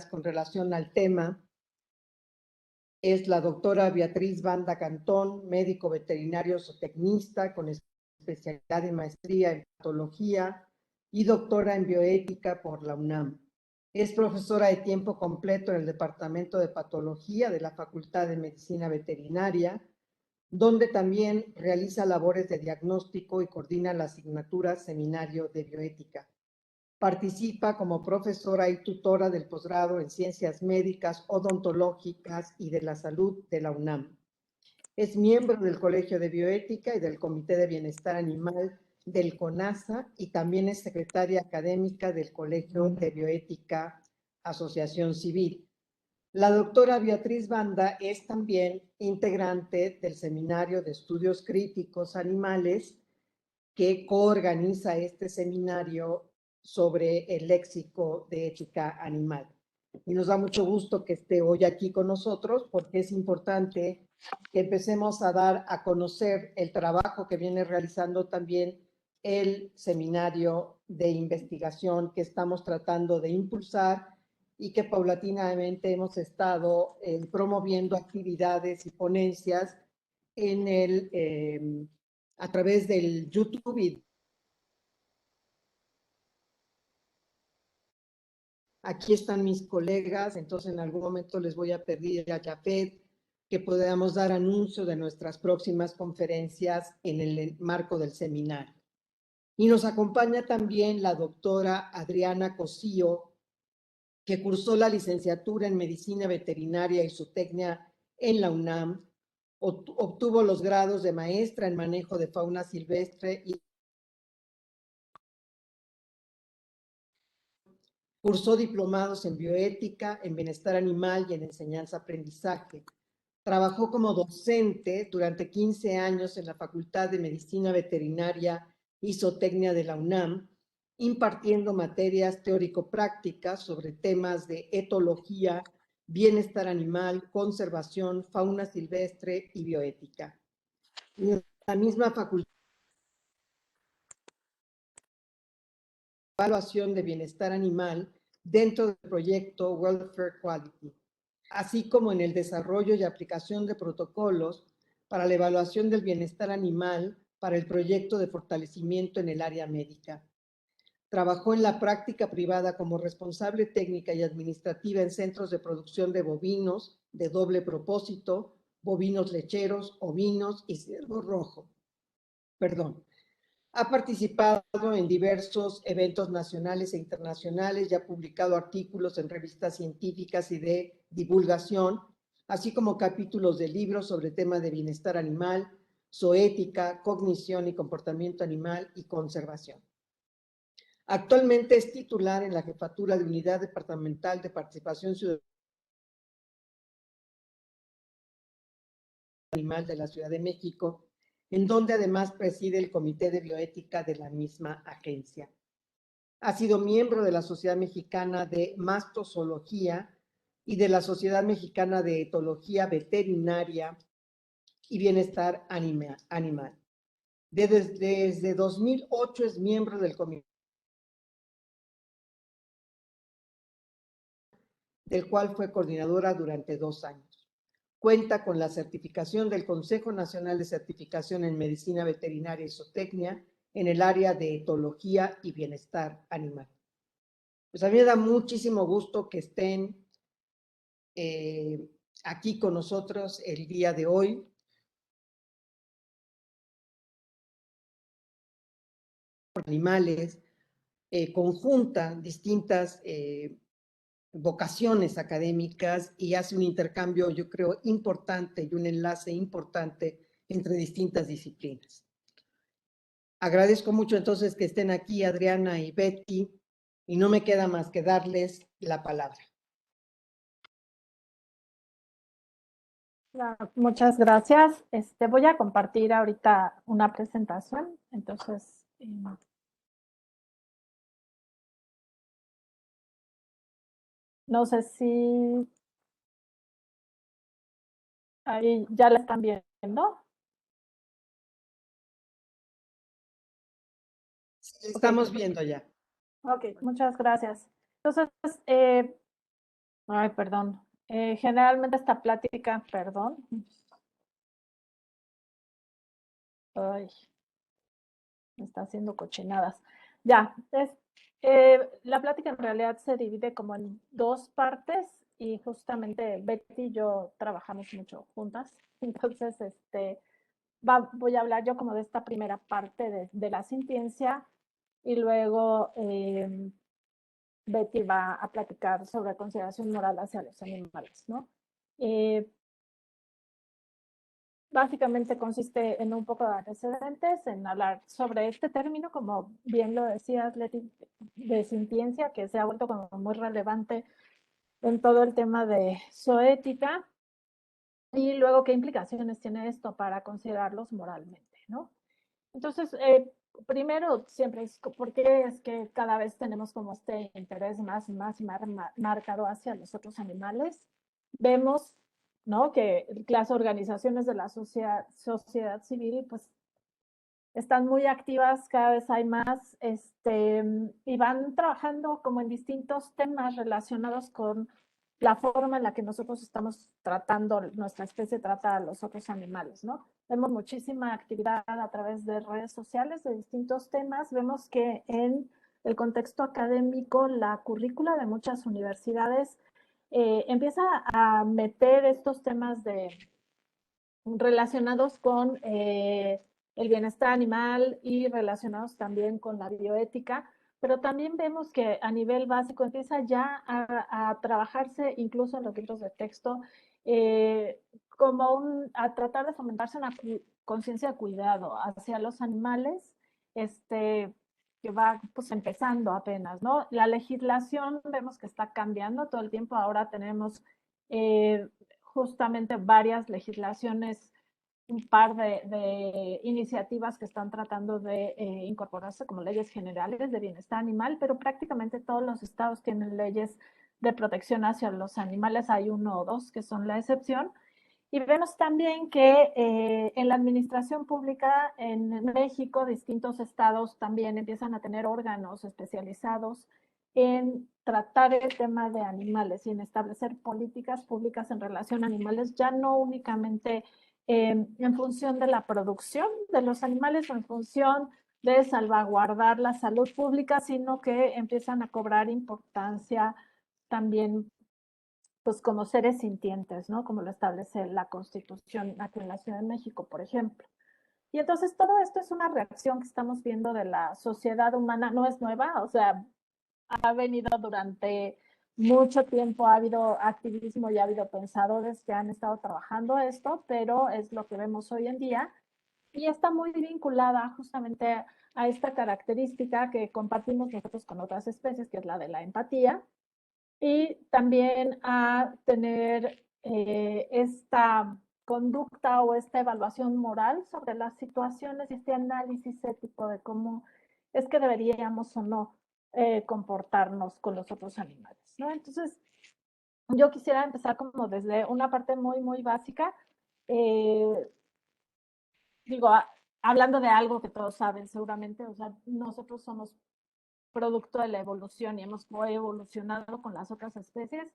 con relación al tema es la doctora Beatriz Banda Cantón, médico veterinario zootecnista con especialidad en maestría en patología y doctora en bioética por la UNAM. Es profesora de tiempo completo en el Departamento de Patología de la Facultad de Medicina Veterinaria, donde también realiza labores de diagnóstico y coordina la asignatura Seminario de Bioética. Participa como profesora y tutora del posgrado en Ciencias Médicas, Odontológicas y de la Salud de la UNAM. Es miembro del Colegio de Bioética y del Comité de Bienestar Animal del CONASA y también es secretaria académica del Colegio de Bioética Asociación Civil. La doctora Beatriz Banda es también integrante del Seminario de Estudios Críticos Animales que coorganiza este seminario sobre el léxico de ética animal. Y nos da mucho gusto que esté hoy aquí con nosotros porque es importante que empecemos a dar a conocer el trabajo que viene realizando también el seminario de investigación que estamos tratando de impulsar y que paulatinamente hemos estado promoviendo actividades y ponencias en a través del YouTube y aquí están mis colegas, entonces en algún momento les voy a pedir a Jafet que podamos dar anuncio de nuestras próximas conferencias en el marco del seminario. Y nos acompaña también la doctora Adriana Cosío, que cursó la licenciatura en Medicina Veterinaria y Zootecnia en la UNAM, obtuvo los grados de maestra en manejo de fauna silvestre y cursó diplomados en bioética, en bienestar animal y en enseñanza-aprendizaje. Trabajó como docente durante 15 años en la Facultad de Medicina Veterinaria y Zootecnia de la UNAM, impartiendo materias teórico-prácticas sobre temas de etología, bienestar animal, conservación, fauna silvestre y bioética. En la misma facultad de evaluación de bienestar animal dentro del proyecto Welfare Quality, así como en el desarrollo y aplicación de protocolos para la evaluación del bienestar animal para el proyecto de fortalecimiento en el área médica. Trabajó en la práctica privada como responsable técnica y administrativa en centros de producción de bovinos de doble propósito, bovinos lecheros, ovinos y ciervo rojo. Ha participado en diversos eventos nacionales e internacionales y ha publicado artículos en revistas científicas y de divulgación, así como capítulos de libros sobre temas de bienestar animal, zoética, cognición y comportamiento animal y conservación. Actualmente es titular en la Jefatura de Unidad Departamental de Participación Ciudadana Animal de la Ciudad de México, en donde además preside el Comité de Bioética de la misma agencia. Ha sido miembro de la Sociedad Mexicana de Mastozoología y de la Sociedad Mexicana de Etología Veterinaria y Bienestar Animal. Desde 2008 es miembro del comité, del cual fue coordinadora durante 2 años. Cuenta con la certificación del Consejo Nacional de Certificación en Medicina Veterinaria y Zootecnia en el área de etología y bienestar animal. Pues a mí me da muchísimo gusto que estén aquí con nosotros el día de hoy. Animales, conjunta distintas vocaciones académicas y hace un intercambio, yo creo, importante y un enlace importante entre distintas disciplinas. Agradezco mucho entonces que estén aquí Adriana y Betty y no me queda más que darles la palabra. Muchas gracias. Voy a compartir ahorita una presentación. Entonces, no sé si ahí ya la están viendo. Estamos viendo ya. Ok, muchas gracias. Entonces, Ay, perdón. Generalmente esta plática, perdón. Ay, me está haciendo cochinadas. Ya, la plática en realidad se divide como en dos partes y justamente Betty y yo trabajamos mucho juntas. Entonces, voy a hablar yo como de esta primera parte de la sintiencia y luego Betty va a platicar sobre consideración moral hacia los animales, ¿no? Eh, Básicamente consiste en un poco de antecedentes, en hablar sobre este término, como bien lo decías, Leti, de sintiencia, que se ha vuelto como muy relevante en todo el tema de zoética, y luego qué implicaciones tiene esto para considerarlos moralmente, ¿no? Entonces, primero, siempre es por qué es que cada vez tenemos como este interés más marcado hacia los otros animales. Vemos, ¿no? Que las organizaciones de la sociedad civil, pues, están muy activas, cada vez hay más, y van trabajando como en distintos temas relacionados con la forma en la que nosotros estamos tratando, nuestra especie trata a los otros animales, ¿no? Vemos muchísima actividad a través de redes sociales de distintos temas. Vemos que en el contexto académico, la currícula de muchas universidades empieza a meter estos temas relacionados con el bienestar animal y relacionados también con la bioética, pero también vemos que a nivel básico empieza ya a trabajarse incluso en los libros de texto a tratar de fomentarse una conciencia de cuidado hacia los animales, que va pues empezando apenas, ¿no? La legislación vemos que está cambiando todo el tiempo, ahora tenemos justamente varias legislaciones, un par de iniciativas que están tratando de incorporarse como leyes generales de bienestar animal, pero prácticamente todos los estados tienen leyes de protección hacia los animales, hay uno o dos que son la excepción. Y vemos también que en la administración pública en México, distintos estados también empiezan a tener órganos especializados en tratar el tema de animales y en establecer políticas públicas en relación a animales, ya no únicamente en función de la producción de los animales o en función de salvaguardar la salud pública, sino que empiezan a cobrar importancia también pues como seres sintientes, ¿no? Como lo establece la Constitución aquí en la Ciudad de México, por ejemplo. Y entonces todo esto es una reacción que estamos viendo de la sociedad humana, no es nueva, o sea, ha venido durante mucho tiempo, ha habido activismo y ha habido pensadores que han estado trabajando esto, pero es lo que vemos hoy en día y está muy vinculada justamente a esta característica que compartimos nosotros con otras especies, que es la de la empatía, y también a tener esta conducta o esta evaluación moral sobre las situaciones y este análisis ético de cómo es que deberíamos o no comportarnos con los otros animales, ¿no? Entonces, yo quisiera empezar como desde una parte muy básica, eh, digo, hablando de algo que todos saben seguramente, o sea, nosotros somos producto de la evolución y hemos evolucionado con las otras especies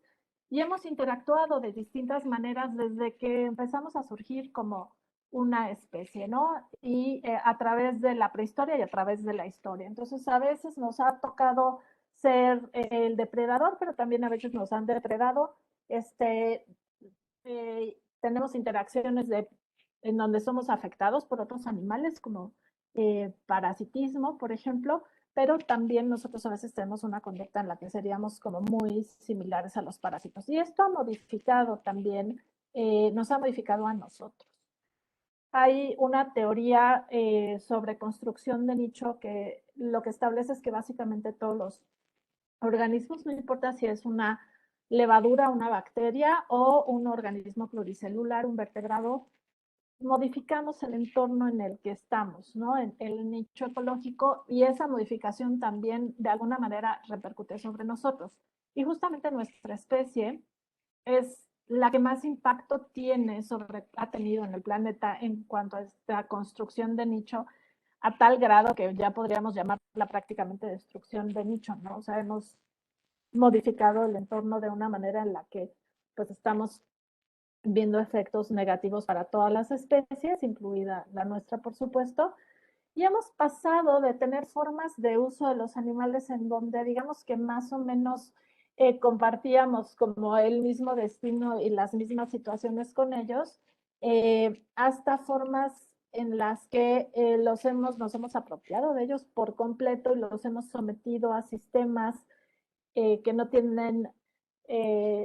y hemos interactuado de distintas maneras desde que empezamos a surgir como una especie, ¿no? Y a través de la prehistoria y a través de la historia. Entonces, a veces nos ha tocado ser el depredador, pero también a veces nos han depredado. Tenemos interacciones en donde somos afectados por otros animales, como parasitismo, por ejemplo, pero también nosotros a veces tenemos una conducta en la que seríamos como muy similares a los parásitos. Y esto ha modificado también, nos ha modificado a nosotros. Hay una teoría sobre construcción de nicho que lo que establece es que básicamente todos los organismos, no importa si es una levadura, una bacteria o un organismo pluricelular, un vertebrado, modificamos el entorno en el que estamos, ¿no? En el nicho ecológico y esa modificación también de alguna manera repercute sobre nosotros. Y justamente nuestra especie es la que más impacto ha tenido en el planeta en cuanto a esta construcción de nicho, a tal grado que ya podríamos llamarla prácticamente destrucción de nicho, ¿no? O sea, hemos modificado el entorno de una manera en la que pues estamos viendo efectos negativos para todas las especies, incluida la nuestra, por supuesto, y hemos pasado de tener formas de uso de los animales en donde digamos que más o menos compartíamos como el mismo destino y las mismas situaciones con ellos, hasta formas en las que nos hemos apropiado de ellos por completo y los hemos sometido a sistemas que no tienen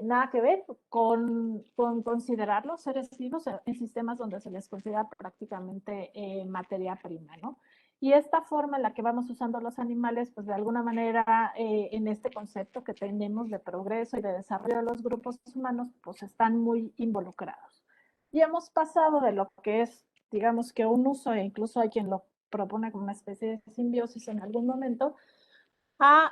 nada que ver con considerarlos seres vivos en sistemas donde se les considera prácticamente materia prima, ¿no? Y esta forma en la que vamos usando los animales, pues de alguna manera en este concepto que tenemos de progreso y de desarrollo de los grupos humanos, pues están muy involucrados. Y hemos pasado de lo que es, digamos que un uso, e incluso hay quien lo propone como una especie de simbiosis en algún momento, a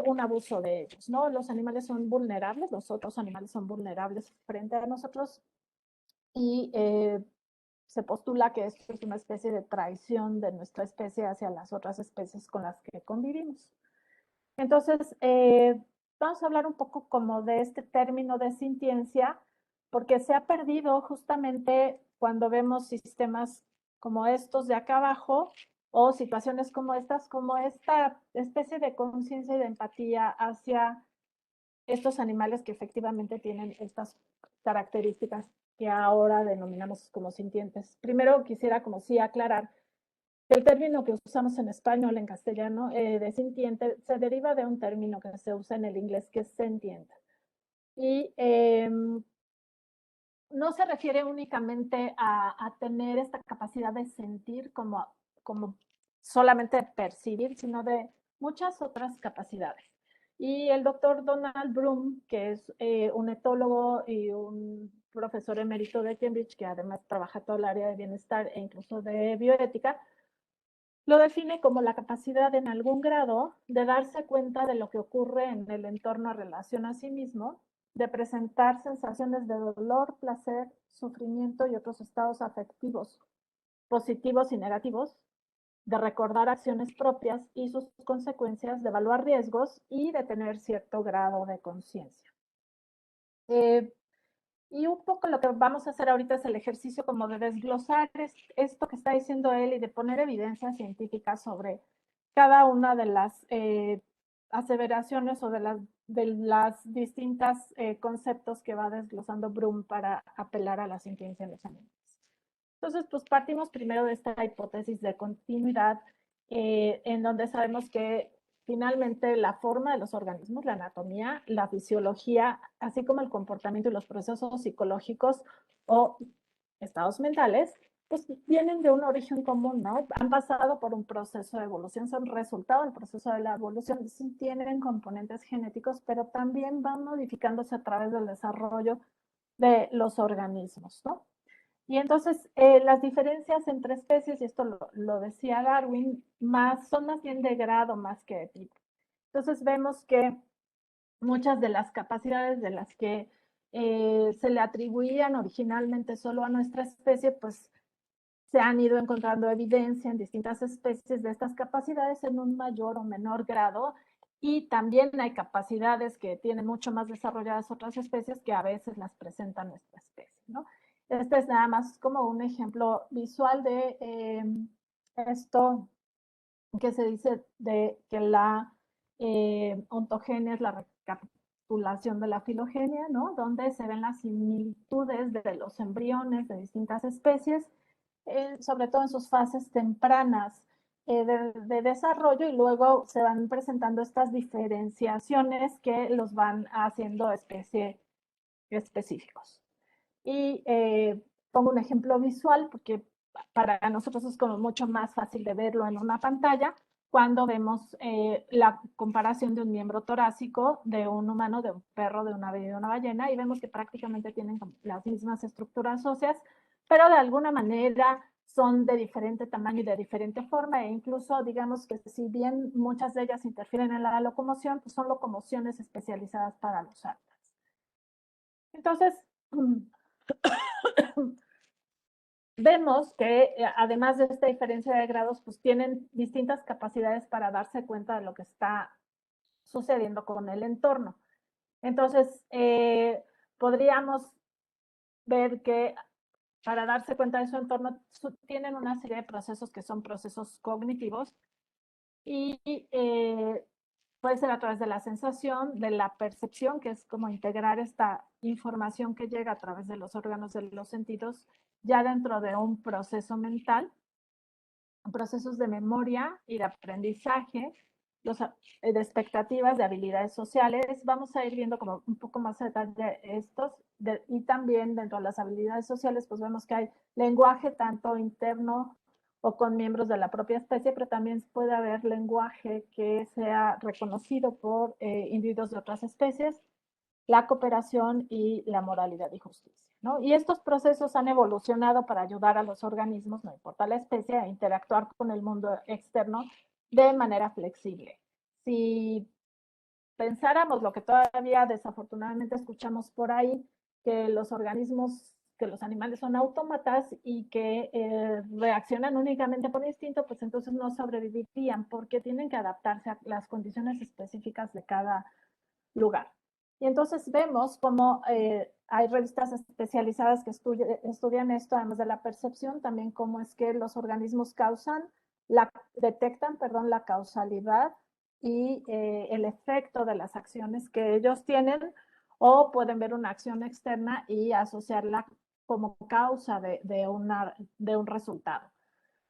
un abuso de ellos, ¿no? Los animales son vulnerables, los otros animales son vulnerables frente a nosotros y se postula que esto es una especie de traición de nuestra especie hacia las otras especies con las que convivimos. Entonces, vamos a hablar un poco como de este término de sintiencia, porque se ha perdido justamente cuando vemos sistemas como estos de acá abajo o situaciones como estas, como esta especie de conciencia y de empatía hacia estos animales que efectivamente tienen estas características que ahora denominamos como sintientes. Primero quisiera como sí aclarar el término que usamos en español, en castellano, de sintiente, se deriva de un término que se usa en el inglés que es sentient. Y no se refiere únicamente a tener esta capacidad de sentir como solamente percibir, sino de muchas otras capacidades. Y el doctor Donald Bloom, que es un etólogo y un profesor emérito de Cambridge, que además trabaja todo el área de bienestar e incluso de bioética, lo define como la capacidad en algún grado de darse cuenta de lo que ocurre en el entorno en relación a sí mismo, de presentar sensaciones de dolor, placer, sufrimiento y otros estados afectivos, positivos y negativos, de recordar acciones propias y sus consecuencias, de evaluar riesgos y de tener cierto grado de conciencia. Y un poco lo que vamos a hacer ahorita es el ejercicio como de desglosar esto que está diciendo él y de poner evidencia científica sobre cada una de las aseveraciones o de las distintas conceptos que va desglosando Bloom para apelar a la sintiencia en los animales. Entonces, pues partimos primero de esta hipótesis de continuidad, en donde sabemos que finalmente la forma de los organismos, la anatomía, la fisiología, así como el comportamiento y los procesos psicológicos o estados mentales, pues vienen de un origen común, ¿no? Han pasado por un proceso de evolución, son resultado del proceso de la evolución, sí tienen componentes genéticos, pero también van modificándose a través del desarrollo de los organismos, ¿no? Y entonces las diferencias entre especies, y esto lo decía Darwin, son más bien de grado más que de tipo. Entonces vemos que muchas de las capacidades de las que se le atribuían originalmente solo a nuestra especie, pues se han ido encontrando evidencia en distintas especies de estas capacidades en un mayor o menor grado. Y también hay capacidades que tienen mucho más desarrolladas otras especies que a veces las presenta nuestra especie, ¿no? Este es nada más como un ejemplo visual de esto que se dice de que la ontogenia es la recapitulación de la filogenia, ¿no? Donde se ven las similitudes de los embriones de distintas especies, sobre todo en sus fases tempranas de desarrollo, y luego se van presentando estas diferenciaciones que los van haciendo especie específicos. Y pongo un ejemplo visual porque para nosotros es como mucho más fácil de verlo en una pantalla cuando vemos la comparación de un miembro torácico de un humano, de un perro, de un ave y de una ballena, y vemos que prácticamente tienen las mismas estructuras óseas, pero de alguna manera son de diferente tamaño y de diferente forma, e incluso digamos que si bien muchas de ellas interfieren en la locomoción, pues son locomociones especializadas para los árboles. Entonces, vemos que además de esta diferencia de grados, pues tienen distintas capacidades para darse cuenta de lo que está sucediendo con el entorno. Entonces, podríamos ver que para darse cuenta de su entorno tienen una serie de procesos que son procesos cognitivos y puede ser a través de la sensación, de la percepción, que es como integrar esta información que llega a través de los órganos de los sentidos ya dentro de un proceso mental, procesos de memoria y de aprendizaje, de expectativas, de habilidades sociales. Vamos a ir viendo como un poco más a detalle estos, y también dentro de las habilidades sociales, pues vemos que hay lenguaje tanto interno o con miembros de la propia especie, pero también puede haber lenguaje que sea reconocido por individuos de otras especies, la cooperación y la moralidad y justicia, ¿no? Y estos procesos han evolucionado para ayudar a los organismos, no importa la especie, a interactuar con el mundo externo de manera flexible. Si pensáramos lo que todavía desafortunadamente escuchamos por ahí, que los organismos, que los animales son autómatas y que reaccionan únicamente por instinto, pues entonces no sobrevivirían porque tienen que adaptarse a las condiciones específicas de cada lugar. Y entonces vemos cómo hay revistas especializadas que estudian esto, además de la percepción, también cómo es que los organismos detectan la causalidad y el efecto de las acciones que ellos tienen, o pueden ver una acción externa y asociarla como causa de un resultado.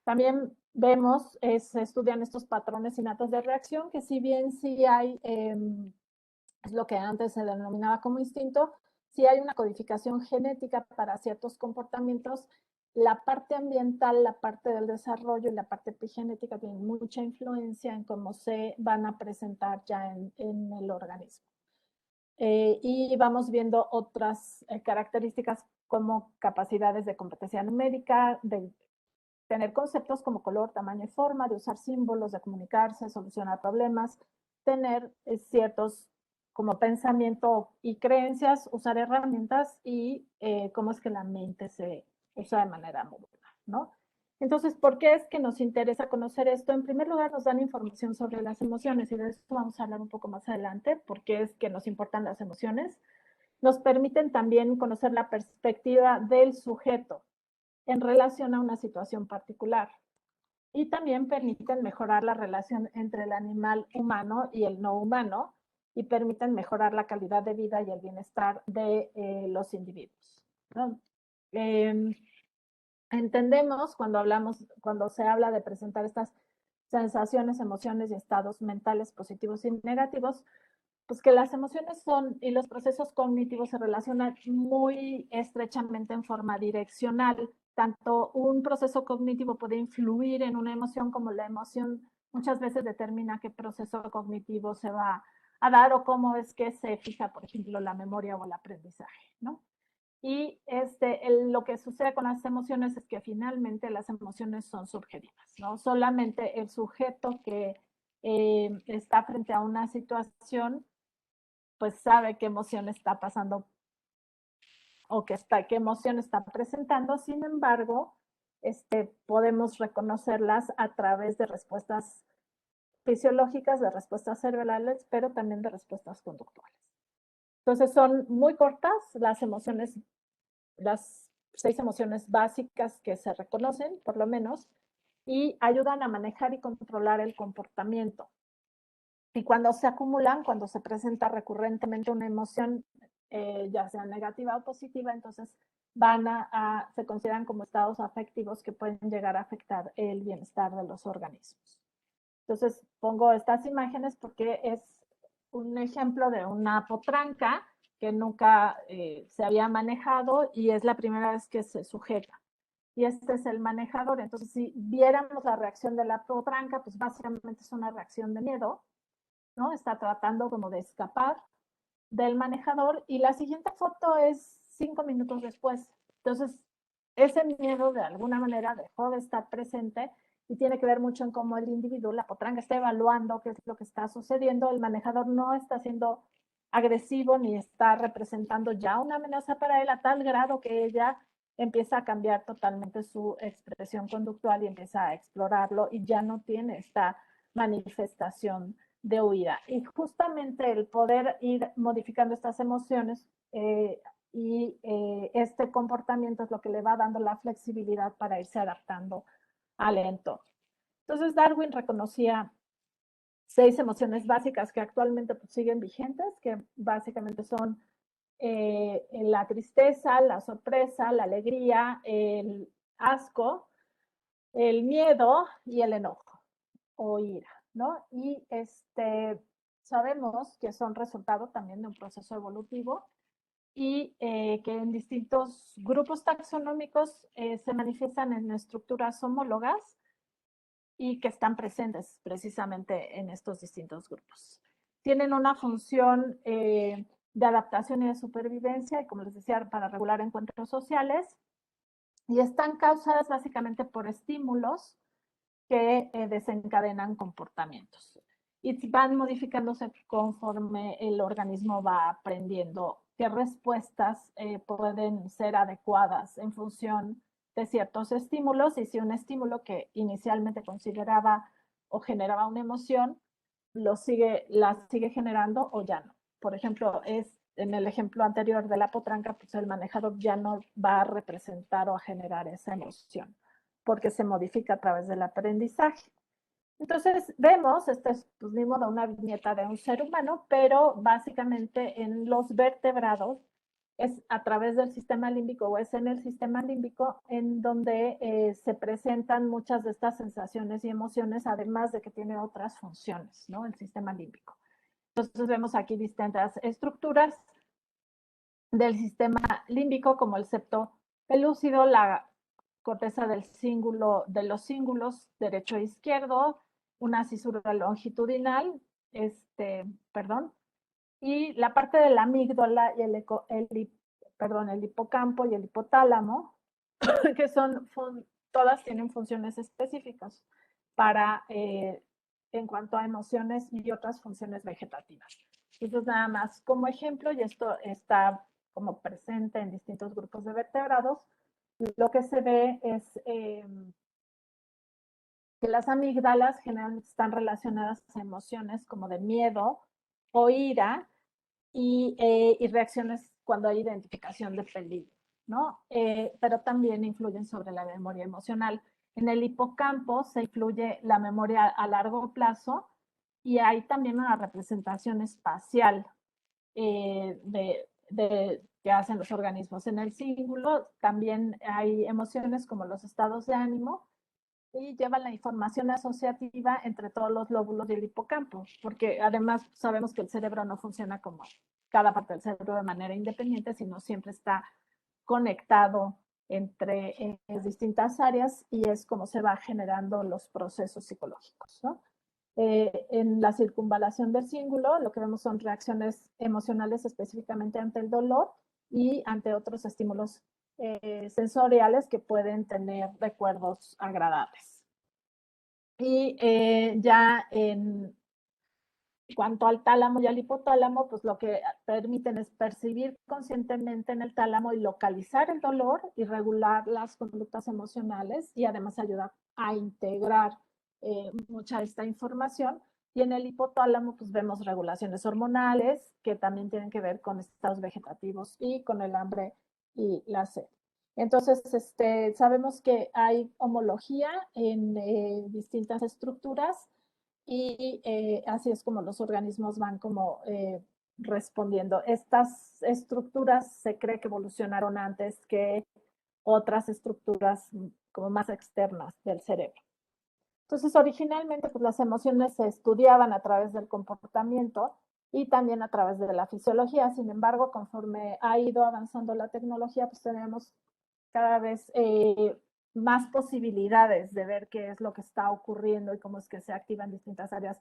También vemos, se estudian estos patrones innatos de reacción, que si bien sí hay es lo que antes se denominaba como instinto, si hay una codificación genética para ciertos comportamientos, la parte ambiental, la parte del desarrollo y la parte epigenética tienen mucha influencia en cómo se van a presentar ya en el organismo. Y vamos viendo otras características como capacidades de competencia numérica, de tener conceptos como color, tamaño y forma, de usar símbolos, de comunicarse, solucionar problemas, tener ciertos como pensamiento y creencias, usar herramientas y cómo es que la mente se usa de manera modular, ¿no? Entonces, ¿por qué es que nos interesa conocer esto? En primer lugar, nos dan información sobre las emociones y de esto vamos a hablar un poco más adelante, por qué es que nos importan las emociones. Nos permiten también conocer la perspectiva del sujeto en relación a una situación particular. Y también permiten mejorar la relación entre el animal humano y el no humano y permiten mejorar la calidad de vida y el bienestar de los individuos, ¿no? Entendemos cuando se habla de presentar estas sensaciones, emociones y estados mentales positivos y negativos, pues que las emociones y los procesos cognitivos se relacionan muy estrechamente en forma direccional. Tanto un proceso cognitivo puede influir en una emoción como la emoción muchas veces determina qué proceso cognitivo se va a dar o cómo es que se fija, por ejemplo, la memoria o el aprendizaje, ¿no? Y lo que sucede con las emociones es que finalmente las emociones son subjetivas, ¿no? Solamente el sujeto que está frente a una situación pues sabe qué emoción está pasando o qué emoción está presentando. Sin embargo, podemos reconocerlas a través de respuestas fisiológicas, de respuestas cerebrales, pero también de respuestas conductuales. Entonces son muy cortas las emociones, las 6 emociones básicas que se reconocen, por lo menos, y ayudan a manejar y controlar el comportamiento. Y cuando se acumulan, cuando se presenta recurrentemente una emoción, ya sea negativa o positiva, entonces se consideran como estados afectivos que pueden llegar a afectar el bienestar de los organismos. Entonces pongo estas imágenes porque es un ejemplo de una potranca que nunca se había manejado y es la primera vez que se sujeta. Y este es el manejador. Entonces, si viéramos la reacción de la potranca, pues básicamente es una reacción de miedo, ¿no? Está tratando como de escapar del manejador y la siguiente foto es 5 minutos después. Entonces, ese miedo de alguna manera dejó de estar presente y tiene que ver mucho en cómo el individuo, la potranga, está evaluando qué es lo que está sucediendo. El manejador no está siendo agresivo ni está representando ya una amenaza para él a tal grado que ella empieza a cambiar totalmente su expresión conductual y empieza a explorarlo y ya no tiene esta manifestación de huida. Y justamente el poder ir modificando estas emociones este comportamiento es lo que le va dando la flexibilidad para irse adaptando al entorno. Entonces Darwin reconocía 6 emociones básicas que actualmente pues, siguen vigentes, que básicamente son la tristeza, la sorpresa, la alegría, el asco, el miedo y el enojo o ira, ¿no? Y sabemos que son resultado también de un proceso evolutivo y que en distintos grupos taxonómicos se manifiestan en estructuras homólogas y que están presentes precisamente en estos distintos grupos. Tienen una función de adaptación y de supervivencia, y como les decía, para regular encuentros sociales, y están causadas básicamente por estímulos que desencadenan comportamientos. Y van modificándose conforme el organismo va aprendiendo qué respuestas pueden ser adecuadas en función de ciertos estímulos, y si un estímulo que inicialmente consideraba o generaba una emoción, la sigue generando o ya no. Por ejemplo, en el ejemplo anterior de la potranca, pues el manejador ya no va a representar o a generar esa emoción, porque se modifica a través del aprendizaje. Entonces, vemos, este es pues, ni modo una viñeta de un ser humano, pero básicamente en los vertebrados es a través del sistema límbico o es en el sistema límbico en donde se presentan muchas de estas sensaciones y emociones, además de que tiene otras funciones, ¿no? El sistema límbico. Entonces, vemos aquí distintas estructuras del sistema límbico, como el septo pelúcido, la corteza del cíngulo, de los cíngulos derecho e izquierdo, una cisura longitudinal, y la parte de la amígdala y el hipocampo y el hipotálamo, que todas tienen funciones específicas para, en cuanto a emociones y otras funciones vegetativas. Entonces, nada más como ejemplo, y esto está como presente en distintos grupos de vertebrados, lo que se ve es que las amígdalas generalmente están relacionadas a emociones como de miedo o ira y reacciones cuando hay identificación de peligro, ¿no? Pero también influyen sobre la memoria emocional. En el hipocampo se incluye la memoria a largo plazo y hay también una representación espacial que hacen los organismos. En el cíngulo también hay emociones como los estados de ánimo y lleva la información asociativa entre todos los lóbulos del hipocampo, porque además sabemos que el cerebro no funciona como cada parte del cerebro de manera independiente, sino siempre está conectado entre distintas áreas y es como se va generando los procesos psicológicos, ¿no? En la circunvalación del cíngulo, lo que vemos son reacciones emocionales específicamente ante el dolor y ante otros estímulos sensoriales que pueden tener recuerdos agradables. Y ya en cuanto al tálamo y al hipotálamo, pues lo que permiten es percibir conscientemente en el tálamo y localizar el dolor y regular las conductas emocionales y además ayudar a integrar mucha de esta información. Y en el hipotálamo pues vemos regulaciones hormonales que también tienen que ver con estados vegetativos y con el hambre y la sed. Entonces, sabemos que hay homología en distintas estructuras y así es como los organismos van como respondiendo. Estas estructuras se cree que evolucionaron antes que otras estructuras como más externas del cerebro. Entonces, originalmente, pues las emociones se estudiaban a través del comportamiento y también a través de la fisiología. Sin embargo, conforme ha ido avanzando la tecnología, pues tenemos cada vez más posibilidades de ver qué es lo que está ocurriendo y cómo es que se activan distintas áreas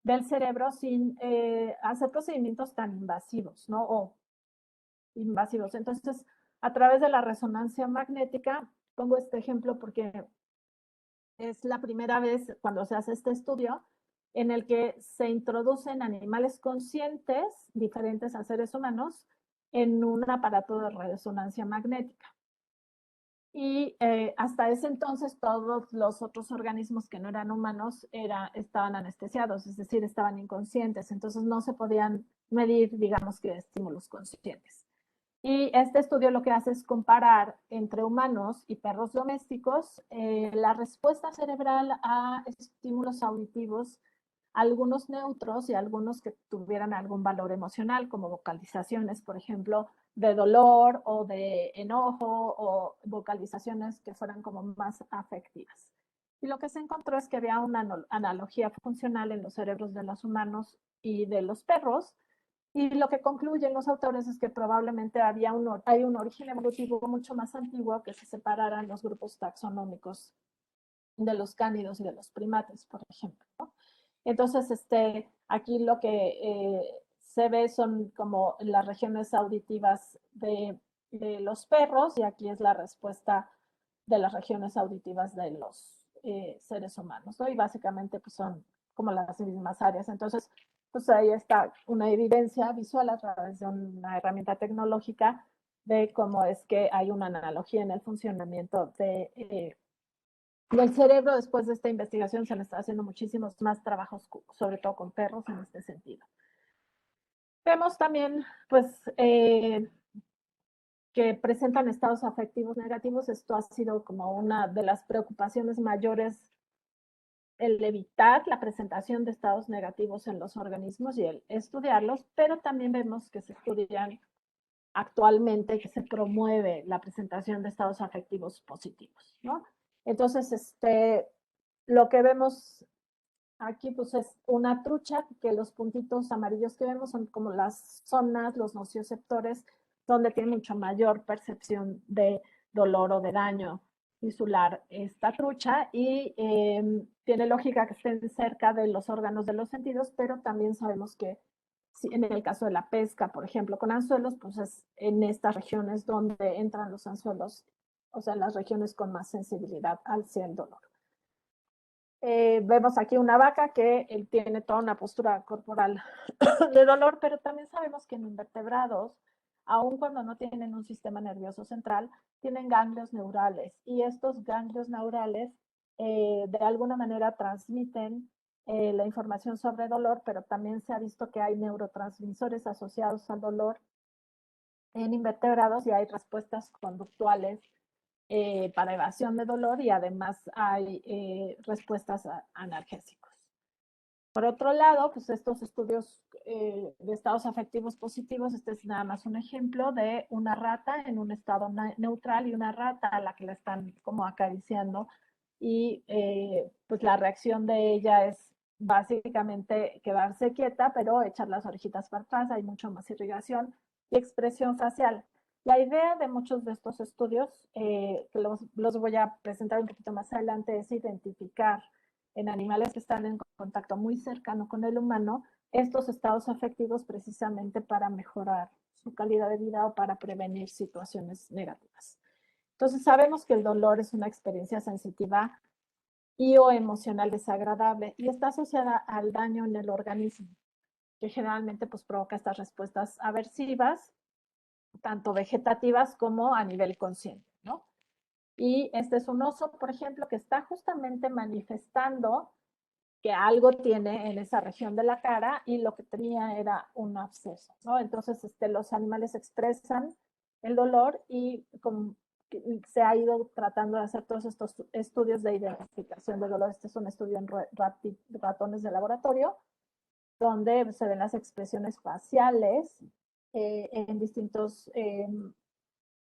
del cerebro sin hacer procedimientos tan invasivos, ¿no? O invasivos. Entonces, a través de la resonancia magnética, pongo este ejemplo porque es la primera vez cuando se hace este estudio en el que se introducen animales conscientes, diferentes a seres humanos, en un aparato de resonancia magnética. Y hasta ese entonces todos los otros organismos que no eran humanos estaban anestesiados, es decir, estaban inconscientes, entonces no se podían medir, digamos que estímulos conscientes. Y este estudio lo que hace es comparar entre humanos y perros domésticos la respuesta cerebral a estímulos auditivos, algunos neutros y algunos que tuvieran algún valor emocional, como vocalizaciones, por ejemplo, de dolor o de enojo, o vocalizaciones que fueran como más afectivas. Y lo que se encontró es que había una analogía funcional en los cerebros de los humanos y de los perros, y lo que concluyen los autores es que probablemente hay un origen evolutivo mucho más antiguo que se separaran los grupos taxonómicos de los cánidos y de los primates, por ejemplo, ¿no? Entonces, aquí lo que se ve son como las regiones auditivas de los perros, y aquí es la respuesta de las regiones auditivas de los seres humanos, ¿no? Y básicamente pues son como las mismas áreas. Entonces, pues ahí está una evidencia visual a través de una herramienta tecnológica de cómo es que hay una analogía en el funcionamiento del cerebro. Después de esta investigación se le está haciendo muchísimos más trabajos, sobre todo con perros en este sentido. Vemos también, pues, que presentan estados afectivos negativos. Esto ha sido como una de las preocupaciones mayores, el evitar la presentación de estados negativos en los organismos y el estudiarlos, pero también vemos que se estudian actualmente, que se promueve la presentación de estados afectivos positivos, ¿no? Entonces, lo que vemos aquí pues es una trucha, que los puntitos amarillos que vemos son como las zonas, los nocioceptores, donde tiene mucho mayor percepción de dolor o de daño visual esta trucha, y tiene lógica que estén cerca de los órganos de los sentidos, pero también sabemos que si en el caso de la pesca, por ejemplo, con anzuelos, pues es en estas regiones donde entran los anzuelos, o sea, las regiones con más sensibilidad hacia el dolor. Vemos aquí una vaca que tiene toda una postura corporal de dolor, pero también sabemos que en invertebrados, aun cuando no tienen un sistema nervioso central, tienen ganglios neurales, y estos ganglios neurales de alguna manera transmiten la información sobre dolor, pero también se ha visto que hay neurotransmisores asociados al dolor en invertebrados, y hay respuestas conductuales para evasión de dolor, y además hay respuestas analgésicos. Por otro lado, pues estos estudios de estados afectivos positivos, este es nada más un ejemplo de una rata en un estado neutral y una rata a la que le están como acariciando, y pues la reacción de ella es básicamente quedarse quieta, pero echar las orejitas para atrás, hay mucho más irrigación y expresión facial. La idea de muchos de estos estudios, que los voy a presentar un poquito más adelante, es identificar en animales que están en contacto muy cercano con el humano estos estados afectivos, precisamente para mejorar su calidad de vida o para prevenir situaciones negativas. Entonces sabemos que el dolor es una experiencia sensitiva y o emocional desagradable, y está asociada al daño en el organismo, que generalmente pues provoca estas respuestas aversivas, tanto vegetativas como a nivel consciente, ¿no? Y este es un oso, por ejemplo, que está justamente manifestando que algo tiene en esa región de la cara, y lo que tenía era un absceso, ¿no? Entonces, los animales expresan el dolor, y como se ha ido tratando de hacer todos estos estudios de identificación de dolor. Este es un estudio en ratones de laboratorio, donde se ven las expresiones faciales en distintos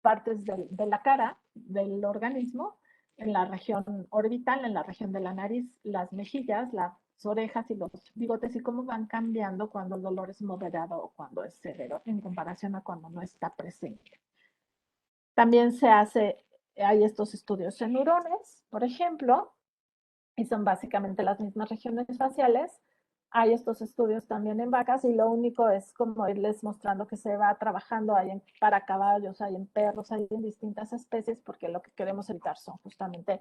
partes de la cara, del organismo, en la región orbital, en la región de la nariz, las mejillas, las orejas y los bigotes, y cómo van cambiando cuando el dolor es moderado o cuando es severo, en comparación a cuando no está presente. También hay estos estudios en hurones, por ejemplo, y son básicamente las mismas regiones faciales. Hay estos estudios también en vacas, y lo único es como irles mostrando que se va trabajando, hay para caballos, hay en perros, hay en distintas especies, porque lo que queremos evitar son justamente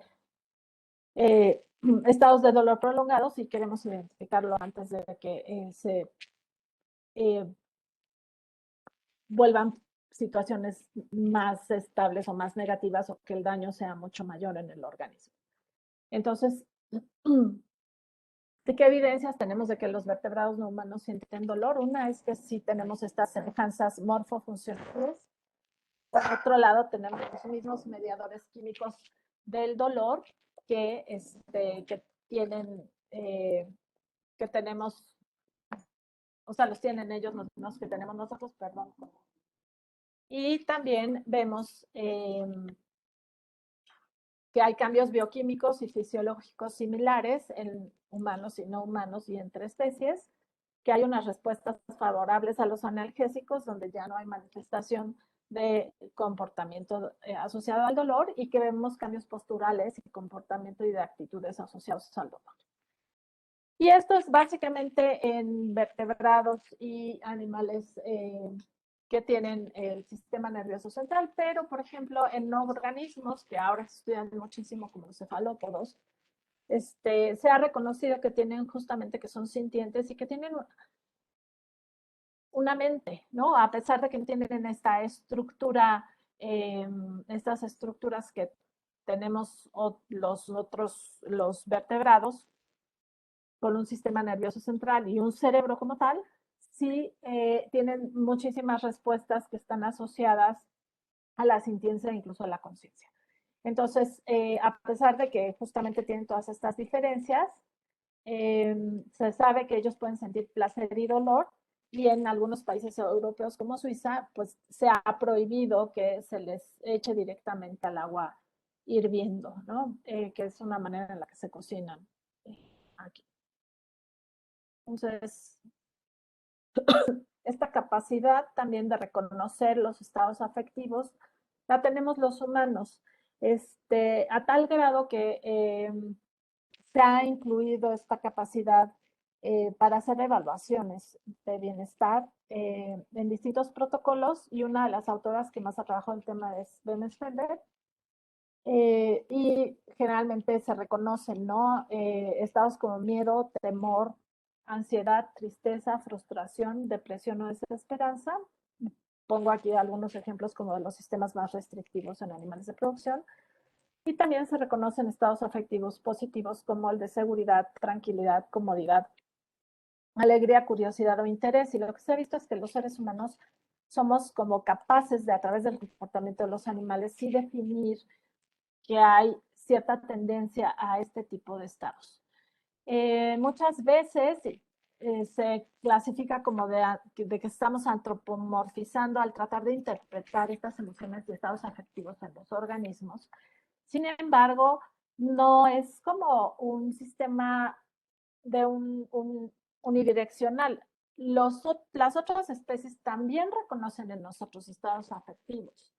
estados de dolor prolongados, y queremos identificarlo antes de que se vuelvan situaciones más estables o más negativas o que el daño sea mucho mayor en el organismo. Entonces, ¿de qué evidencias tenemos de que los vertebrados no humanos sienten dolor? Una es que sí tenemos estas semejanzas morfofuncionales. Por otro lado, tenemos los mismos mediadores químicos del dolor que tienen, que tenemos, o sea, los tienen ellos, los que tenemos nosotros, perdón. Y también vemos que hay cambios bioquímicos y fisiológicos similares en humanos y no humanos y entre especies, que hay unas respuestas favorables a los analgésicos donde ya no hay manifestación de comportamiento asociado al dolor y que vemos cambios posturales y comportamiento y de actitudes asociados al dolor. Y esto es básicamente en vertebrados y animales que tienen el sistema nervioso central, pero por ejemplo en no organismos que ahora se estudian muchísimo como los cefalópodos, se ha reconocido que tienen justamente que son sintientes y que tienen una mente, ¿no? A pesar de que tienen esta estructura, estas estructuras que tenemos los vertebrados con un sistema nervioso central y un cerebro como tal, sí tienen muchísimas respuestas que están asociadas a la sintiencia e incluso a la conciencia. Entonces, a pesar de que justamente tienen todas estas diferencias, se sabe que ellos pueden sentir placer y dolor, y en algunos países europeos como Suiza, pues se ha prohibido que se les eche directamente al agua hirviendo, ¿no? Que es una manera en la que se cocinan aquí. Entonces, esta capacidad también de reconocer los estados afectivos la tenemos los humanos, a tal grado que se ha incluido esta capacidad para hacer evaluaciones de bienestar en distintos protocolos, y una de las autoras que más ha trabajado el tema es Ben Spender, y generalmente se reconocen, ¿no? Estados como miedo, temor, ansiedad, tristeza, frustración, depresión o desesperanza. Pongo aquí algunos ejemplos como de los sistemas más restrictivos en animales de producción. Y también se reconocen estados afectivos positivos como el de seguridad, tranquilidad, comodidad, alegría, curiosidad o interés. Y lo que se ha visto es que los seres humanos somos como capaces de, a través del comportamiento de los animales, sí definir que hay cierta tendencia a este tipo de estados. Muchas veces se clasifica como de que estamos antropomorfizando al tratar de interpretar estas emociones y estados afectivos en los organismos. Sin embargo, no es como un sistema de unidireccional. Las otras especies también reconocen en nosotros estados afectivos,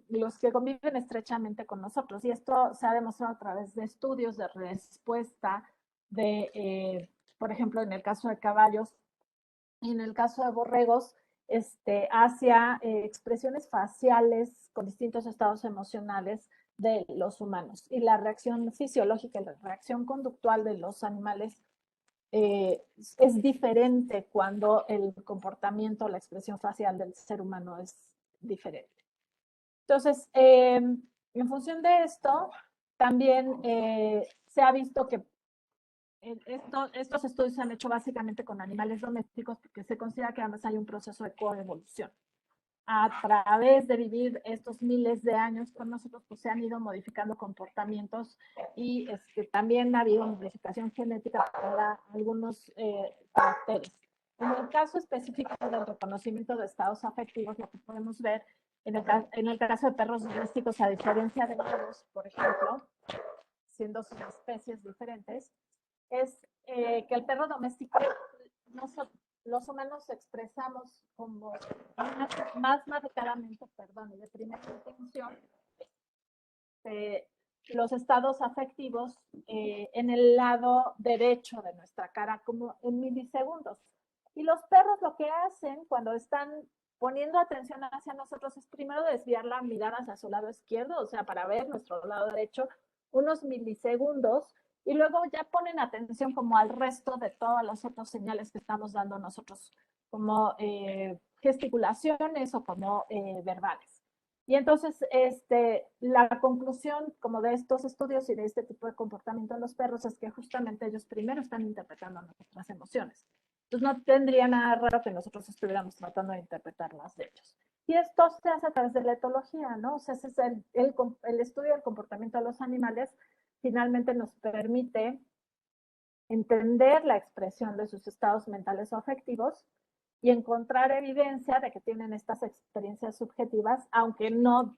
los que conviven estrechamente con nosotros. Y esto se ha demostrado a través de estudios de respuesta por ejemplo, en el caso de caballos y en el caso de borregos, hacia expresiones faciales con distintos estados emocionales de los humanos. Y la reacción fisiológica, la reacción conductual de los animales es diferente cuando el comportamiento, la expresión facial del ser humano es diferente. Entonces, en función de esto, también se ha visto que estos estudios se han hecho básicamente con animales domésticos porque se considera que además hay un proceso de coevolución. A través de vivir estos miles de años con nosotros, pues se han ido modificando comportamientos y también ha habido modificación genética para algunos caracteres. En el caso específico del reconocimiento de estados afectivos, lo que podemos ver en el caso de perros domésticos, a diferencia de lobos, por ejemplo, siendo sus especies diferentes, es que el perro doméstico, los humanos expresamos como más marcadamente, perdón, y de primera intención, los estados afectivos en el lado derecho de nuestra cara, como en milisegundos. Y los perros lo que hacen cuando están poniendo atención hacia nosotros es primero desviar la mirada hacia su lado izquierdo, o sea, para ver nuestro lado derecho, unos milisegundos, y luego ya ponen atención como al resto de todas las otras señales que estamos dando nosotros como gesticulaciones o como verbales. Y entonces la conclusión como de estos estudios y de este tipo de comportamiento en los perros es que justamente ellos primero están interpretando nuestras emociones. Entonces no tendría nada raro que nosotros estuviéramos tratando de interpretarlas de ellos. Y esto se hace a través de la etología, ¿no? O sea, ese es el estudio del comportamiento de los animales finalmente nos permite entender la expresión de sus estados mentales o afectivos y encontrar evidencia de que tienen estas experiencias subjetivas, aunque no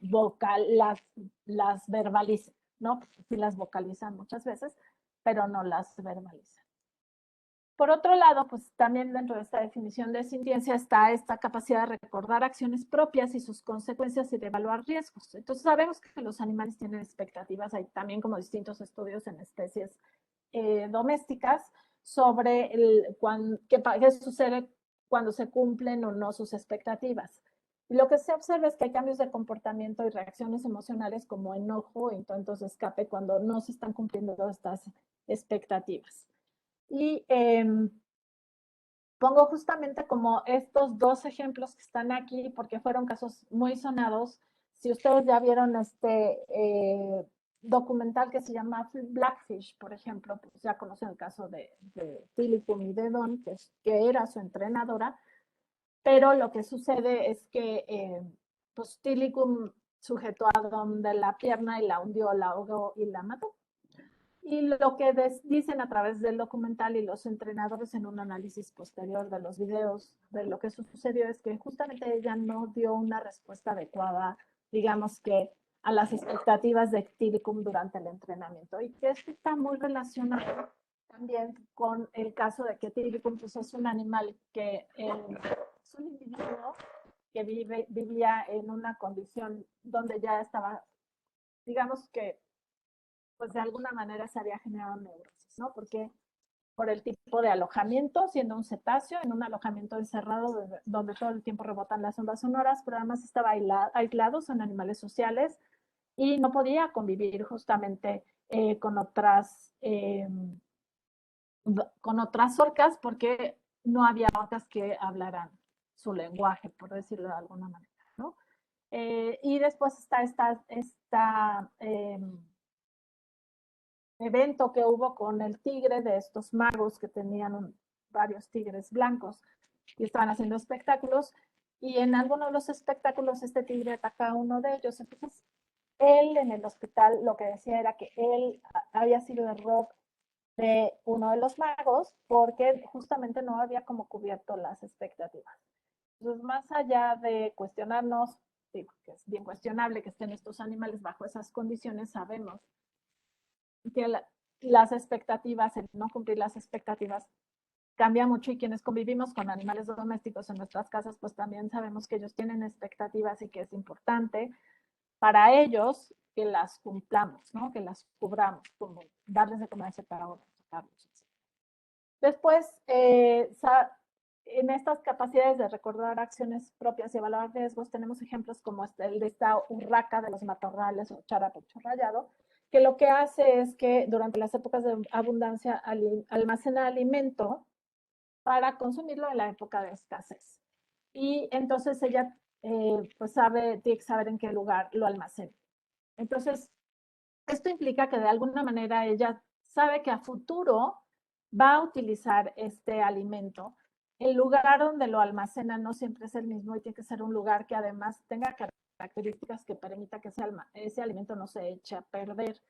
las verbalicen, ¿no? Sí las vocalizan muchas veces, pero no las verbalizan. Por otro lado, pues también dentro de esta definición de sintiencia está esta capacidad de recordar acciones propias y sus consecuencias y de evaluar riesgos. Entonces sabemos que los animales tienen expectativas, hay también como distintos estudios en especies domésticas sobre qué sucede cuando se cumplen o no sus expectativas. Y lo que se observa es que hay cambios de comportamiento y reacciones emocionales como enojo, intentos de escape cuando no se están cumpliendo estas expectativas. Y pongo justamente como estos dos ejemplos que están aquí porque fueron casos muy sonados. Si ustedes ya vieron este documental que se llama Blackfish, por ejemplo, pues ya conocen el caso de Tilikum y de Don, que era su entrenadora, pero lo que sucede es que pues Tilikum sujetó a Don de la pierna y la hundió, la ahogó y la mató. Y lo que dicen a través del documental y los entrenadores en un análisis posterior de los videos de lo que sucedió es que justamente ella no dio una respuesta adecuada, digamos que a las expectativas de Tilikum durante el entrenamiento. Y que esto está muy relacionado también con el caso de que Tilikum pues, es un animal que es un individuo que vivía en una condición donde ya estaba, digamos que pues de alguna manera se había generado neurosis, ¿no? Porque por el tipo de alojamiento, siendo un cetáceo, en un alojamiento encerrado donde todo el tiempo rebotan las ondas sonoras, pero además estaba aislado, son animales sociales, y no podía convivir justamente con otras orcas porque no había orcas que hablaran su lenguaje, por decirlo de alguna manera, ¿no? Y después está esta evento que hubo con el tigre de estos magos que tenían varios tigres blancos y estaban haciendo espectáculos y en alguno de los espectáculos este tigre ataca a uno de ellos. Entonces, él en el hospital lo que decía era que él había sido error de uno de los magos porque justamente no había como cubierto las expectativas. Entonces, más allá de cuestionarnos, digo, que es bien cuestionable que estén estos animales bajo esas condiciones, sabemos que las expectativas, el no cumplir las expectativas cambia mucho y quienes convivimos con animales domésticos en nuestras casas, pues también sabemos que ellos tienen expectativas y que es importante para ellos que las cumplamos, ¿no? Que las cubramos, como darles de comer para ahora. Después, en estas capacidades de recordar acciones propias y evaluar riesgos, tenemos ejemplos como el de esta urraca de los matorrales o charapecho rayado, que lo que hace es que durante las épocas de abundancia almacena alimento para consumirlo en la época de escasez. Y entonces ella pues tiene que saber en qué lugar lo almacena. Entonces, esto implica que de alguna manera ella sabe que a futuro va a utilizar este alimento. El lugar donde lo almacena no siempre es el mismo y tiene que ser un lugar que además tenga características que permita que ese alimento no se eche a perder,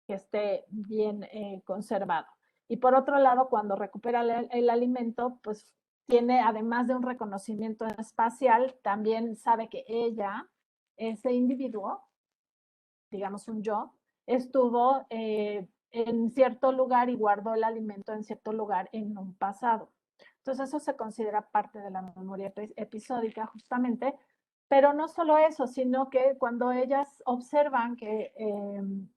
que esté bien conservado. Y por otro lado, cuando recupera el alimento, pues tiene, además de un reconocimiento espacial, también sabe que ella, ese individuo, digamos un yo, estuvo en cierto lugar y guardó el alimento en cierto lugar en un pasado. Entonces eso se considera parte de la memoria episódica justamente, pero no solo eso, sino que cuando ellas observan que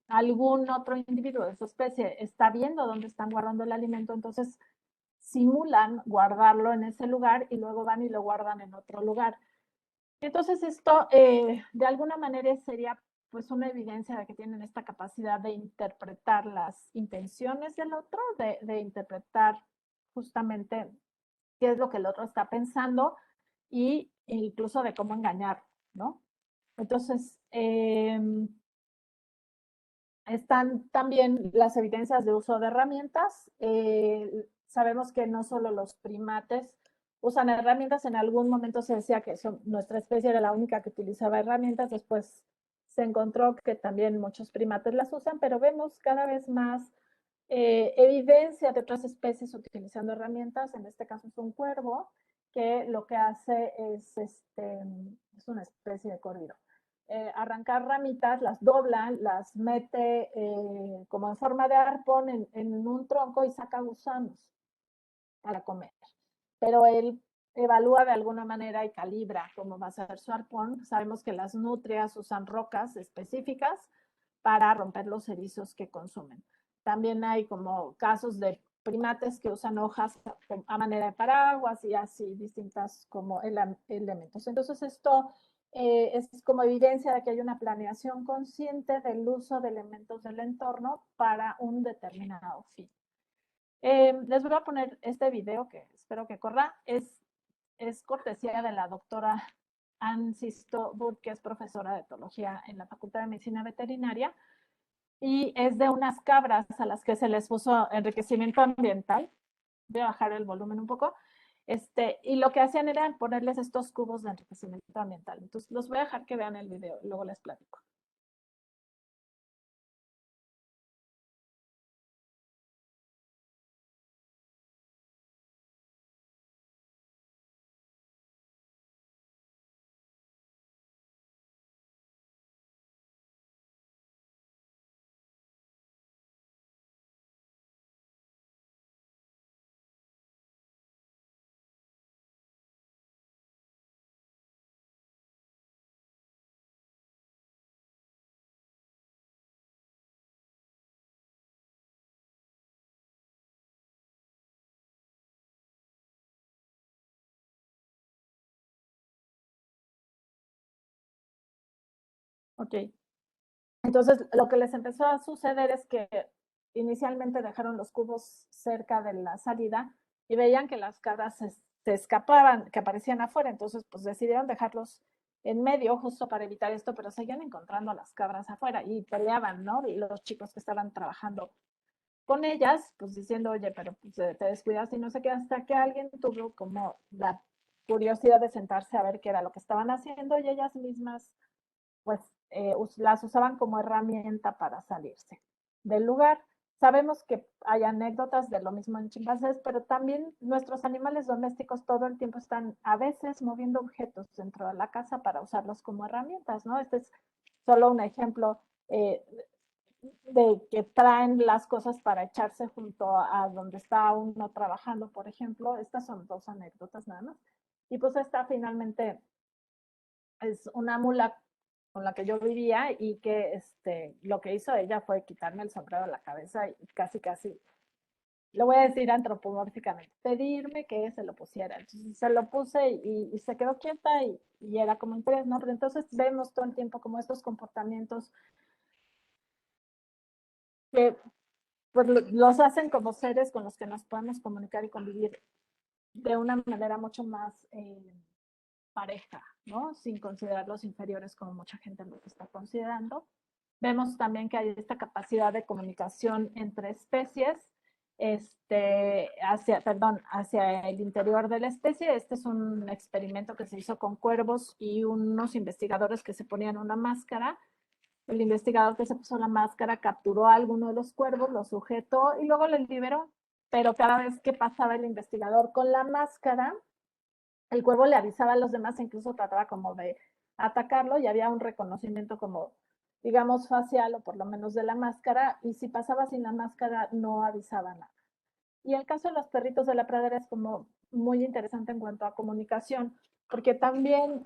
algún otro individuo de su especie está viendo dónde están guardando el alimento, entonces simulan guardarlo en ese lugar y luego van y lo guardan en otro lugar. Entonces esto de alguna manera sería pues una evidencia de que tienen esta capacidad de interpretar las intenciones del otro, de interpretar justamente qué es lo que el otro está pensando y incluso de cómo engañar, ¿no? Entonces, están también las evidencias de uso de herramientas. Sabemos que no solo los primates usan herramientas, en algún momento se decía que nuestra especie era la única que utilizaba herramientas, después se encontró que también muchos primates las usan, pero vemos cada vez más evidencia de otras especies utilizando herramientas. En este caso es un cuervo que lo que hace es una especie de córvido. Arrancar ramitas, las dobla, las mete como en forma de arpón en un tronco y saca gusanos para comer. Pero él evalúa de alguna manera y calibra cómo va a ser su arpón. Sabemos que las nutrias usan rocas específicas para romper los erizos que consumen. También hay como casos de primates que usan hojas a manera de paraguas y así distintas como elementos. Entonces esto es como evidencia de que hay una planeación consciente del uso de elementos del entorno para un determinado fin. Les voy a poner este video que espero que corra. Es cortesía de la doctora Ann Sisto Wood, que es profesora de etología en la Facultad de Medicina Veterinaria, y es de unas cabras a las que se les puso enriquecimiento ambiental. Voy a bajar el volumen un poco. Y lo que hacían era ponerles estos cubos de enriquecimiento ambiental. Entonces, los voy a dejar que vean el video, luego les platico. Ok. Entonces, lo que les empezó a suceder es que inicialmente dejaron los cubos cerca de la salida y veían que las cabras se escapaban, que aparecían afuera. Entonces, pues decidieron dejarlos en medio justo para evitar esto, pero seguían encontrando a las cabras afuera y peleaban, ¿no? Y los chicos que estaban trabajando con ellas, pues diciendo, oye, pero pues, te descuidas y no sé qué, hasta que alguien tuvo como la curiosidad de sentarse a ver qué era lo que estaban haciendo y ellas mismas pues las usaban como herramienta para salirse del lugar. Sabemos que hay anécdotas de lo mismo en chimpancés, pero también nuestros animales domésticos todo el tiempo están a veces moviendo objetos dentro de la casa para usarlos como herramientas, ¿no? Este es solo un ejemplo de que traen las cosas para echarse junto a donde está uno trabajando, por ejemplo. Estas son dos anécdotas nada más. Y pues esta finalmente es una mula con la que yo vivía y que lo que hizo ella fue quitarme el sombrero de la cabeza y casi, lo voy a decir antropomórficamente, pedirme que se lo pusiera. Entonces se lo puse y se quedó quieta y era como interés, ¿no? Pero entonces vemos todo el tiempo como estos comportamientos que pues los hacen como seres con los que nos podemos comunicar y convivir de una manera mucho más pareja, ¿no? Sin considerarlos inferiores como mucha gente los está considerando. Vemos también que hay esta capacidad de comunicación entre especies hacia el interior de la especie. Este es un experimento que se hizo con cuervos y unos investigadores que se ponían una máscara. El investigador que se puso la máscara capturó a alguno de los cuervos, lo sujetó y luego le liberó. Pero cada vez que pasaba el investigador con la máscara, el cuervo le avisaba a los demás, incluso trataba como de atacarlo y había un reconocimiento como, digamos, facial o por lo menos de la máscara, y si pasaba sin la máscara no avisaba nada. Y el caso de los perritos de la pradera es como muy interesante en cuanto a comunicación, porque también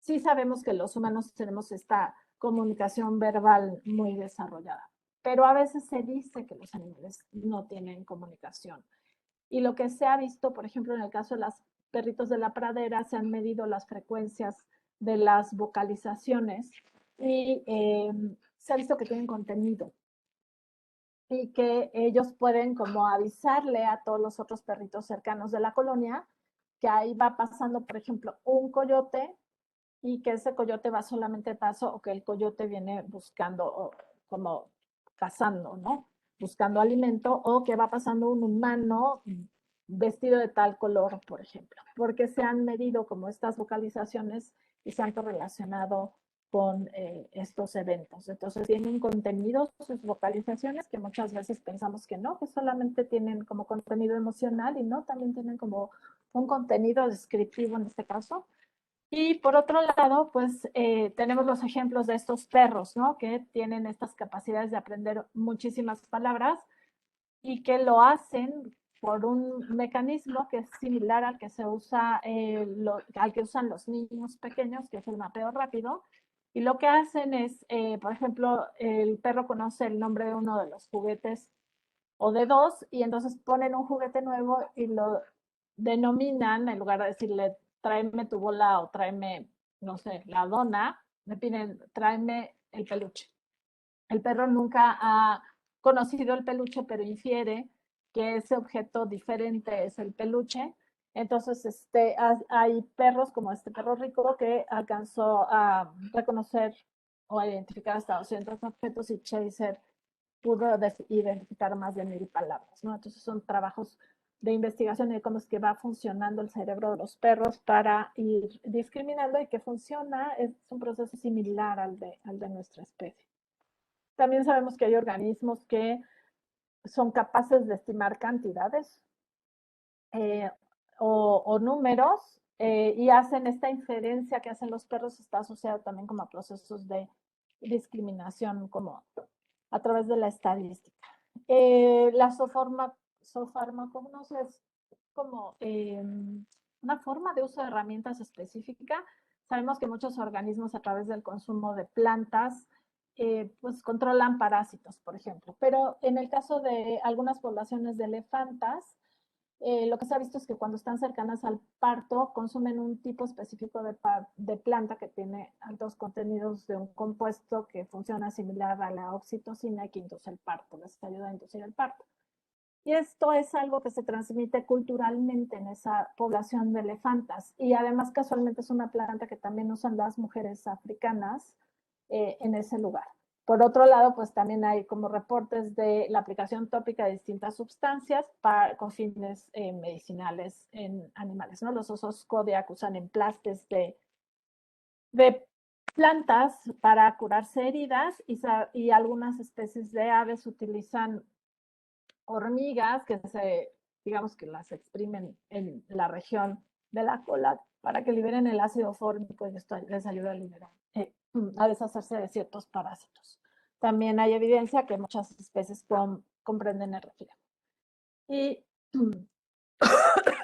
sí sabemos que los humanos tenemos esta comunicación verbal muy desarrollada, pero a veces se dice que los animales no tienen comunicación. Y lo que se ha visto, por ejemplo, en el caso de los perritos de la pradera, se han medido las frecuencias de las vocalizaciones y se ha visto que tienen contenido y que ellos pueden como avisarle a todos los otros perritos cercanos de la colonia que ahí va pasando, por ejemplo, un coyote y que ese coyote va solamente paso o que el coyote viene buscando como cazando, ¿no? Buscando alimento o que va pasando un humano vestido de tal color, por ejemplo, porque se han medido como estas vocalizaciones y se han correlacionado con estos eventos. Entonces tienen contenidos sus vocalizaciones que muchas veces pensamos que no, que solamente tienen como contenido emocional y no, también tienen como un contenido descriptivo en este caso. Y por otro lado, pues tenemos los ejemplos de estos perros, ¿no? Que tienen estas capacidades de aprender muchísimas palabras y que lo hacen por un mecanismo que es similar al que se usa, al que usan los niños pequeños, que es el mapeo rápido. Y lo que hacen es, por ejemplo, el perro conoce el nombre de uno de los juguetes o de dos, y entonces ponen un juguete nuevo y lo denominan, en lugar de decirle tráeme tu bola o tráeme, no sé, la dona, me piden tráeme el peluche. El perro nunca ha conocido el peluche, pero infiere que ese objeto diferente es el peluche. Entonces, hay perros como este perro rico que alcanzó a reconocer o a identificar hasta 200 objetos y Chaser pudo identificar más de 1000 palabras, ¿no? Entonces son trabajos de investigación de cómo es que va funcionando el cerebro de los perros para ir discriminando y que funciona, es un proceso similar al de nuestra especie. También sabemos que hay organismos que son capaces de estimar cantidades eh, o números y hacen esta inferencia que hacen los perros, está asociado también como a procesos de discriminación como a través de la estadística. La sofarmacognosia es como una forma de uso de herramientas específica. Sabemos que muchos organismos a través del consumo de plantas pues controlan parásitos, por ejemplo. Pero en el caso de algunas poblaciones de elefantas, lo que se ha visto es que cuando están cercanas al parto consumen un tipo específico de planta que tiene altos contenidos de un compuesto que funciona similar a la oxitocina y que induce el parto, les ayuda a inducir el parto. Y esto es algo que se transmite culturalmente en esa población de elefantas. Y además casualmente es una planta que también usan las mujeres africanas en ese lugar. Por otro lado, pues también hay como reportes de la aplicación tópica de distintas sustancias con fines medicinales en animales, ¿no? Los osos Kodiak usan emplastes de plantas para curarse heridas y algunas especies de aves utilizan hormigas que digamos que las exprimen en la región de la cola para que liberen el ácido fórmico y esto les ayuda a liberar, a deshacerse de ciertos parásitos. También hay evidencia que muchas especies comprenden el reflejo. Y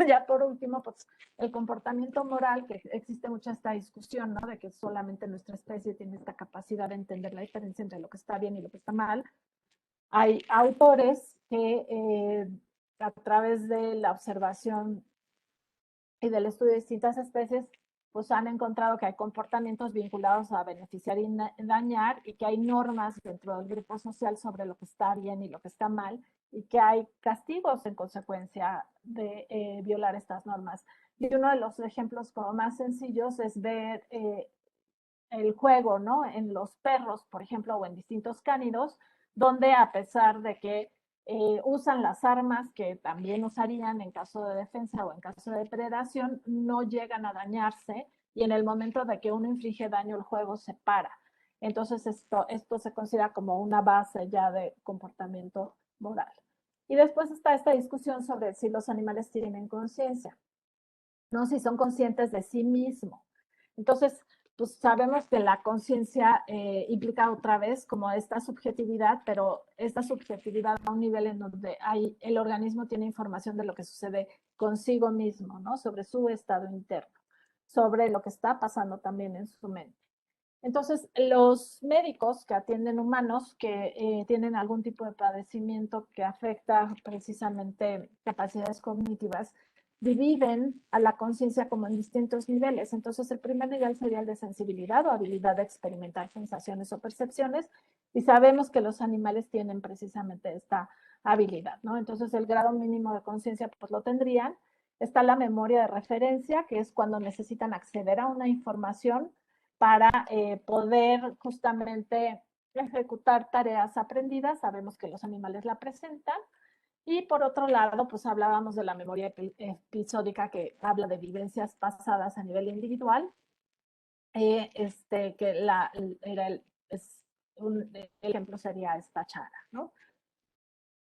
ya por último, pues el comportamiento moral, que existe mucha esta discusión, ¿no? De que solamente nuestra especie tiene esta capacidad de entender la diferencia entre lo que está bien y lo que está mal. Hay autores que a través de la observación y del estudio de distintas especies, pues han encontrado que hay comportamientos vinculados a beneficiar y dañar y que hay normas dentro del grupo social sobre lo que está bien y lo que está mal y que hay castigos en consecuencia de violar estas normas. Y uno de los ejemplos como más sencillos es ver el juego, ¿no? En los perros, por ejemplo, o en distintos cánidos, donde a pesar de que usan las armas que también usarían en caso de defensa o en caso de depredación, no llegan a dañarse y en el momento de que uno inflige daño, el juego se para. Entonces esto se considera como una base ya de comportamiento moral. Y después está esta discusión sobre si los animales tienen conciencia, ¿no? Si son conscientes de sí mismos. Entonces, pues sabemos que la conciencia implica otra vez como esta subjetividad, pero esta subjetividad a un nivel en donde el organismo tiene información de lo que sucede consigo mismo, ¿no? Sobre su estado interno, sobre lo que está pasando también en su mente. Entonces, los médicos que atienden humanos que tienen algún tipo de padecimiento que afecta precisamente capacidades cognitivas, dividen a la conciencia como en distintos niveles. Entonces, el primer nivel sería el de sensibilidad o habilidad de experimentar sensaciones o percepciones, y sabemos que los animales tienen precisamente esta habilidad, ¿no? Entonces, el grado mínimo de conciencia pues lo tendrían, Está la memoria de referencia, que es cuando necesitan acceder a una información para poder justamente ejecutar tareas aprendidas. Sabemos que los animales la presentan. Y por otro lado, pues hablábamos de la memoria episódica, que habla de vivencias pasadas a nivel individual, que el ejemplo sería esta chara, ¿no?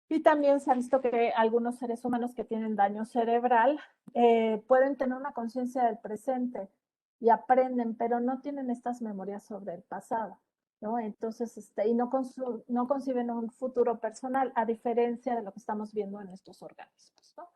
Y también se ha visto que algunos seres humanos que tienen daño cerebral pueden tener una conciencia del presente y aprenden, pero no tienen estas memorias sobre el pasado, ¿no? Entonces, y no conciben un futuro personal, a diferencia de lo que estamos viendo en estos organismos, ¿no?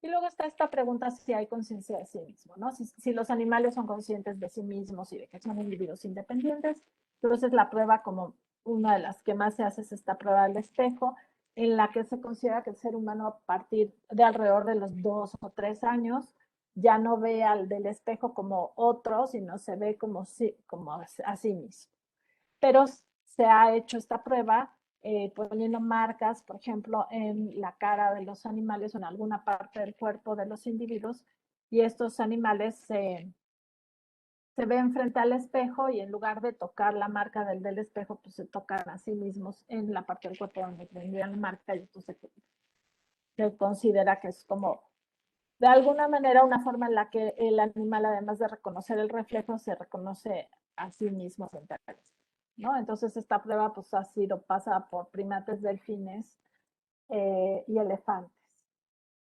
Y luego está esta pregunta si hay conciencia de sí mismo, ¿no? Si los animales son conscientes de sí mismos y de que son individuos independientes. Entonces, la prueba, como una de las que más se hace, es esta prueba del espejo, en la que se considera que el ser humano, a partir de alrededor de los 2 o 3 años, ya no ve al del espejo como otro, sino se ve como a sí mismo. Pero se ha hecho esta prueba poniendo marcas, por ejemplo, en la cara de los animales o en alguna parte del cuerpo de los individuos, y estos animales se ven frente al espejo, y en lugar de tocar la marca del espejo, pues se tocan a sí mismos en la parte del cuerpo donde tendrían la marca, y entonces se considera que es como, de alguna manera, una forma en la que el animal, además de reconocer el reflejo, se reconoce a sí mismo frente al espejo, ¿no? Entonces esta prueba pues ha sido pasada por primates, delfines y elefantes,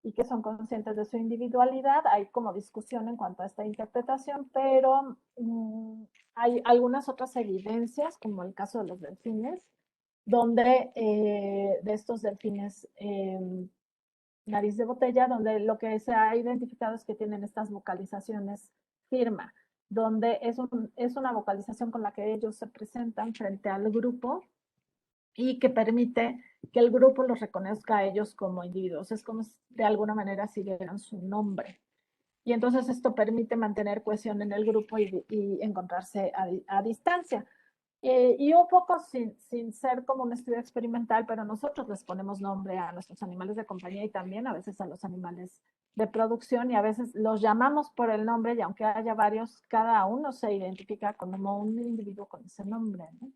y que son conscientes de su individualidad. Hay como discusión en cuanto a esta interpretación, pero hay algunas otras evidencias, como el caso de los delfines, donde de estos delfines nariz de botella, donde lo que se ha identificado es que tienen estas vocalizaciones firma, donde es una vocalización con la que ellos se presentan frente al grupo y que permite que el grupo los reconozca a ellos como individuos. Es como si de alguna manera siguieran su nombre. Y entonces esto permite mantener cohesión en el grupo y encontrarse a distancia. Y un poco sin ser como un estudio experimental, pero nosotros les ponemos nombre a nuestros animales de compañía y también a veces a los animales de producción, y a veces los llamamos por el nombre, y aunque haya varios, cada uno se identifica como un individuo con ese nombre, ¿no?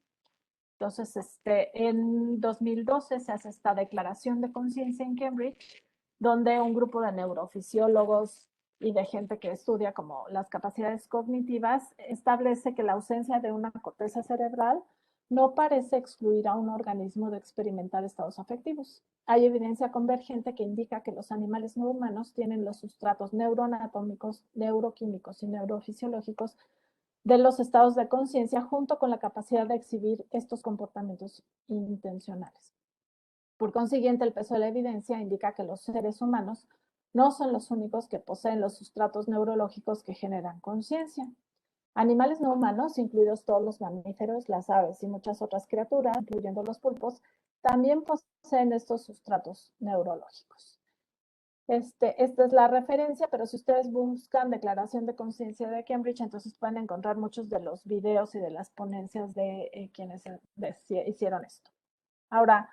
Entonces, en 2012 se hace esta declaración de conciencia en Cambridge, donde un grupo de neurofisiólogos y de gente que estudia como las capacidades cognitivas establece que la ausencia de una corteza cerebral no parece excluir a un organismo de experimentar estados afectivos. Hay evidencia convergente que indica que los animales no humanos tienen los sustratos neuroanatómicos, neuroquímicos y neurofisiológicos de los estados de conciencia, junto con la capacidad de exhibir estos comportamientos intencionales. Por consiguiente, el peso de la evidencia indica que los seres humanos no son los únicos que poseen los sustratos neurológicos que generan conciencia. Animales no humanos, incluidos todos los mamíferos, las aves y muchas otras criaturas, incluyendo los pulpos, también poseen estos sustratos neurológicos. Esta es la referencia, pero si ustedes buscan Declaración de Conciencia de Cambridge, entonces pueden encontrar muchos de los videos y de las ponencias de quienes hicieron esto. Ahora,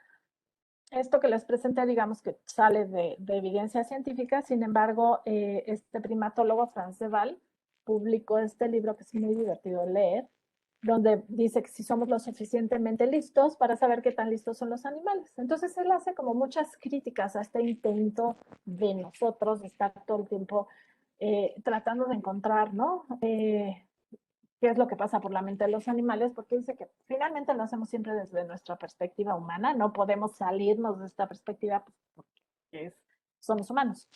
esto que les presenté, digamos que sale de evidencia científica. Sin embargo, este primatólogo, Franz de Waal, publicó este libro que es muy divertido de leer, donde dice que si somos lo suficientemente listos para saber qué tan listos son los animales. Entonces él hace como muchas críticas a este intento de nosotros de estar todo el tiempo tratando de encontrar, ¿no? Qué es lo que pasa por la mente de los animales, porque dice que finalmente lo hacemos siempre desde nuestra perspectiva humana, no podemos salirnos de esta perspectiva porque somos humanos.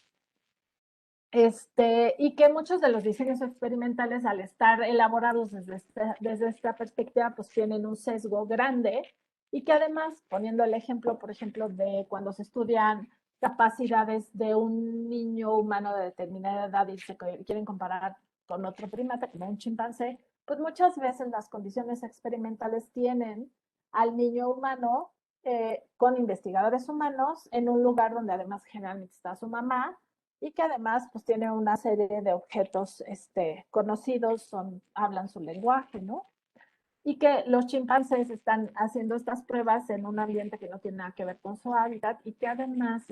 Y que muchos de los diseños experimentales, al estar elaborados desde esta perspectiva, pues tienen un sesgo grande, y que además, poniendo el ejemplo, por ejemplo, de cuando se estudian capacidades de un niño humano de determinada edad y se quieren comparar con otro primate, como un chimpancé, pues muchas veces las condiciones experimentales tienen al niño humano con investigadores humanos en un lugar donde además generalmente está su mamá, y que además pues tiene una serie de objetos conocidos, hablan su lenguaje, ¿no? Y que los chimpancés están haciendo estas pruebas en un ambiente que no tiene nada que ver con su hábitat, y que además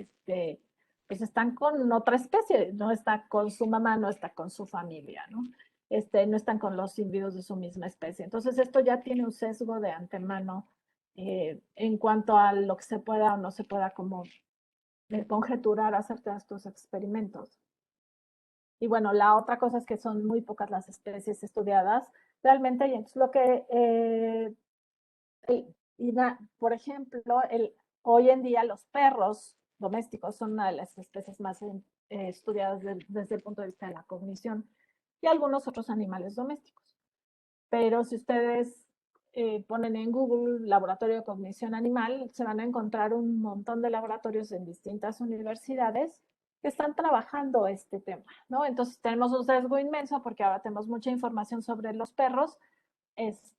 pues están con otra especie, no está con su mamá, no está con su familia, ¿no? No están con los individuos de su misma especie. Entonces, esto ya tiene un sesgo de antemano en cuanto a lo que se pueda o no se pueda como conjeturar acerca de estos experimentos. Y bueno, la otra cosa es que son muy pocas las especies estudiadas realmente, y entonces lo que, por ejemplo, hoy en día los perros domésticos son una de las especies más estudiadas desde el punto de vista de la cognición y algunos otros animales domésticos. Pero si ustedes ponen en Google laboratorio de cognición animal, se van a encontrar un montón de laboratorios en distintas universidades que están trabajando este tema, ¿no? Entonces tenemos un sesgo inmenso porque ahora tenemos mucha información sobre los perros,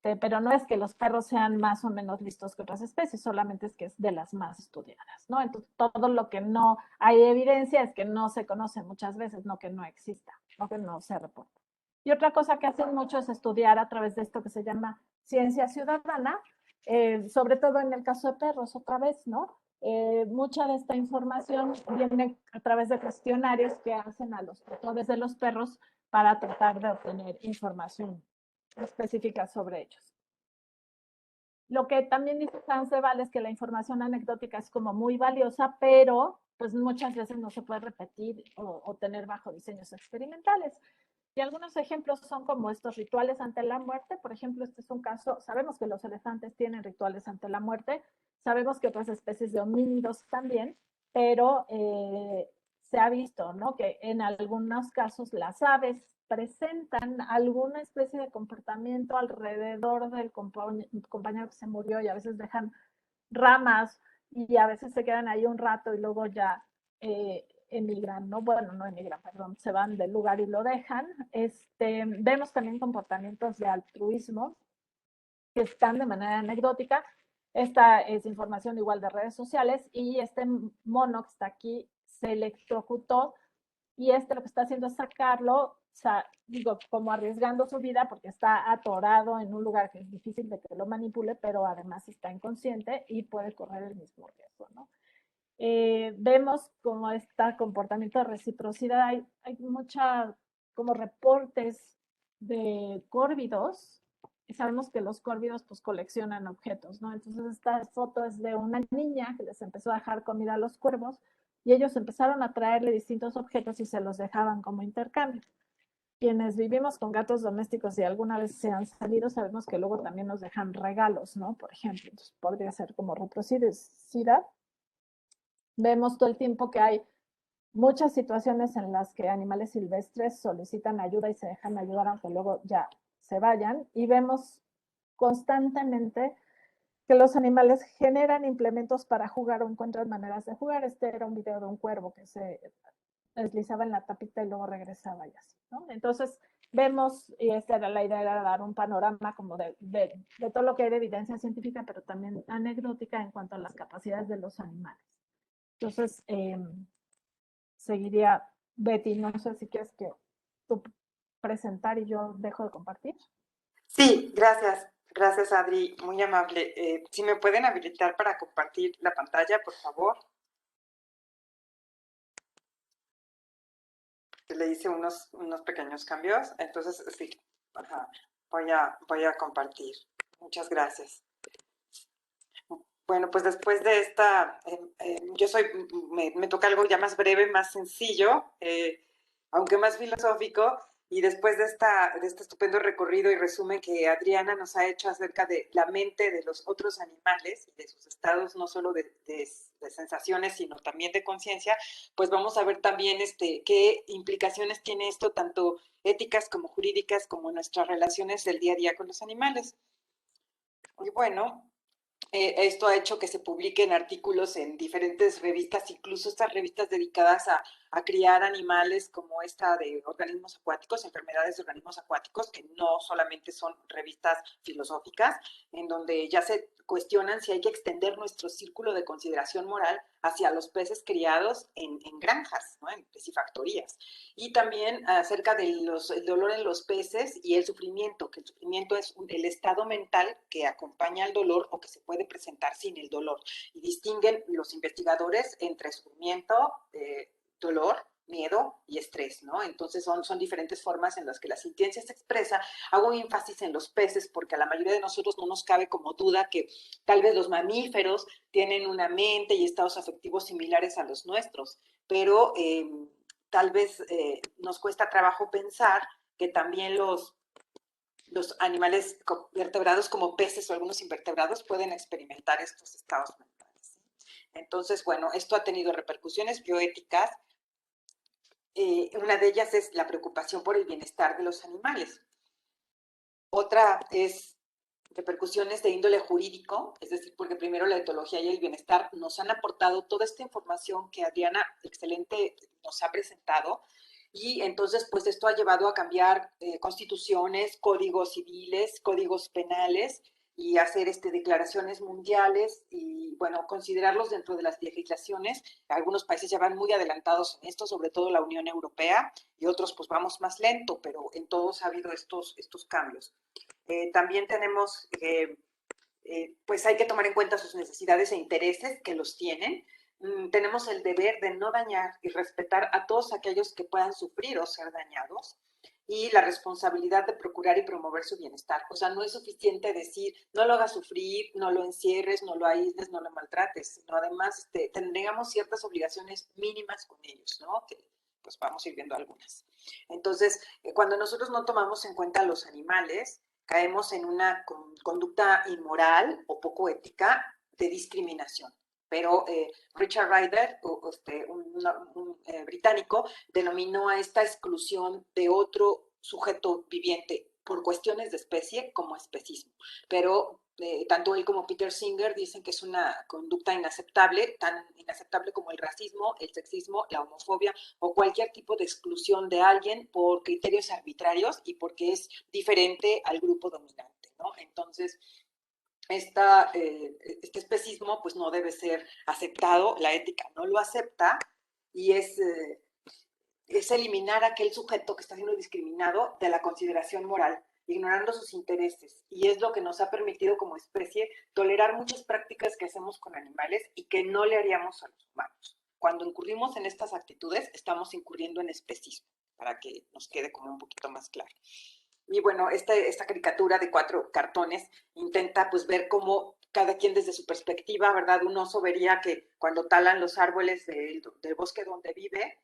pero no es que los perros sean más o menos listos que otras especies, solamente es que es de las más estudiadas, ¿no? Entonces todo lo que no hay evidencia es que no se conoce muchas veces, no que no exista, no que no se reporta. Y otra cosa que hacen mucho es estudiar a través de esto que se llama ciencia ciudadana, sobre todo en el caso de perros, otra vez, ¿no? Mucha de esta información viene a través de cuestionarios que hacen a los tutores de los perros para tratar de obtener información específica sobre ellos. Lo que también dice Sanseval es que la información anecdótica es como muy valiosa, pero pues muchas veces no se puede repetir o tener bajo diseños experimentales. Y algunos ejemplos son como estos rituales ante la muerte. Por ejemplo, este es un caso, sabemos que los elefantes tienen rituales ante la muerte, sabemos que otras especies de homínidos también, pero se ha visto, ¿no?, que en algunos casos las aves presentan alguna especie de comportamiento alrededor del compañero que se murió y a veces dejan ramas y a veces se quedan ahí un rato y luego ya emigran, ¿no? Bueno, no emigran, perdón, se van del lugar y lo dejan. Vemos también comportamientos de altruismo que están de manera anecdótica. Esta es información igual de redes sociales y este mono que está aquí se electrocutó y lo que está haciendo es sacarlo, o sea, digo, como arriesgando su vida porque está atorado en un lugar que es difícil de que lo manipule, pero además está inconsciente y puede correr el mismo riesgo, ¿no? Vemos como este comportamiento de reciprocidad, hay mucha como reportes de córvidos, y sabemos que los córvidos pues coleccionan objetos, ¿no? Entonces esta foto es de una niña que les empezó a dejar comida a los cuervos y ellos empezaron a traerle distintos objetos y se los dejaban como intercambio. Quienes vivimos con gatos domésticos y alguna vez se han salido, sabemos que luego también nos dejan regalos, ¿no? Por ejemplo, entonces podría ser como reciprocidad. Vemos todo el tiempo que hay muchas situaciones en las que animales silvestres solicitan ayuda y se dejan ayudar aunque luego ya se vayan, y vemos constantemente que los animales generan implementos para jugar o encuentran maneras de jugar. Era un video de un cuervo que se deslizaba en la tapita y luego regresaba y así, ¿no? Entonces vemos, y esta era la idea, era dar un panorama como de todo lo que hay de evidencia científica, pero también anecdótica en cuanto a las capacidades de los animales. Entonces, seguiría Betty, no sé si quieres que tú presentar y yo dejo de compartir. Sí, gracias. Gracias, Adri. Muy amable. Si me pueden habilitar para compartir la pantalla, por favor. Le hice unos pequeños cambios, entonces sí, voy a compartir. Muchas gracias. Bueno, pues después de esta, me toca algo ya más breve, más sencillo, aunque más filosófico, y después de este estupendo recorrido y resumen que Adriana nos ha hecho acerca de la mente de los otros animales y de sus estados no solo de sensaciones, sino también de conciencia, pues vamos a ver también qué implicaciones tiene esto, tanto éticas como jurídicas, como en nuestras relaciones del día a día con los animales. Y bueno, esto ha hecho que se publiquen artículos en diferentes revistas, incluso estas revistas dedicadas a criar animales, como esta de organismos acuáticos, enfermedades de organismos acuáticos, que no solamente son revistas filosóficas, en donde ya se cuestionan si hay que extender nuestro círculo de consideración moral hacia los peces criados en granjas, ¿no?, en piscifactorías. Y también acerca del dolor en los peces y el sufrimiento, que el sufrimiento es el estado mental que acompaña al dolor o que se puede presentar sin el dolor. Y distinguen los investigadores entre sufrimiento dolor, miedo y estrés, ¿no? Entonces son diferentes formas en las que la sintiencia se expresa. Hago énfasis en los peces porque a la mayoría de nosotros no nos cabe como duda que tal vez los mamíferos tienen una mente y estados afectivos similares a los nuestros, pero tal vez nos cuesta trabajo pensar que también los animales vertebrados como peces o algunos invertebrados pueden experimentar estos estados mentales. Entonces, bueno, esto ha tenido repercusiones bioéticas. Una de ellas es la preocupación por el bienestar de los animales. Otra es repercusiones de índole jurídico, es decir, porque primero la etología y el bienestar nos han aportado toda esta información que Adriana, excelente, nos ha presentado, y entonces pues esto ha llevado a cambiar constituciones, códigos civiles, códigos penales, y hacer declaraciones mundiales y, bueno, considerarlos dentro de las legislaciones. Algunos países ya van muy adelantados en esto, sobre todo la Unión Europea, y otros pues vamos más lento, pero en todos ha habido estos cambios. También tenemos, pues hay que tomar en cuenta sus necesidades e intereses, que los tienen. Tenemos el deber de no dañar y respetar a todos aquellos que puedan sufrir o ser dañados, y la responsabilidad de procurar y promover su bienestar. O sea, no es suficiente decir, no lo hagas sufrir, no lo encierres, no lo aísles, no lo maltrates, sino además tendríamos ciertas obligaciones mínimas con ellos, ¿no? Que pues vamos a ir viendo algunas. Entonces, cuando nosotros no tomamos en cuenta a los animales, caemos en una conducta inmoral o poco ética de discriminación. Pero Richard Ryder, un británico, denominó a esta exclusión de otro sujeto viviente por cuestiones de especie como especismo. Pero tanto él como Peter Singer dicen que es una conducta inaceptable, tan inaceptable como el racismo, el sexismo, la homofobia o cualquier tipo de exclusión de alguien por criterios arbitrarios y porque es diferente al grupo dominante, ¿no? Entonces, este especismo pues no debe ser aceptado, la ética no lo acepta, y es eliminar a aquel sujeto que está siendo discriminado de la consideración moral, ignorando sus intereses, y es lo que nos ha permitido como especie tolerar muchas prácticas que hacemos con animales y que no le haríamos a los humanos. Cuando incurrimos en estas actitudes, estamos incurriendo en especismo, para que nos quede como un poquito más claro. Y bueno, esta caricatura de 4 cartones intenta pues ver cómo cada quien desde su perspectiva, ¿verdad? Un oso vería que cuando talan los árboles del bosque donde vive,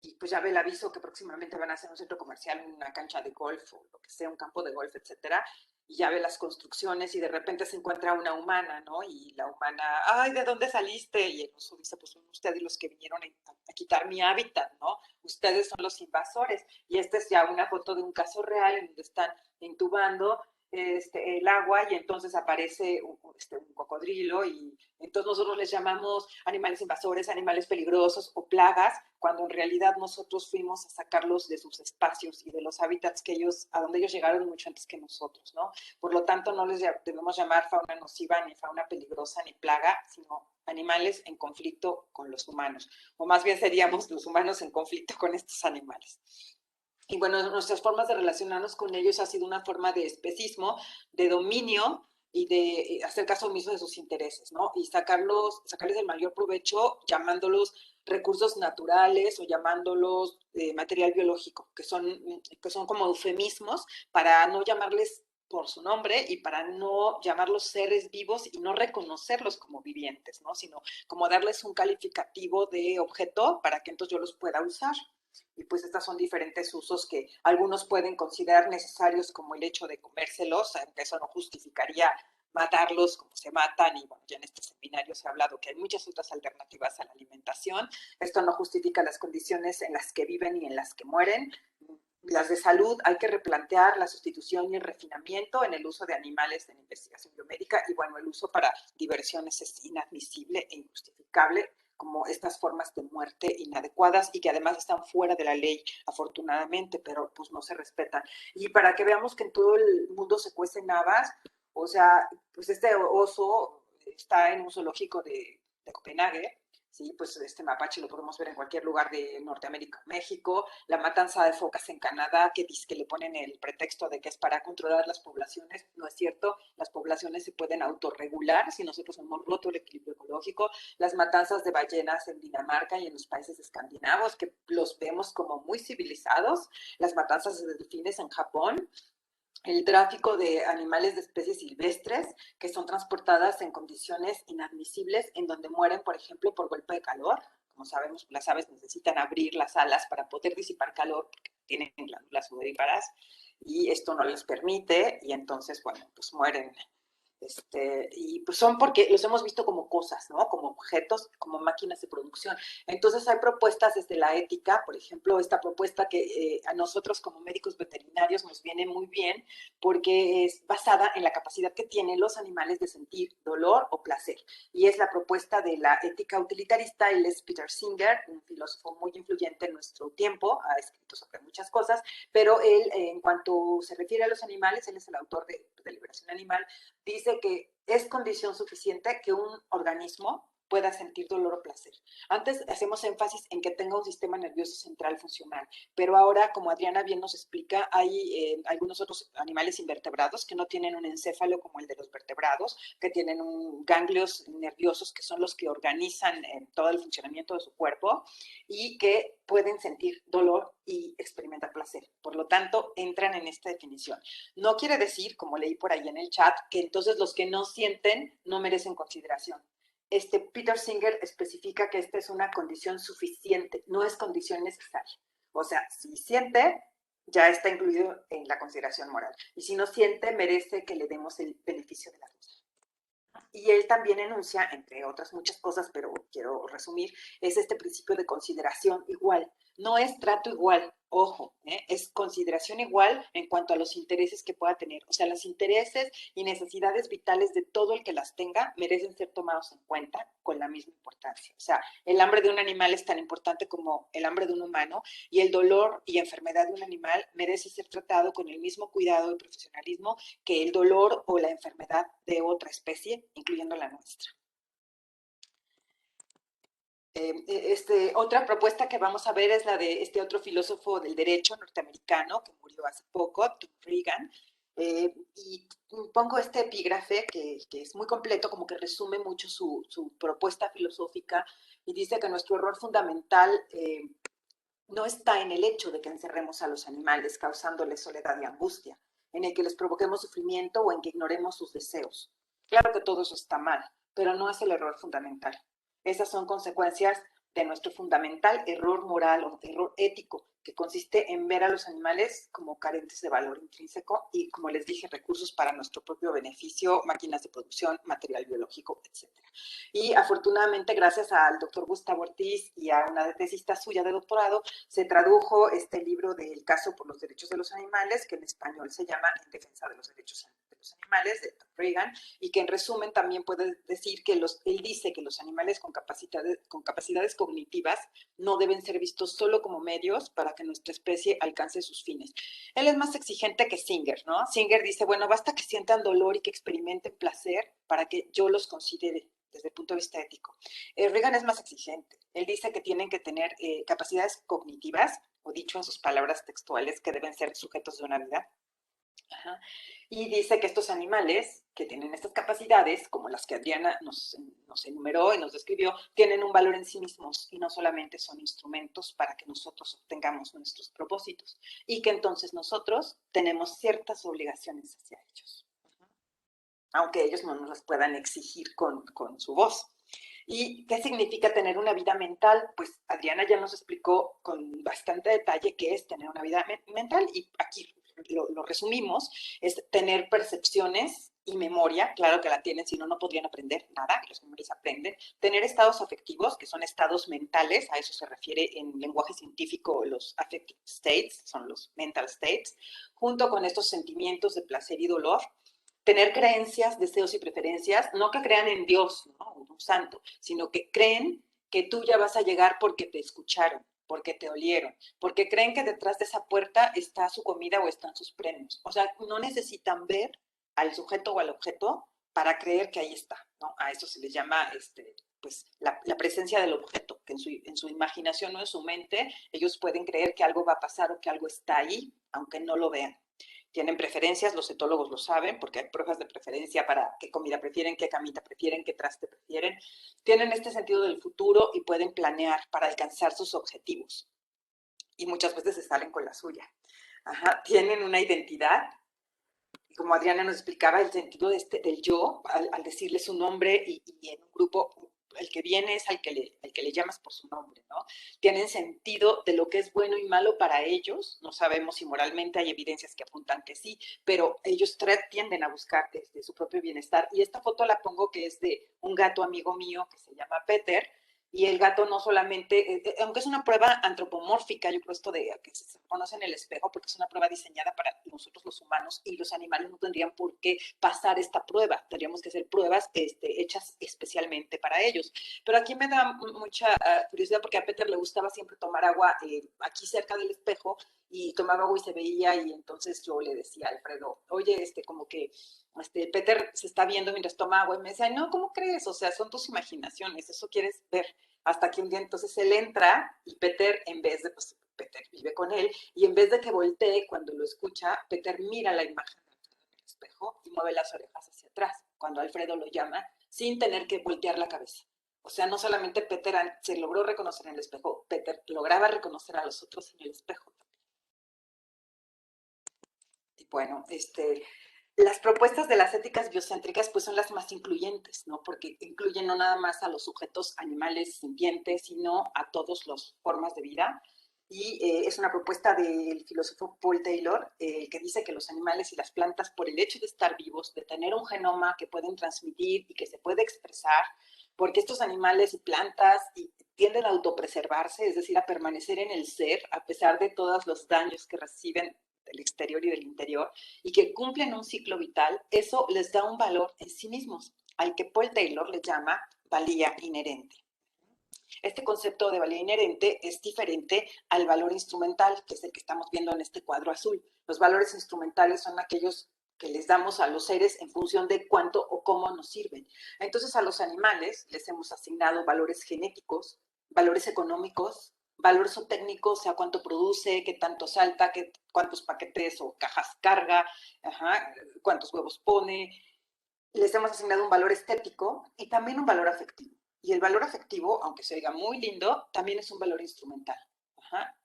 y pues ya ve el aviso que próximamente van a hacer un centro comercial, una cancha de golf o lo que sea, un campo de golf, etcétera, y ya ve las construcciones y de repente se encuentra una humana, ¿no? Y la humana, ay, ¿de dónde saliste? Y el oso dice, pues son ustedes los que vinieron a quitar mi hábitat, ¿no? Ustedes son los invasores. Y esta es ya una foto de un caso real en donde están intubando el agua, y entonces aparece un cocodrilo, y entonces nosotros les llamamos animales invasores, animales peligrosos o plagas, cuando en realidad nosotros fuimos a sacarlos de sus espacios y de los hábitats a donde ellos llegaron mucho antes que nosotros, ¿no? Por lo tanto, no les debemos llamar fauna nociva, ni fauna peligrosa, ni plaga, sino animales en conflicto con los humanos, o más bien seríamos los humanos en conflicto con estos animales. Y bueno, nuestras formas de relacionarnos con ellos ha sido una forma de especismo, de dominio y de hacer caso omiso de sus intereses, ¿no? Y sacarles el mayor provecho llamándolos recursos naturales o llamándolos material biológico, que son como eufemismos para no llamarles por su nombre y para no llamarlos seres vivos y no reconocerlos como vivientes, ¿no? Sino como darles un calificativo de objeto para que entonces yo los pueda usar. Y pues estos son diferentes usos que algunos pueden considerar necesarios, como el hecho de comérselos, aunque eso no justificaría matarlos como se matan, y bueno, ya en este seminario se ha hablado que hay muchas otras alternativas a la alimentación. Esto no justifica las condiciones en las que viven y en las que mueren. Las de salud, hay que replantear la sustitución y el refinamiento en el uso de animales en investigación biomédica, y bueno, el uso para diversiones es inadmisible e injustificable, como estas formas de muerte inadecuadas y que además están fuera de la ley, afortunadamente, pero pues no se respetan. Y para que veamos que en todo el mundo se cuecen habas, o sea, pues este oso está en un zoológico de Copenhague, Sí, pues este mapache lo podemos ver en cualquier lugar de Norteamérica, México, la matanza de focas en Canadá, que dice que le ponen el pretexto de que es para controlar las poblaciones, no es cierto, las poblaciones se pueden autorregular si nosotros hemos roto el equilibrio ecológico, las matanzas de ballenas en Dinamarca y en los países escandinavos, que los vemos como muy civilizados, las matanzas de delfines en Japón, el tráfico de animales de especies silvestres que son transportadas en condiciones inadmisibles, en donde mueren, por ejemplo, por golpe de calor. Como sabemos, las aves necesitan abrir las alas para poder disipar calor porque tienen glándulas sudoríparas y esto no les permite y entonces, bueno, pues mueren. Y pues son porque los hemos visto como cosas, ¿no? Como objetos, como máquinas de producción. Entonces hay propuestas desde la ética, por ejemplo, esta propuesta que a nosotros como médicos veterinarios nos viene muy bien porque es basada en la capacidad que tienen los animales de sentir dolor o placer. Y es la propuesta de la ética utilitarista. Él es Peter Singer, un filósofo muy influyente en nuestro tiempo, ha escrito sobre muchas cosas, pero él, en cuanto se refiere a los animales, él es el autor de Liberación Animal, dice que es condición suficiente que un organismo pueda sentir dolor o placer. Antes hacemos énfasis en que tenga un sistema nervioso central funcional, pero ahora, como Adriana bien nos explica, hay algunos otros animales invertebrados que no tienen un encéfalo como el de los vertebrados, que tienen ganglios nerviosos que son los que organizan todo el funcionamiento de su cuerpo y que pueden sentir dolor y experimentar placer. Por lo tanto, entran en esta definición. No quiere decir, como leí por ahí en el chat, que entonces los que no sienten no merecen consideración. Peter Singer especifica que esta es una condición suficiente, no es condición necesaria. O sea, si siente, ya está incluido en la consideración moral. Y si no siente, merece que le demos el beneficio de la duda. Y él también enuncia, entre otras muchas cosas, pero quiero resumir, es este principio de consideración igual. No es trato igual, ojo, es consideración igual en cuanto a los intereses que pueda tener. O sea, los intereses y necesidades vitales de todo el que las tenga merecen ser tomados en cuenta con la misma importancia. O sea, el hambre de un animal es tan importante como el hambre de un humano y el dolor y enfermedad de un animal merece ser tratado con el mismo cuidado y profesionalismo que el dolor o la enfermedad de otra especie, incluyendo la nuestra. Otra propuesta que vamos a ver es la de este otro filósofo del derecho norteamericano que murió hace poco, Tom Regan, y pongo este epígrafe que es muy completo, como que resume mucho su propuesta filosófica y dice que nuestro error fundamental no está en el hecho de que encerremos a los animales causándoles soledad y angustia, en el que les provoquemos sufrimiento o en que ignoremos sus deseos. Claro que todo eso está mal, pero no es el error fundamental. Esas son consecuencias de nuestro fundamental error moral o error ético, que consiste en ver a los animales como carentes de valor intrínseco y, como les dije, recursos para nuestro propio beneficio, máquinas de producción, material biológico, etc. Y afortunadamente, gracias al doctor Gustavo Ortiz y a una tesista suya de doctorado, se tradujo este libro del caso por los derechos de los animales, que en español se llama En defensa de los derechos de los animales, de Tom Regan, y que en resumen también puede decir que él dice que los animales con capacidades cognitivas no deben ser vistos solo como medios para que nuestra especie alcance sus fines. Él es más exigente que Singer, ¿no? Singer dice, bueno, basta que sientan dolor y que experimenten placer para que yo los considere desde el punto de vista ético. Regan es más exigente. Él dice que tienen que tener capacidades cognitivas, o dicho en sus palabras textuales, que deben ser sujetos de una vida. Ajá. Y dice que estos animales que tienen estas capacidades, como las que Adriana nos enumeró y nos describió, tienen un valor en sí mismos y no solamente son instrumentos para que nosotros obtengamos nuestros propósitos y que entonces nosotros tenemos ciertas obligaciones hacia ellos, aunque ellos no nos las puedan exigir con su voz. ¿Y qué significa tener una vida mental? Pues Adriana ya nos explicó con bastante detalle qué es tener una vida mental y aquí lo resumimos, es tener percepciones y memoria, claro que la tienen, si no, no podrían aprender nada, los animales aprenden, tener estados afectivos, que son estados mentales, a eso se refiere en lenguaje científico los affective states, son los mental states, junto con estos sentimientos de placer y dolor, tener creencias, deseos y preferencias, no que crean en Dios, ¿no? Un santo, sino que creen que tú ya vas a llegar porque te escucharon, porque te olieron, porque creen que detrás de esa puerta está su comida o están sus premios. O sea, no necesitan ver al sujeto o al objeto para creer que ahí está, ¿no? A eso se les llama pues, la presencia del objeto, que en su imaginación o en su mente ellos pueden creer que algo va a pasar o que algo está ahí, aunque no lo vean. Tienen preferencias, los etólogos lo saben, porque hay pruebas de preferencia para qué comida prefieren, qué camita prefieren, qué traste prefieren. Tienen este sentido del futuro y pueden planear para alcanzar sus objetivos. Y muchas veces se salen con la suya. Ajá. Tienen una identidad, y como Adriana nos explicaba, el sentido del yo, al decirle su nombre y en un grupo, el que viene es al que le llamas por su nombre, ¿no? Tienen sentido de lo que es bueno y malo para ellos. No sabemos si moralmente hay evidencias que apuntan que sí, pero ellos tienden a buscar su propio bienestar. Y esta foto la pongo que es de un gato amigo mío que se llama Peter, y el gato no solamente, aunque es una prueba antropomórfica, yo creo esto de que se conoce en el espejo, porque es una prueba diseñada para nosotros los humanos, y los animales no tendrían por qué pasar esta prueba, tendríamos que hacer pruebas hechas especialmente para ellos. Pero aquí me da mucha curiosidad, porque a Peter le gustaba siempre tomar agua aquí cerca del espejo, y tomaba agua y se veía, y entonces yo le decía a Alfredo, oye, como que Peter se está viendo mientras toma agua, y me decía, no, ¿cómo crees? O sea, son tus imaginaciones, eso quieres ver. Hasta que un día entonces él entra y Peter, en vez de, pues Peter vive con él, y en vez de que voltee cuando lo escucha, Peter mira la imagen de Alfredo en el espejo y mueve las orejas hacia atrás cuando Alfredo lo llama, sin tener que voltear la cabeza. O sea, no solamente Peter se logró reconocer en el espejo, Peter lograba reconocer a los otros en el espejo. Y bueno, las propuestas de las éticas biocéntricas pues son las más incluyentes, ¿no? Porque incluyen no nada más a los sujetos animales sintientes, sino a todas las formas de vida. Y es una propuesta del filósofo Paul Taylor, que dice que los animales y las plantas, por el hecho de estar vivos, de tener un genoma que pueden transmitir y que se puede expresar, porque estos animales y plantas tienden a autopreservarse, es decir, a permanecer en el ser, a pesar de todos los daños que reciben del exterior y del interior, y que cumplen un ciclo vital, eso les da un valor en sí mismos, al que Paul Taylor le llama valía inherente. Este concepto de valía inherente es diferente al valor instrumental, que es el que estamos viendo en este cuadro azul. Los valores instrumentales son aquellos que les damos a los seres en función de cuánto o cómo nos sirven. Entonces, a los animales les hemos asignado valores genéticos, valores económicos, valor técnico, o sea, cuánto produce, qué tanto salta, cuántos paquetes o cajas carga, cuántos huevos pone. Les hemos asignado un valor estético y también un valor afectivo. Y el valor afectivo, aunque se oiga muy lindo, también es un valor instrumental.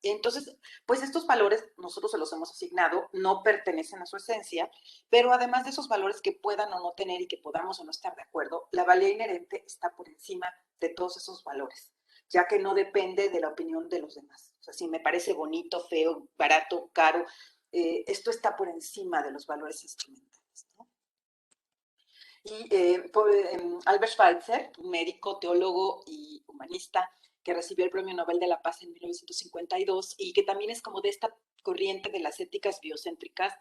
Entonces, pues estos valores nosotros se los hemos asignado, no pertenecen a su esencia, pero además de esos valores que puedan o no tener y que podamos o no estar de acuerdo, la valía inherente está por encima de todos esos valores, ya que no depende de la opinión de los demás. O sea, si me parece bonito, feo, barato, caro, esto está por encima de los valores instrumentales, ¿no? Y Albert Schweitzer, un médico, teólogo y humanista, que recibió el Premio Nobel de la Paz en 1952 y que también es como de esta corriente de las éticas biocéntricas,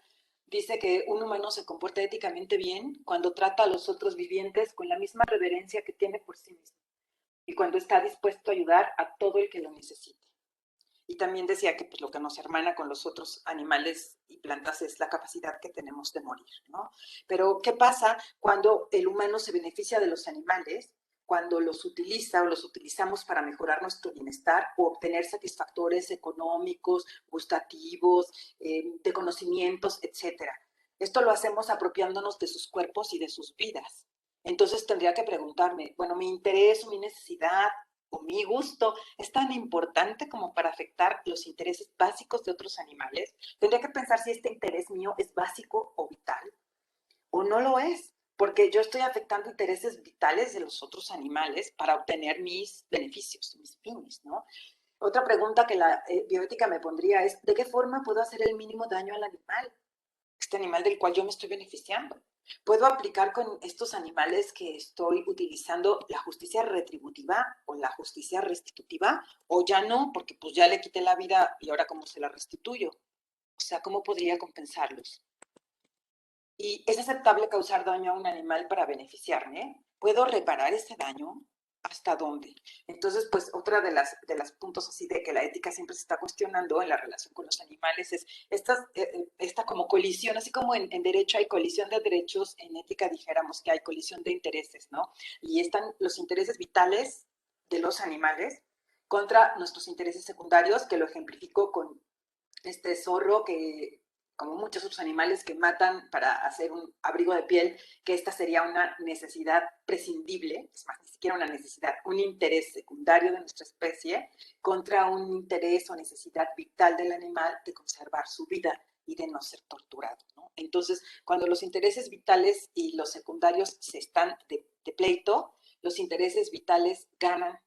dice que un humano se comporta éticamente bien cuando trata a los otros vivientes con la misma reverencia que tiene por sí mismo y cuando está dispuesto a ayudar a todo el que lo necesite. Y también decía que pues, lo que nos hermana con los otros animales y plantas es la capacidad que tenemos de morir, ¿no? Pero, ¿qué pasa cuando el humano se beneficia de los animales? Cuando los utiliza o los utilizamos para mejorar nuestro bienestar o obtener satisfactores económicos, gustativos, de conocimientos, etcétera. Esto lo hacemos apropiándonos de sus cuerpos y de sus vidas. Entonces tendría que preguntarme, bueno, mi interés o mi necesidad o mi gusto es tan importante como para afectar los intereses básicos de otros animales. Tendría que pensar si este interés mío es básico o vital o no lo es, porque yo estoy afectando intereses vitales de los otros animales para obtener mis beneficios, mis fines, ¿no? Otra pregunta que la bioética me pondría es, ¿de qué forma puedo hacer el mínimo daño al animal? Este animal del cual yo me estoy beneficiando. ¿Puedo aplicar con estos animales que estoy utilizando la justicia retributiva o la justicia restitutiva? ¿O ya no? Porque pues ya le quité la vida y ahora ¿cómo se la restituyo? O sea, ¿cómo podría compensarlos? ¿Y es aceptable causar daño a un animal para beneficiarme? ¿Puedo reparar ese daño? hasta dónde. Entonces, pues otra de las puntos así de que la ética siempre se está cuestionando en la relación con los animales es esta como colisión, así como en derecho hay colisión de derechos, en ética dijéramos que hay colisión de intereses, ¿no? Y están los intereses vitales de los animales contra nuestros intereses secundarios, que lo ejemplifico con este zorro que, como muchos otros animales que matan para hacer un abrigo de piel, que esta sería una necesidad prescindible, es más, ni siquiera una necesidad, un interés secundario de nuestra especie contra un interés o necesidad vital del animal de conservar su vida y de no ser torturado, ¿no? Entonces, cuando los intereses vitales y los secundarios se están de pleito, los intereses vitales ganan,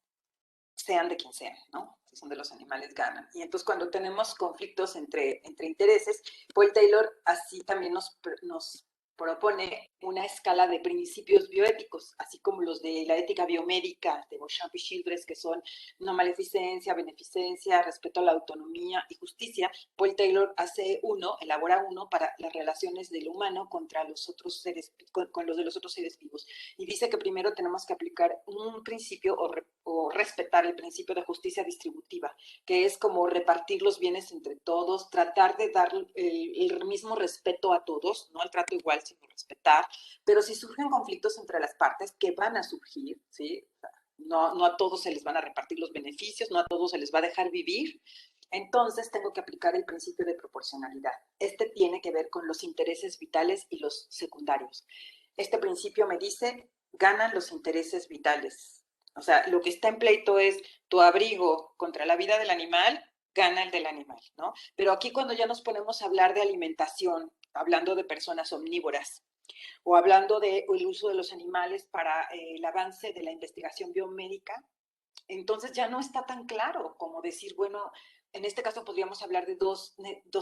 sean de quien sean, ¿no? Si son de los animales, ganan. Y entonces cuando tenemos conflictos entre intereses, Paul Taylor así también nos propone una escala de principios bioéticos, así como los de la ética biomédica de Beauchamp y Childress, que son no maleficencia, beneficencia, respeto a la autonomía y justicia. Paul Taylor elabora uno para las relaciones del humano contra los otros seres, con los de los otros seres vivos. Y dice que primero tenemos que aplicar un principio o respetar el principio de justicia distributiva, que es como repartir los bienes entre todos, tratar de dar el mismo respeto a todos, no al trato igual, sino respetar. Pero si surgen conflictos entre las partes, que van a surgir, ¿sí? No a todos se les van a repartir los beneficios, no a todos se les va a dejar vivir. Entonces tengo que aplicar el principio de proporcionalidad. Este tiene que ver con los intereses vitales y los secundarios. Este principio me dice, ganan los intereses vitales. O sea, lo que está en pleito es tu abrigo contra la vida del animal, gana el del animal, ¿no? Pero aquí cuando ya nos ponemos a hablar de alimentación, hablando de personas omnívoras, o hablando del uso de los animales para el avance de la investigación biomédica, entonces ya no está tan claro como decir, bueno, en este caso podríamos hablar de dos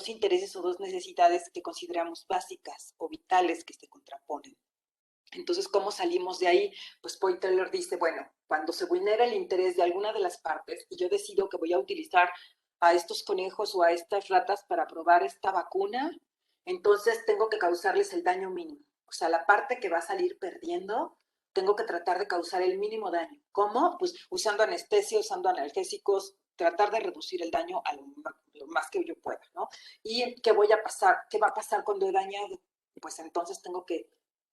intereses o dos necesidades que consideramos básicas o vitales que se contraponen. Entonces, ¿cómo salimos de ahí? Pues Paul Taylor dice, bueno, cuando se vulnera el interés de alguna de las partes y yo decido que voy a utilizar a estos conejos o a estas ratas para probar esta vacuna, entonces tengo que causarles el daño mínimo. O sea, la parte que va a salir perdiendo, tengo que tratar de causar el mínimo daño. ¿Cómo? Pues usando anestesia, usando analgésicos, tratar de reducir el daño a lo más que yo pueda, ¿no? ¿Y qué voy a pasar? ¿Qué va a pasar cuando he dañado? Pues entonces tengo que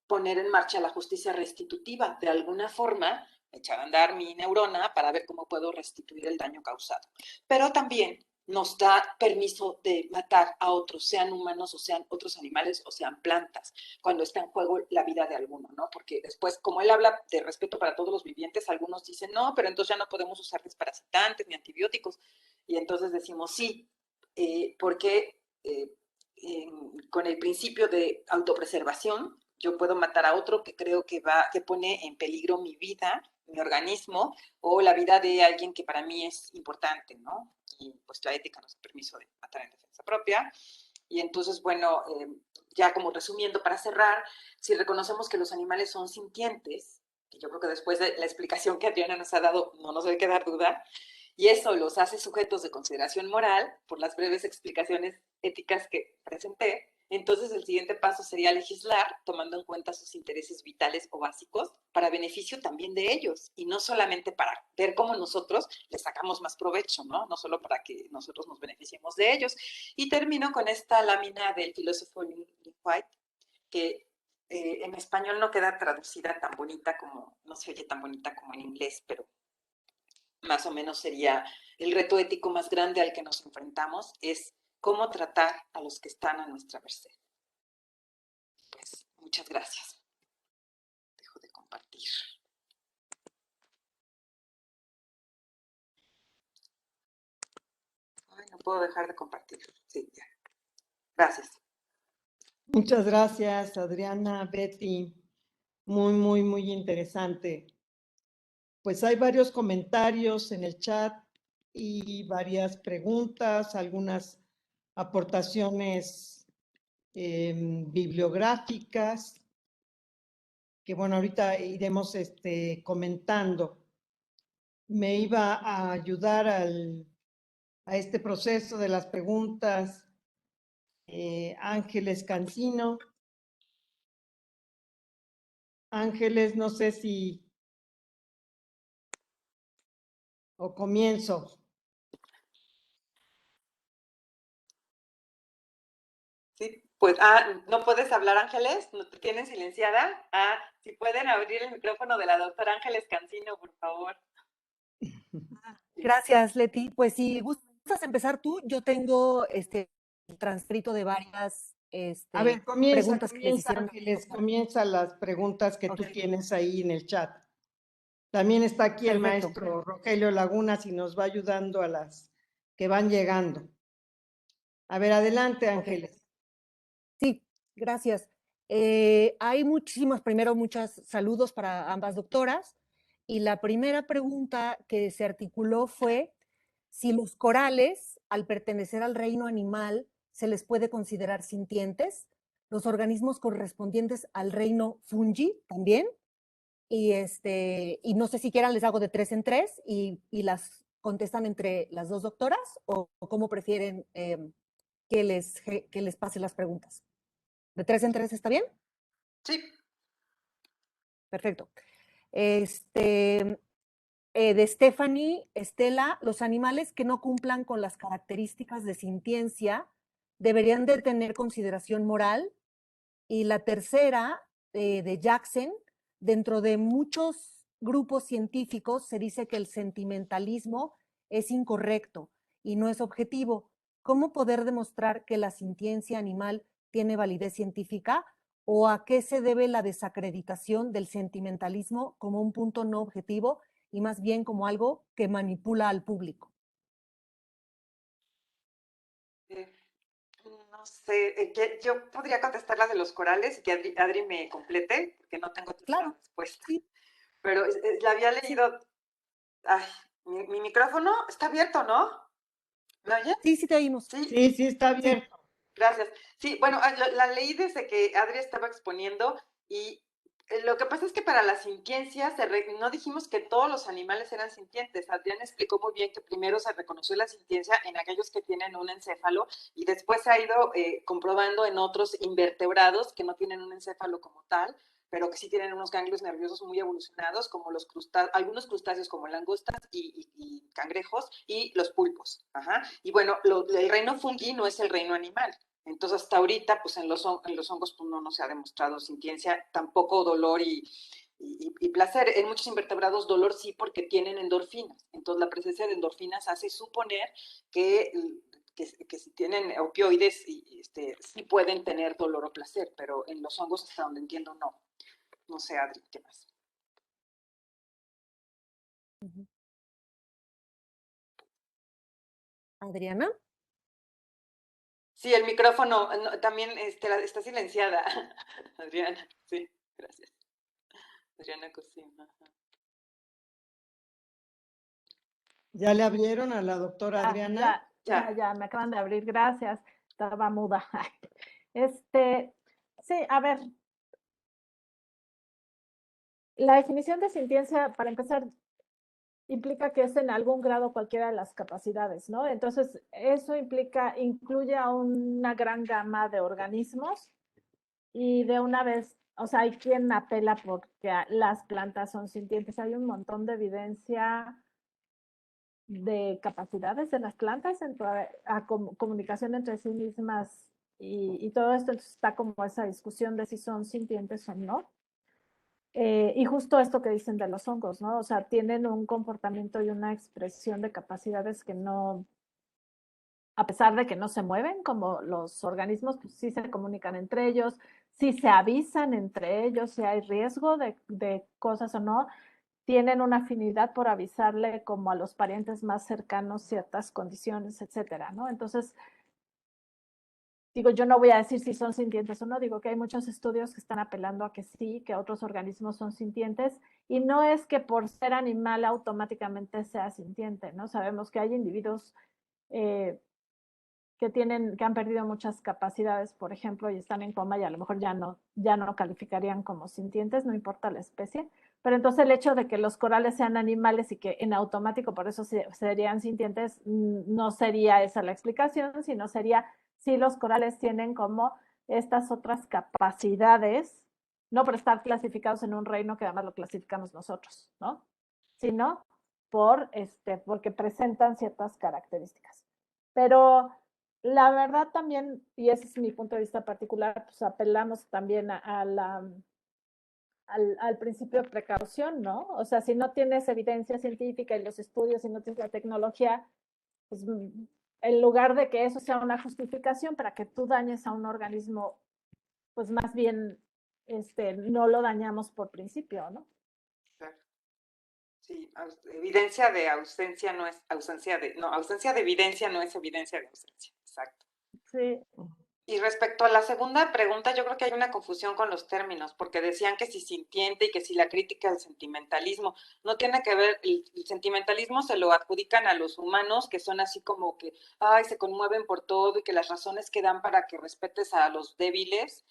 poner en marcha la justicia restitutiva. De alguna forma, echar a andar mi neurona para ver cómo puedo restituir el daño causado. Pero también nos da permiso de matar a otros, sean humanos o sean otros animales o sean plantas, cuando está en juego la vida de alguno, ¿no? Porque después, como él habla de respeto para todos los vivientes, algunos dicen, no, pero entonces ya no podemos usar desparasitantes ni antibióticos. Y entonces decimos, sí, porque con el principio de autopreservación, yo puedo matar a otro que creo que pone en peligro mi vida, mi organismo, o la vida de alguien que para mí es importante, ¿no? Y pues la ética nos da permiso de matar en defensa propia. Y entonces, bueno, ya como resumiendo para cerrar, si reconocemos que los animales son sintientes, que yo creo que después de la explicación que Adriana nos ha dado, no nos debe quedar duda, y eso los hace sujetos de consideración moral por las breves explicaciones éticas que presenté, entonces el siguiente paso sería legislar tomando en cuenta sus intereses vitales o básicos para beneficio también de ellos y no solamente para ver cómo nosotros les sacamos más provecho, ¿no? No solo para que nosotros nos beneficiemos de ellos. Y termino con esta lámina del filósofo Lynn White, que en español no queda traducida tan bonita como, no se oye tan bonita como en inglés, pero más o menos sería el reto ético más grande al que nos enfrentamos es cómo tratar a los que están a nuestra merced. Pues muchas gracias. Dejo de compartir. Ay, no puedo dejar de compartir. Sí, ya. Gracias. Muchas gracias, Adriana, Betty. Muy, muy, muy interesante. Pues hay varios comentarios en el chat y varias preguntas, algunas aportaciones bibliográficas que, bueno, ahorita iremos comentando. Me iba a ayudar a este proceso de las preguntas Ángeles Cancino. Ángeles, no sé si ¿O comienzo? Sí, pues, ¿no puedes hablar, Ángeles? ¿No te tienen silenciada? Si pueden abrir el micrófono de la doctora Ángeles Cancino, por favor. Gracias, Leti. Pues si gustas empezar tú, yo tengo el transcrito de varias A ver, comienza, preguntas que les hicieron. Ángeles, comienza las preguntas que tú Ok. tienes ahí en el chat. También está aquí el Perfecto. maestro Rogelio Lagunas y nos va ayudando a las que van llegando. A ver, adelante, Ángeles. Sí, gracias. Hay primero muchos saludos para ambas doctoras. Y la primera pregunta que se articuló fue si los corales, al pertenecer al reino animal, se les puede considerar sintientes, los organismos correspondientes al reino fungi también. Y no sé si quieran les hago de 3 en 3 y las contestan entre las dos doctoras o cómo prefieren que les pase las preguntas. ¿De 3 en 3 está bien? Sí. Perfecto. De Stephanie, Estela, los animales que no cumplan con las características de sintiencia deberían de tener consideración moral. Y la tercera, de Jackson, dentro de muchos grupos científicos se dice que el sentimentalismo es incorrecto y no es objetivo. ¿Cómo poder demostrar que la sintiencia animal tiene validez científica? ¿O a qué se debe la desacreditación del sentimentalismo como un punto no objetivo y más bien como algo que manipula al público? No sé, yo podría contestar la de los corales y que Adri me complete, porque no tengo toda la Claro, respuesta. sí. Pero la había leído. Ay, mi micrófono está abierto, ¿no? ¿Me oye? Sí, sí te oímos. Sí, está abierto. Gracias. Sí, bueno, la leí desde que Adri estaba exponiendo y lo que pasa es que para la sintiencia no dijimos que todos los animales eran sintientes. Adrián explicó muy bien que primero se reconoció la sintiencia en aquellos que tienen un encéfalo y después se ha ido comprobando en otros invertebrados que no tienen un encéfalo como tal, pero que sí tienen unos ganglios nerviosos muy evolucionados, como algunos crustáceos como langostas y cangrejos y los pulpos. Ajá. Y bueno, el reino fungi no es el reino animal. Entonces, hasta ahorita, pues en los hongos pues, no se ha demostrado sintiencia, tampoco dolor y placer. En muchos invertebrados dolor sí porque tienen endorfinas. Entonces, la presencia de endorfinas hace suponer que si tienen opioides sí pueden tener dolor o placer, pero en los hongos, hasta donde entiendo, no. No sé, Adri, ¿qué más? Adriana. Sí, el micrófono también está silenciada. Adriana, sí, gracias. Adriana Cosima. ¿Ya le abrieron a la doctora Adriana? Ya, me acaban de abrir, gracias. Estaba muda. Sí, a ver. La definición de sintiencia, para empezar, implica que es en algún grado cualquiera de las capacidades, ¿no? Entonces, eso incluye a una gran gama de organismos y de una vez, o sea, hay quien apela porque las plantas son sintientes. Hay un montón de evidencia de capacidades de las plantas en comunicación entre sí mismas y todo esto. Entonces está como esa discusión de si son sintientes o no. Y justo esto que dicen de los hongos, ¿no? O sea, tienen un comportamiento y una expresión de capacidades que no, a pesar de que no se mueven como los organismos, pues sí se comunican entre ellos, sí se avisan entre ellos, si hay riesgo de cosas o no, tienen una afinidad por avisarle como a los parientes más cercanos ciertas condiciones, etcétera, ¿no? Entonces, digo, yo no voy a decir si son sintientes o no, digo que hay muchos estudios que están apelando a que sí, que otros organismos son sintientes, y no es que por ser animal automáticamente sea sintiente, ¿no? Sabemos que hay individuos que han perdido muchas capacidades, por ejemplo, y están en coma y a lo mejor ya no calificarían como sintientes, no importa la especie. Pero entonces el hecho de que los corales sean animales y que en automático por eso serían sintientes, no sería esa la explicación, sino sería si los corales tienen como estas otras capacidades, no por estar clasificados en un reino que además lo clasificamos nosotros, ¿no? Sino porque presentan ciertas características. Pero la verdad también, y ese es mi punto de vista particular, pues apelamos también al principio de precaución, ¿no? O sea, si no tienes evidencia científica y los estudios y no tienes la tecnología, pues en lugar de que eso sea una justificación para que tú dañes a un organismo, pues más bien no lo dañamos por principio, ¿no? Claro. Sí, evidencia de ausencia no es ausencia de, no, ausencia de evidencia no es evidencia de ausencia, exacto. Sí. Y respecto a la segunda pregunta, yo creo que hay una confusión con los términos, porque decían que si sintiente y que si la crítica al sentimentalismo, no tiene que ver, el sentimentalismo se lo adjudican a los humanos, que son así como que, ay, se conmueven por todo y que las razones que dan para que respetes a los débiles,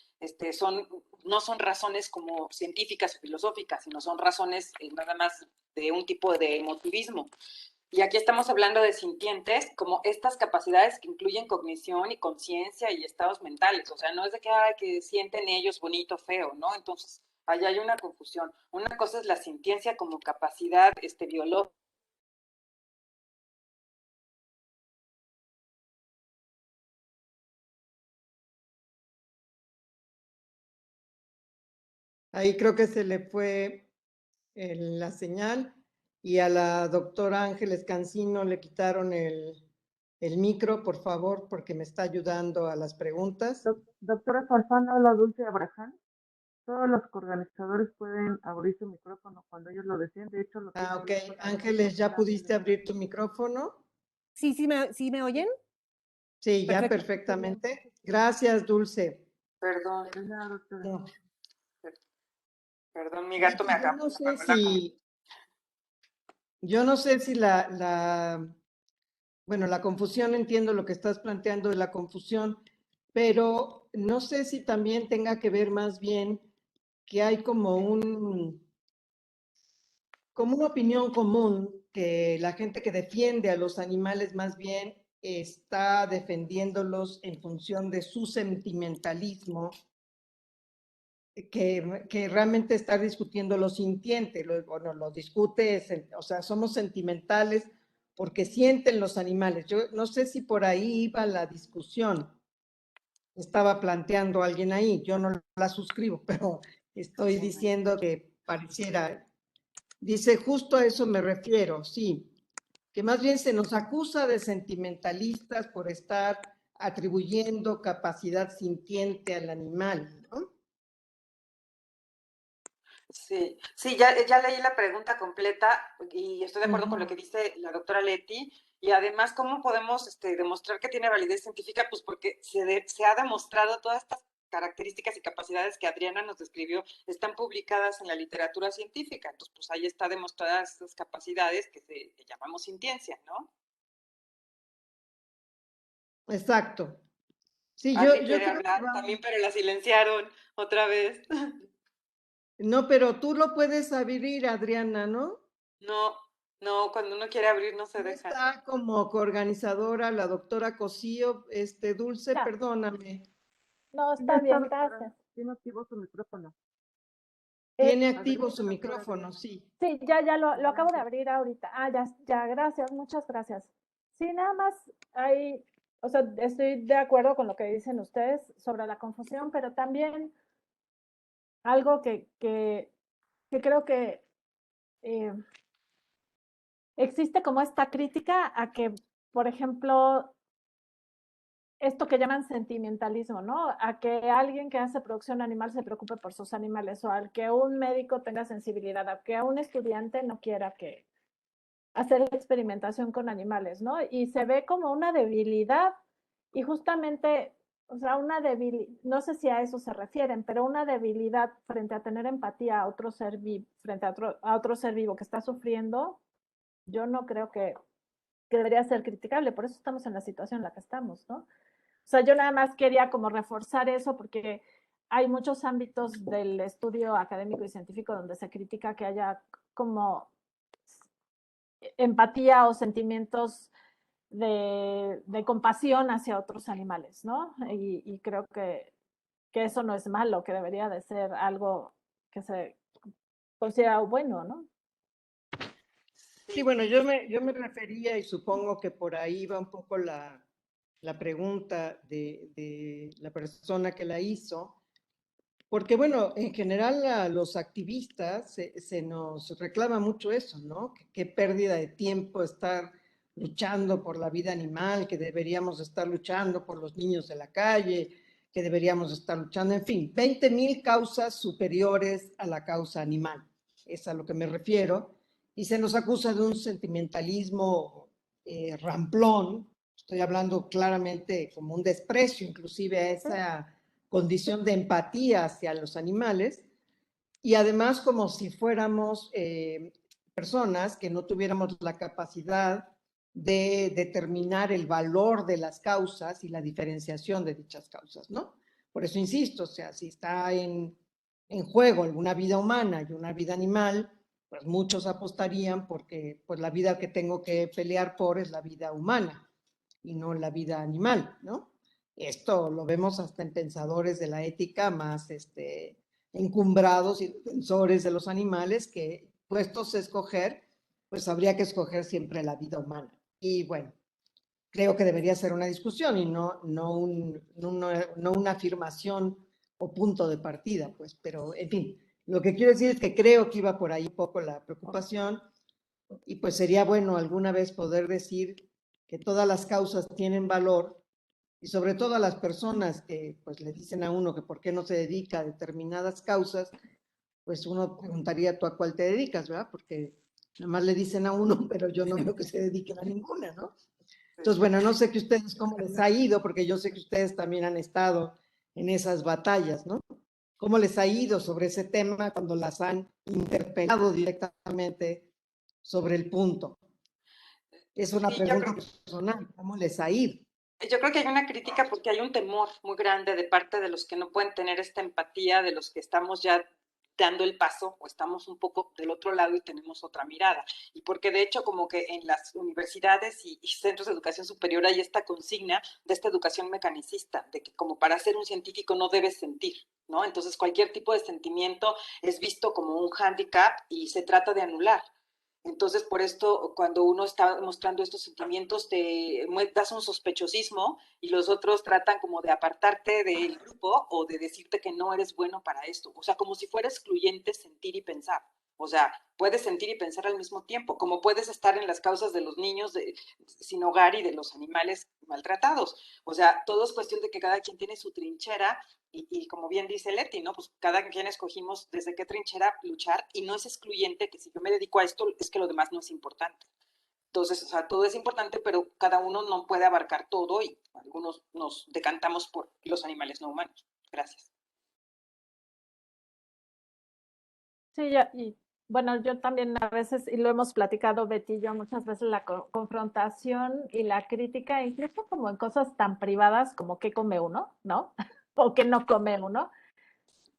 no son razones como científicas o filosóficas, sino son razones nada más de un tipo de emotivismo. Y aquí estamos hablando de sintientes como estas capacidades que incluyen cognición y conciencia y estados mentales. O sea, no es de que, ay, que sienten ellos bonito, feo, ¿no? Entonces, allá hay una confusión. Una cosa es la sintiencia como capacidad biológica. Ahí creo que se le fue la señal y a la doctora Ángeles Cancino le quitaron el micro, por favor, porque me está ayudando a las preguntas. Doctora Farfán, habla Dulce Abraham. Todos los organizadores pueden abrir su micrófono cuando ellos lo deseen. De hecho, lo tienen Ok. abierto para Ángeles, ¿ya nosotros. pudiste abrir tu micrófono? Sí, sí me oyen. Sí, ya Perfecto. perfectamente. Gracias, Dulce. Perdón, De nada, doctora. No. perdón, mi gato me Yo acaba. no sé si, bueno, la confusión, entiendo lo que estás planteando de la confusión, pero no sé si también tenga que ver más bien que hay como una opinión común que la gente que defiende a los animales más bien está defendiéndolos en función de su sentimentalismo, que realmente está discutiendo lo sintiente, bueno, lo discute, o sea, somos sentimentales porque sienten los animales. Yo no sé si por ahí iba la discusión, estaba planteando alguien ahí, yo no la suscribo, pero estoy diciendo que pareciera, dice, justo a eso me refiero, sí, que más bien se nos acusa de sentimentalistas por estar atribuyendo capacidad sintiente al animal, ¿no? Sí, sí, ya leí la pregunta completa y estoy de acuerdo con lo que dice la doctora Leti. Y además, ¿cómo podemos demostrar que tiene validez científica? Pues porque se ha demostrado todas estas características y capacidades que Adriana nos describió, están publicadas en la literatura científica. Entonces, pues ahí está demostradas estas capacidades que llamamos sintiencia, ¿no? Exacto. Sí, Alguien yo quiere creo que hablar también, pero la silenciaron otra vez. no, pero tú lo puedes abrir, Adriana, ¿no? No, no, cuando uno quiere abrir no se No deja. está como coorganizadora la doctora Cosío, Dulce, Ya. perdóname. No, Sí, ya está está, bien, doctora. gracias. Tiene activo su micrófono. Tiene Eh, activo Adriana, su doctora micrófono, Adriana. sí. sí, ya lo acabo de Adelante. abrir ahorita. Ah, ya, gracias, muchas gracias. Sí, nada más hay, o sea, estoy de acuerdo con lo que dicen ustedes sobre la confusión, pero también algo que creo que eh, existe como esta crítica a que, por ejemplo, esto que llaman sentimentalismo, ¿no? A que alguien que hace producción animal se preocupe por sus animales, o al que un médico tenga sensibilidad, a que un estudiante no quiera que hacer experimentación con animales, ¿no? Y se ve como una debilidad y justamente, o sea, una debilidad, no sé si a eso se refieren, pero una debilidad frente a tener empatía a otro ser vivo, frente a otro ser vivo que está sufriendo, yo no creo que debería ser criticable, por eso estamos en la situación en la que estamos, ¿no? O sea, yo nada más quería como reforzar eso porque hay muchos ámbitos del estudio académico y científico donde se critica que haya como empatía o sentimientos de compasión hacia otros animales, ¿no? Y creo que eso no es malo, que debería de ser algo que se considera bueno, ¿no? Sí, bueno, yo me refería y supongo que por ahí va un poco la pregunta de la persona que la hizo, porque bueno, en general a los activistas se nos reclama mucho eso, ¿no? Qué pérdida de tiempo estar luchando por la vida animal, que deberíamos estar luchando por los niños de la calle, que deberíamos estar luchando, en fin, 20,000 causas superiores a la causa animal. Es a lo que me refiero. Y se nos acusa de un sentimentalismo ramplón. Estoy hablando claramente como un desprecio inclusive a esa condición de empatía hacia los animales, y además como si fuéramos personas que no tuviéramos la capacidad de determinar el valor de las causas y la diferenciación de dichas causas, ¿no? Por eso insisto, o sea, si está en juego alguna vida humana y una vida animal, pues muchos apostarían porque pues la vida que tengo que pelear por es la vida humana y no la vida animal, ¿no? Esto lo vemos hasta en pensadores de la ética más encumbrados y defensores de los animales que, puestos a escoger, pues habría que escoger siempre la vida humana. Y bueno, creo que debería ser una discusión y no una afirmación o punto de partida, pues, pero en fin, lo que quiero decir es que creo que iba por ahí un poco la preocupación y pues sería bueno alguna vez poder decir que todas las causas tienen valor y sobre todo a las personas que pues le dicen a uno que por qué no se dedica a determinadas causas, pues uno preguntaría tú a cuál te dedicas, ¿verdad? Porque nada más le dicen a uno, pero yo no veo que se dediquen a ninguna, ¿no? Entonces, bueno, no sé que ustedes cómo les ha ido, porque yo sé que ustedes también han estado en esas batallas, ¿no? ¿Cómo les ha ido sobre ese tema cuando las han interpelado directamente sobre el punto? Es una Sí, pregunta personal, ¿cómo les ha ido? yo creo que hay una crítica porque hay un temor muy grande de parte de los que no pueden tener esta empatía, de los que estamos ya dando el paso o estamos un poco del otro lado y tenemos otra mirada. Y porque de hecho como que en las universidades y centros de educación superior hay esta consigna de esta educación mecanicista, de que como para ser un científico no debes sentir, ¿no? Entonces cualquier tipo de sentimiento es visto como un hándicap y se trata de anular. Entonces, por esto, cuando uno está mostrando estos sentimientos, te das un sospechosismo y los otros tratan como de apartarte del grupo o de decirte que no eres bueno para esto. O sea, como si fuera excluyente sentir y pensar. O sea, puedes sentir y pensar al mismo tiempo, como puedes estar en las causas de los niños sin hogar y de los animales maltratados. O sea, todo es cuestión de que cada quien tiene su trinchera y como bien dice Leti, ¿no? Pues cada quien escogimos desde qué trinchera luchar y no es excluyente que si yo me dedico a esto es que lo demás no es importante. Entonces, o sea, todo es importante, pero cada uno no puede abarcar todo y algunos nos decantamos por los animales no humanos. Gracias. Sí, y bueno, yo también a veces, y lo hemos platicado Betty y yo muchas veces, la confrontación y la crítica, incluso como en cosas tan privadas como qué come uno, ¿no? O qué no come uno,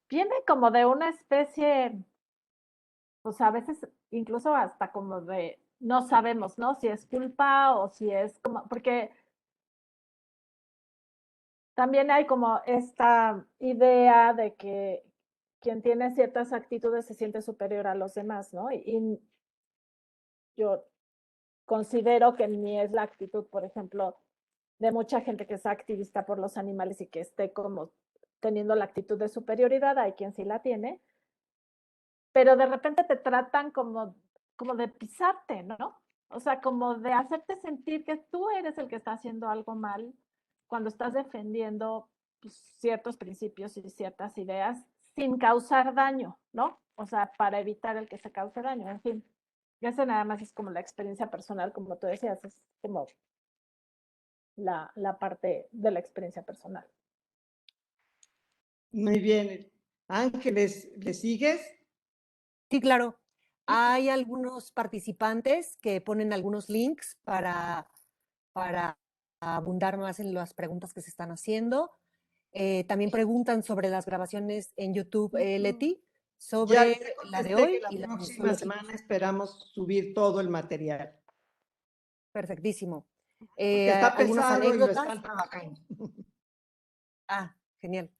viene como de una especie, pues a veces incluso hasta como de, no sabemos, ¿no? Si es culpa o si es como, porque también hay como esta idea de que quien tiene ciertas actitudes se siente superior a los demás, ¿no? Y yo considero que ni es la actitud, por ejemplo, de mucha gente que es activista por los animales y que esté como teniendo la actitud de superioridad, hay quien sí la tiene, pero de repente te tratan como de pisarte, ¿no? O sea, como de hacerte sentir que tú eres el que está haciendo algo mal cuando estás defendiendo pues, ciertos principios y ciertas ideas sin causar daño, ¿no? O sea, para evitar el que se cause daño, en fin. Y eso nada más es como la experiencia personal, como tú decías, es como la parte de la experiencia personal. Muy bien. Ángeles, ¿le sigues? Sí, claro. Hay algunos participantes que ponen algunos links para abundar más en las preguntas que se están haciendo. También preguntan sobre las grabaciones en YouTube, Leti, Ya sobre les la de contesté que hoy la y la de próxima zoológica. semana esperamos subir todo el material. Perfectísimo. Porque está Algunas pesado y lo anécdotas. están trabajando. Ah, genial.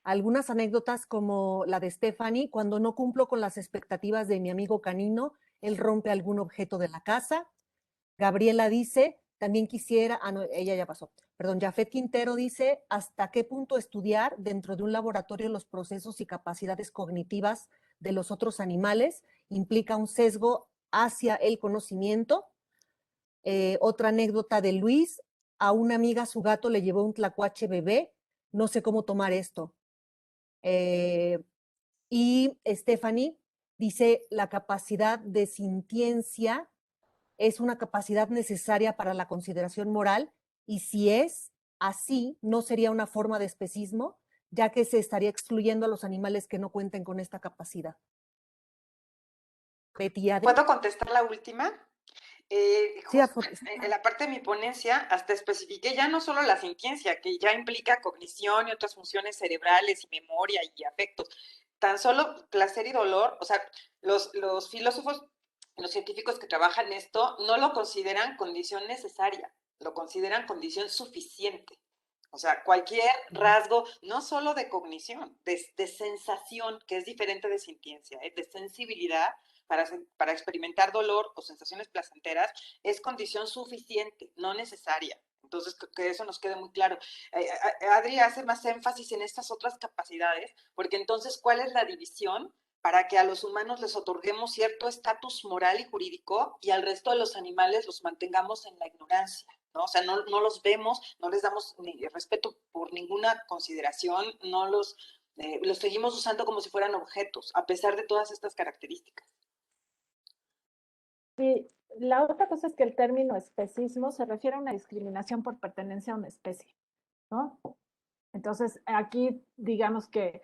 Algunas anécdotas como la de Stephanie, cuando no cumplo con las expectativas de mi amigo canino, él rompe algún objeto de la casa. Gabriela dice, también quisiera, no, ella ya pasó, perdón, Jafet Quintero dice, ¿hasta qué punto estudiar dentro de un laboratorio los procesos y capacidades cognitivas de los otros animales implica un sesgo hacia el conocimiento? Otra anécdota de Luis, a una amiga su gato le llevó un tlacuache bebé, no sé cómo tomar esto. Y Stephanie dice, la capacidad de sintiencia es una capacidad necesaria para la consideración moral, y si es así, no sería una forma de especismo, ya que se estaría excluyendo a los animales que no cuenten con esta capacidad. Betty, Adri. ¿Puedo contestar la última? Sí, en la parte de mi ponencia hasta especifiqué ya no solo la sintiencia, que ya implica cognición y otras funciones cerebrales y memoria y afectos, tan solo placer y dolor, o sea, los filósofos, los científicos que trabajan esto no lo consideran condición necesaria, lo consideran condición suficiente. O sea, cualquier rasgo, no solo de cognición, de sensación, que es diferente de sintiencia, de sensibilidad, para experimentar dolor o sensaciones placenteras, es condición suficiente, no necesaria. Entonces, que eso nos quede muy claro. Adri hace más énfasis en estas otras capacidades, porque entonces, ¿cuál es la división? Para que a los humanos les otorguemos cierto estatus moral y jurídico y al resto de los animales los mantengamos en la ignorancia, ¿no? O sea, no los vemos, no les damos ni respeto por ninguna consideración, no los seguimos usando como si fueran objetos, a pesar de todas estas características. Sí, la otra cosa es que el término especismo se refiere a una discriminación por pertenencia a una especie, ¿no? Entonces, aquí digamos que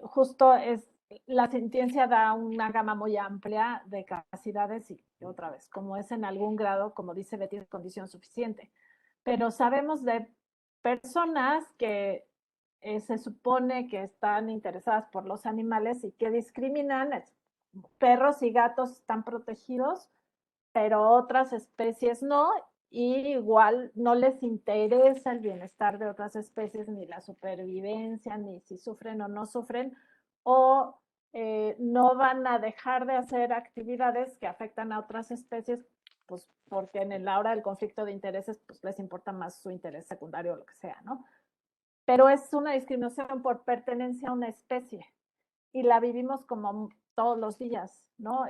justo es, la sintiencia da una gama muy amplia de capacidades y otra vez, como es en algún grado, como dice Betty, es condición suficiente. Pero sabemos de personas que se supone que están interesadas por los animales y que discriminan. Perros y gatos están protegidos, pero otras especies no, y igual no les interesa el bienestar de otras especies, ni la supervivencia, ni si sufren o no sufren, o no van a dejar de hacer actividades que afectan a otras especies, pues porque en la hora del conflicto de intereses, pues les importa más su interés secundario o lo que sea, ¿no? Pero es una discriminación por pertenencia a una especie y la vivimos como todos los días, ¿no?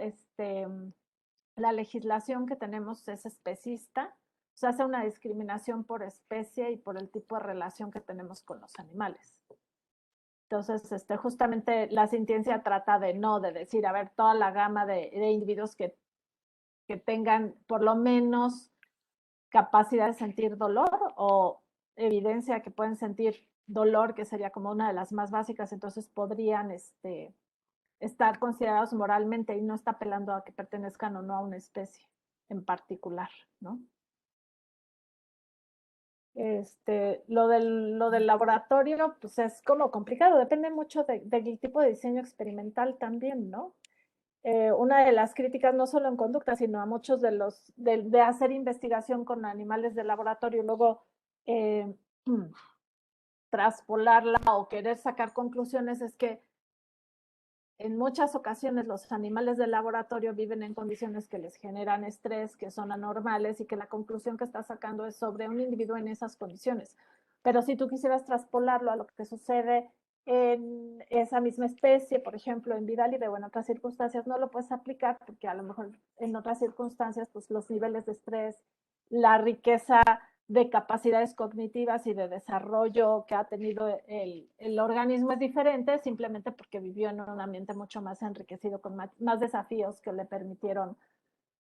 La legislación que tenemos es especista, se hace una discriminación por especie y por el tipo de relación que tenemos con los animales. Entonces, justamente la sintiencia trata de decir, a ver, toda la gama de individuos que tengan por lo menos capacidad de sentir dolor o evidencia que pueden sentir dolor, que sería como una de las más básicas, entonces podrían estar considerados moralmente y no está apelando a que pertenezcan o no a una especie en particular, ¿no? Lo del laboratorio, pues es como complicado, depende mucho del tipo de diseño experimental también, ¿no? Una de las críticas, no solo en conducta, sino a muchos de hacer investigación con animales de laboratorio, luego traspolarla o querer sacar conclusiones, es que en muchas ocasiones los animales de laboratorio viven en condiciones que les generan estrés, que son anormales y que la conclusión que estás sacando es sobre un individuo en esas condiciones. Pero si tú quisieras traspolarlo a lo que sucede en esa misma especie, por ejemplo, en vida libre o en otras circunstancias, no lo puedes aplicar porque a lo mejor en otras circunstancias, pues los niveles de estrés, la riqueza de capacidades cognitivas y de desarrollo que ha tenido el organismo es diferente, simplemente porque vivió en un ambiente mucho más enriquecido, con más desafíos que le permitieron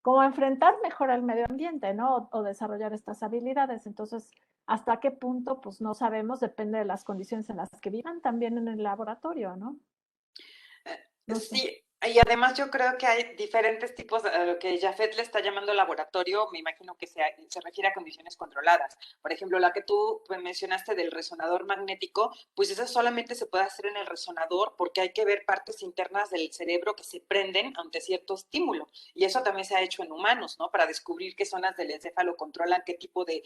como enfrentar mejor al medio ambiente, ¿no? O desarrollar estas habilidades. Entonces, ¿hasta qué punto? Pues no sabemos, depende de las condiciones en las que vivan también en el laboratorio, ¿no? No sé. Sí, y además yo creo que hay diferentes tipos, lo que Jafet le está llamando laboratorio, me imagino que se refiere a condiciones controladas. Por ejemplo, la que tú mencionaste del resonador magnético, pues eso solamente se puede hacer en el resonador porque hay que ver partes internas del cerebro que se prenden ante cierto estímulo. Y eso también se ha hecho en humanos, ¿no? Para descubrir qué zonas del encéfalo controlan qué tipo de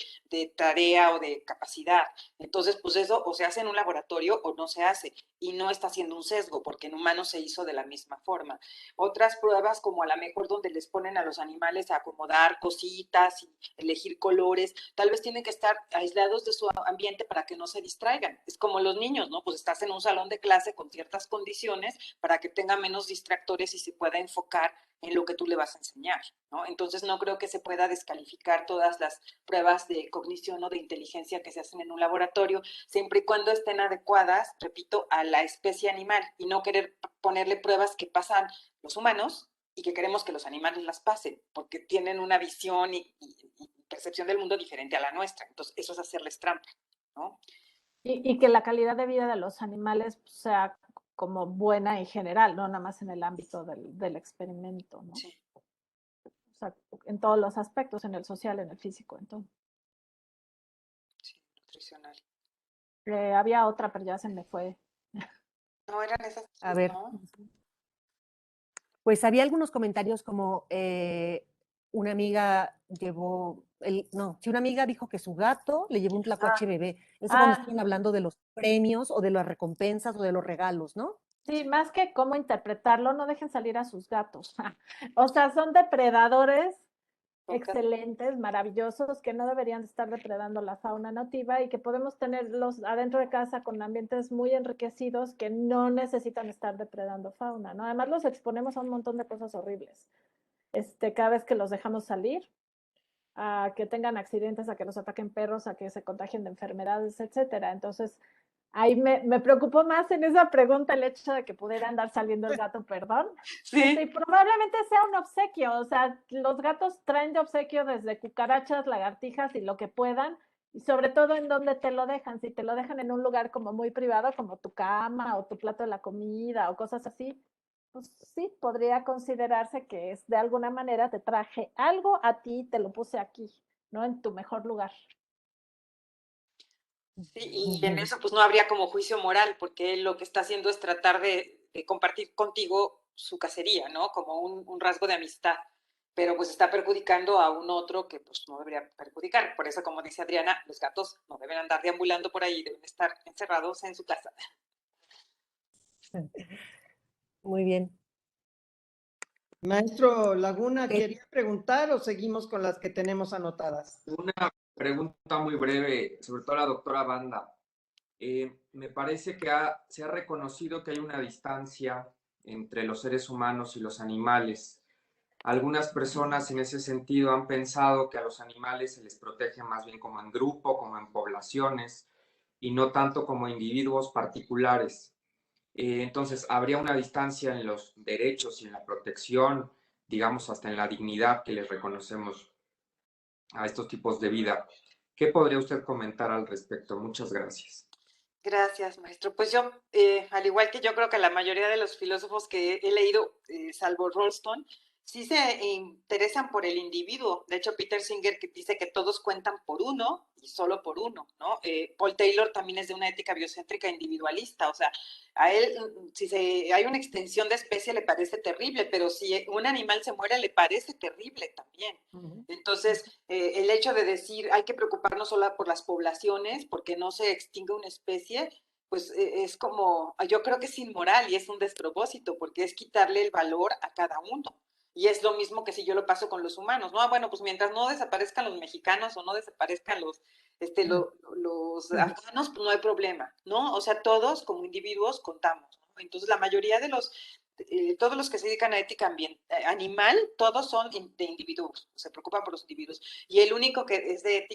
tarea o de capacidad. Entonces, pues eso o se hace en un laboratorio o no se hace. Y no está haciendo un sesgo porque en humanos se hizo de la misma forma. forma. Otras pruebas, como a lo mejor donde les ponen a los animales a acomodar cositas y elegir colores, tal vez tienen que estar aislados de su ambiente para que no se distraigan. Es como los niños, ¿no? Pues estás en un salón de clase con ciertas condiciones para que tenga menos distractores y se pueda enfocar en lo que tú le vas a enseñar, ¿no? Entonces no creo que se pueda descalificar todas las pruebas de cognición o de inteligencia que se hacen en un laboratorio, siempre y cuando estén adecuadas, repito, a la especie animal, y no querer ponerle pruebas que pasan los humanos y que queremos que los animales las pasen, porque tienen una visión y percepción del mundo diferente a la nuestra. Entonces eso es hacerles trampa, ¿no? Y que la calidad de vida de los animales sea como buena en general, no nada más en el ámbito del experimento, ¿no? Sí. O sea, en todos los aspectos, en el social, en el físico, en todo. Sí, nutricional. Había otra, pero ya se me fue. No, eran esas A tres, ver, ¿no? pues había algunos comentarios como una amiga llevó, sí, una amiga dijo que su gato le llevó un tlacuache bebé. Eso cuando estaban hablando de los premios o de las recompensas o de los regalos, ¿no? Sí, más que cómo interpretarlo, no dejen salir a sus gatos. O sea, son depredadores excelentes, maravillosos, que no deberían estar depredando la fauna nativa y que podemos tenerlos adentro de casa con ambientes muy enriquecidos que no necesitan estar depredando fauna, ¿no? Además los exponemos a un montón de cosas horribles. Cada vez que los dejamos salir, a que tengan accidentes, a que los ataquen perros, a que se contagien de enfermedades, etcétera. Entonces, ahí me preocupó más en esa pregunta el hecho de que pudiera andar saliendo el gato, perdón. Sí. Y probablemente sea un obsequio, o sea, los gatos traen de obsequio desde cucarachas, lagartijas y lo que puedan, y sobre todo en donde te lo dejan. Si te lo dejan en un lugar como muy privado, como tu cama o tu plato de la comida o cosas así, pues sí, podría considerarse que es de alguna manera te traje algo a ti, te lo puse aquí, ¿no? En tu mejor lugar. Sí, y en eso pues no habría como juicio moral, porque él lo que está haciendo es tratar de compartir contigo su cacería, ¿no? Como un rasgo de amistad, pero pues está perjudicando a un otro que pues no debería perjudicar. Por eso, como dice Adriana, los gatos no deben andar deambulando por ahí, deben estar encerrados en su casa. Muy bien. Maestro Laguna, ¿quería preguntar o seguimos con las que tenemos anotadas? Una pregunta muy breve, sobre todo a la doctora Banda. Me parece que se ha reconocido que hay una distancia entre los seres humanos y los animales. Algunas personas en ese sentido han pensado que a los animales se les protege más bien como en grupo, como en poblaciones, y no tanto como individuos particulares. Entonces, habría una distancia en los derechos y en la protección, digamos, hasta en la dignidad que les reconocemos a estos tipos de vida. ¿Qué podría usted comentar al respecto? Muchas gracias. Gracias, maestro. Pues yo, al igual que yo creo que la mayoría de los filósofos que he leído, salvo Rolston, sí se interesan por el individuo. De hecho, Peter Singer que dice que todos cuentan por uno y solo por uno, ¿no? Paul Taylor también es de una ética biocéntrica individualista. O sea, a él, si hay una extensión de especie, le parece terrible, pero si un animal se muere, le parece terrible también. Entonces, el hecho de decir hay que preocuparnos solo por las poblaciones porque no se extingue una especie, pues es como, yo creo que es inmoral y es un despropósito porque es quitarle el valor a cada uno. Y es lo mismo que si yo lo paso con los humanos, ¿no? Bueno, pues mientras no desaparezcan los mexicanos o no desaparezcan los afganos, pues no hay problema, ¿no? O sea, todos como individuos contamos, ¿no? Entonces, la mayoría de todos los que se dedican a ética animal, todos son de individuos, se preocupan por los individuos. Y el único que es de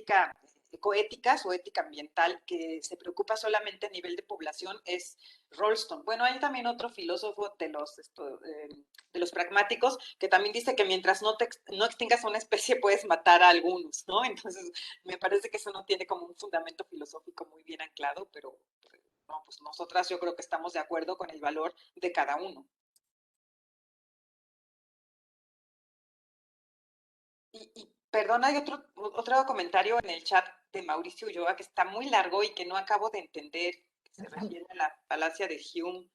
ecoéticas o ética ambiental que se preocupa solamente a nivel de población es Rolston. Bueno, hay también otro filósofo de los pragmáticos que también dice que mientras no extingas una especie puedes matar a algunos, ¿no? Entonces, me parece que eso no tiene como un fundamento filosófico muy bien anclado, pero no, pues nosotras yo creo que estamos de acuerdo con el valor de cada uno. Y perdón, hay otro comentario en el chat de Mauricio Ulloa que está muy largo y que no acabo de entender, que se refiere a la falacia de Hume,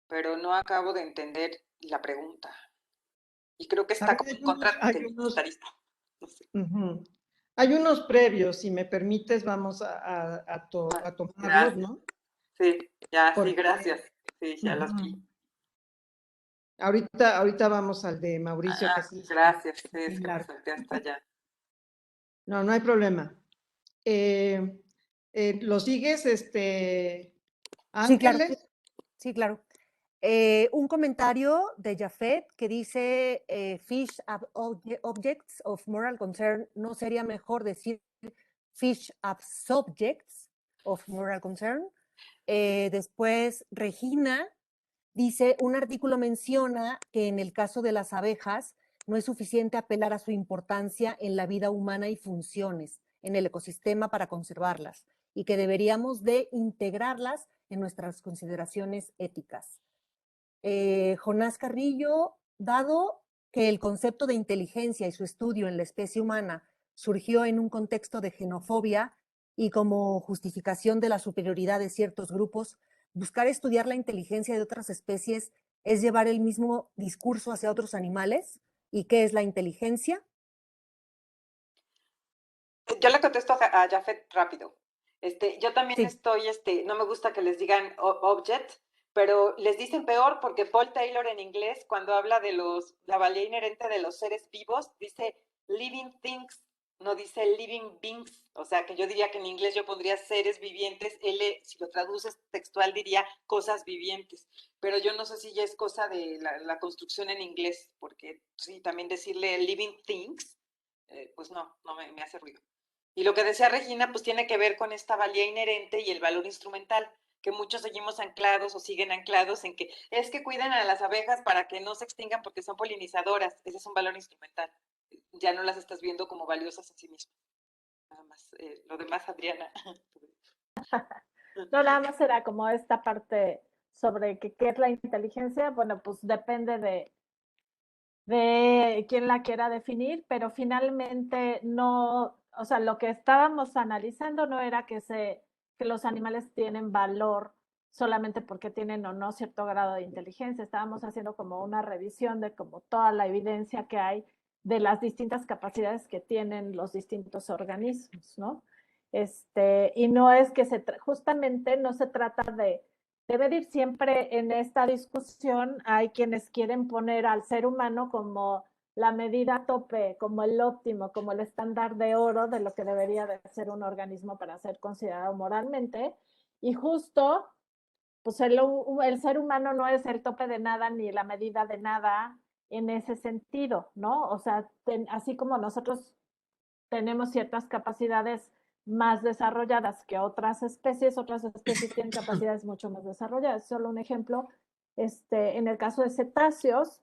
pero no acabo de entender la pregunta. Y creo que está como en contra del utilitarista. No sé. Hay unos previos, si me permites, vamos a tomarlos, ¿no? Sí, ya, Porque, sí, gracias. Sí, ya los vi. Ahorita vamos al de Mauricio, que sí. Gracias, sí, es muy que me largo. salté hasta allá. No hay problema. ¿Lo sigues, Sí, claro. Ángeles? Sí, claro. Un comentario de Jafet que dice fish objects of moral concern. ¿No sería mejor decir fish as subjects of moral concern? Después, Regina dice, un artículo menciona que en el caso de las abejas no es suficiente apelar a su importancia en la vida humana y funciones en el ecosistema para conservarlas y que deberíamos de integrarlas en nuestras consideraciones éticas. Jonás Carrillo, dado que el concepto de inteligencia y su estudio en la especie humana surgió en un contexto de xenofobia y como justificación de la superioridad de ciertos grupos, buscar estudiar la inteligencia de otras especies es llevar el mismo discurso hacia otros animales. ¿Y qué es la inteligencia? Yo le contesto a Jafet rápido. Yo también Sí. estoy, no me gusta que les digan object, pero les dicen peor porque Paul Taylor en inglés, cuando habla de la valía inherente de los seres vivos, dice living things, no dice living beings. O sea, que yo diría que en inglés yo pondría seres vivientes, él, si lo traduces textual, diría cosas vivientes. Pero yo no sé si ya es cosa de la construcción en inglés, porque sí, también decirle living things, pues no me hace ruido. Y lo que decía Regina, pues tiene que ver con esta valía inherente y el valor instrumental, que muchos seguimos anclados o siguen anclados en que es que cuiden a las abejas para que no se extingan porque son polinizadoras. Ese es un valor instrumental. Ya no las estás viendo como valiosas en sí mismas. Nada más, lo demás, Adriana. No, nada más era como esta parte sobre qué es la inteligencia. Bueno, pues depende de quién la quiera definir, pero finalmente no, o sea, lo que estábamos analizando no era que los animales tienen valor solamente porque tienen o no cierto grado de inteligencia. Estábamos haciendo como una revisión de como toda la evidencia que hay de las distintas capacidades que tienen los distintos organismos, ¿no? Y no es que justamente no se trata de medir. Siempre en esta discusión hay quienes quieren poner al ser humano como la medida a tope, como el óptimo, como el estándar de oro de lo que debería de ser un organismo para ser considerado moralmente. Y justo, pues el ser humano no es el tope de nada ni la medida de nada en ese sentido, ¿no? O sea, así como nosotros tenemos ciertas capacidades más desarrolladas que otras especies tienen capacidades mucho más desarrolladas. Solo un ejemplo, en el caso de cetáceos,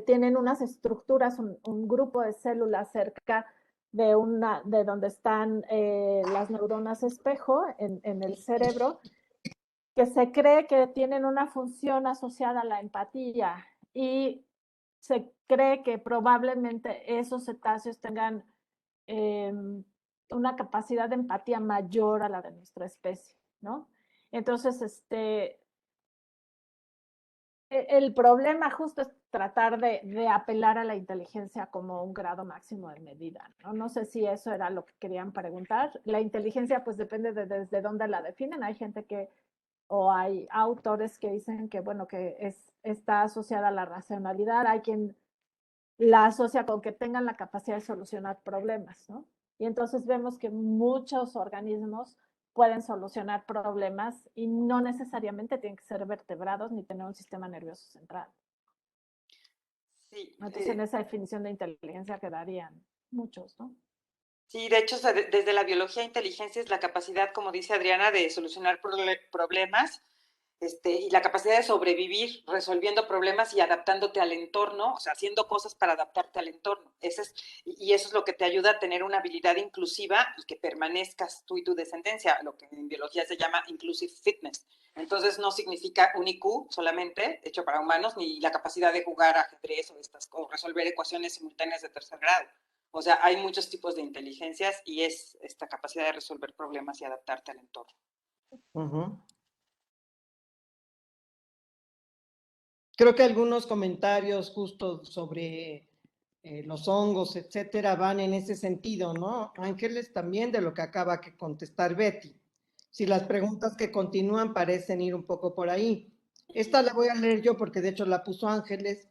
tienen unas estructuras, un grupo de células cerca de donde están las neuronas espejo en el cerebro, que se cree que tienen una función asociada a la empatía, y se cree que probablemente esos cetáceos tengan una capacidad de empatía mayor a la de nuestra especie, ¿no? Entonces, el problema justo es tratar de apelar a la inteligencia como un grado máximo de medida, ¿no? No sé si eso era lo que querían preguntar. La inteligencia pues depende de desde dónde la definen. Hay gente o hay autores que dicen que, bueno, que está asociada a la racionalidad. Hay quien la asocia con que tengan la capacidad de solucionar problemas, ¿no? Y entonces vemos que muchos organismos pueden solucionar problemas y no necesariamente tienen que ser vertebrados ni tener un sistema nervioso central. Sí, Entonces en esa definición de inteligencia quedarían muchos, ¿no? sí, de hecho, desde la biología, inteligencia es la capacidad, como dice Adriana, de solucionar problemas, y la capacidad de sobrevivir resolviendo problemas y adaptándote al entorno, o sea, haciendo cosas para adaptarte al entorno. Y eso es lo que te ayuda a tener una habilidad inclusiva y que permanezcas tú y tu descendencia, lo que en biología se llama inclusive fitness. Entonces no significa un IQ solamente hecho para humanos, ni la capacidad de jugar ajedrez o resolver ecuaciones simultáneas de tercer grado. O sea, hay muchos tipos de inteligencias y es esta capacidad de resolver problemas y adaptarte al entorno. Creo que algunos comentarios justo sobre los hongos, etcétera, van en ese sentido, ¿no? Ángeles, también de lo que acaba de contestar Betty. Si las preguntas que continúan parecen ir un poco por ahí. Esta la voy a leer yo porque de hecho la puso Ángeles,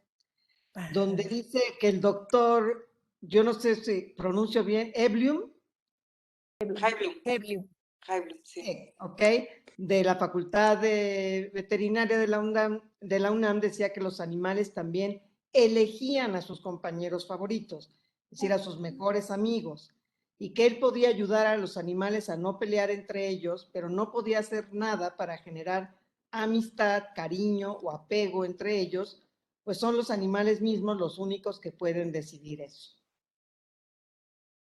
donde dice que el doctor, yo no sé si pronuncio bien, Eblium, Heiblum, sí. ok, de la Facultad de Veterinaria de la UNAM decía que los animales también elegían a sus compañeros favoritos, es decir, a sus mejores amigos, y que él podía ayudar a los animales a no pelear entre ellos, pero no podía hacer nada para generar amistad, cariño o apego entre ellos, pues son los animales mismos los únicos que pueden decidir eso.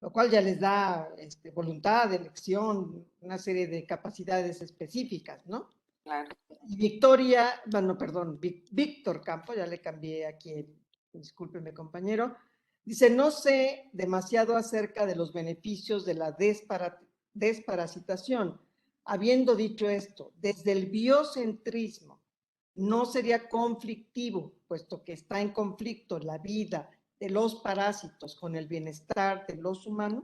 Lo cual ya les da voluntad, elección, una serie de capacidades específicas, ¿no? Claro. Y Victoria, bueno, perdón, Víctor Campo, ya le cambié aquí, discúlpeme compañero, dice, no sé demasiado acerca de los beneficios de la desparasitación. Habiendo dicho esto, desde el biocentrismo, no sería conflictivo, puesto que está en conflicto la vida de los parásitos con el bienestar de los humanos.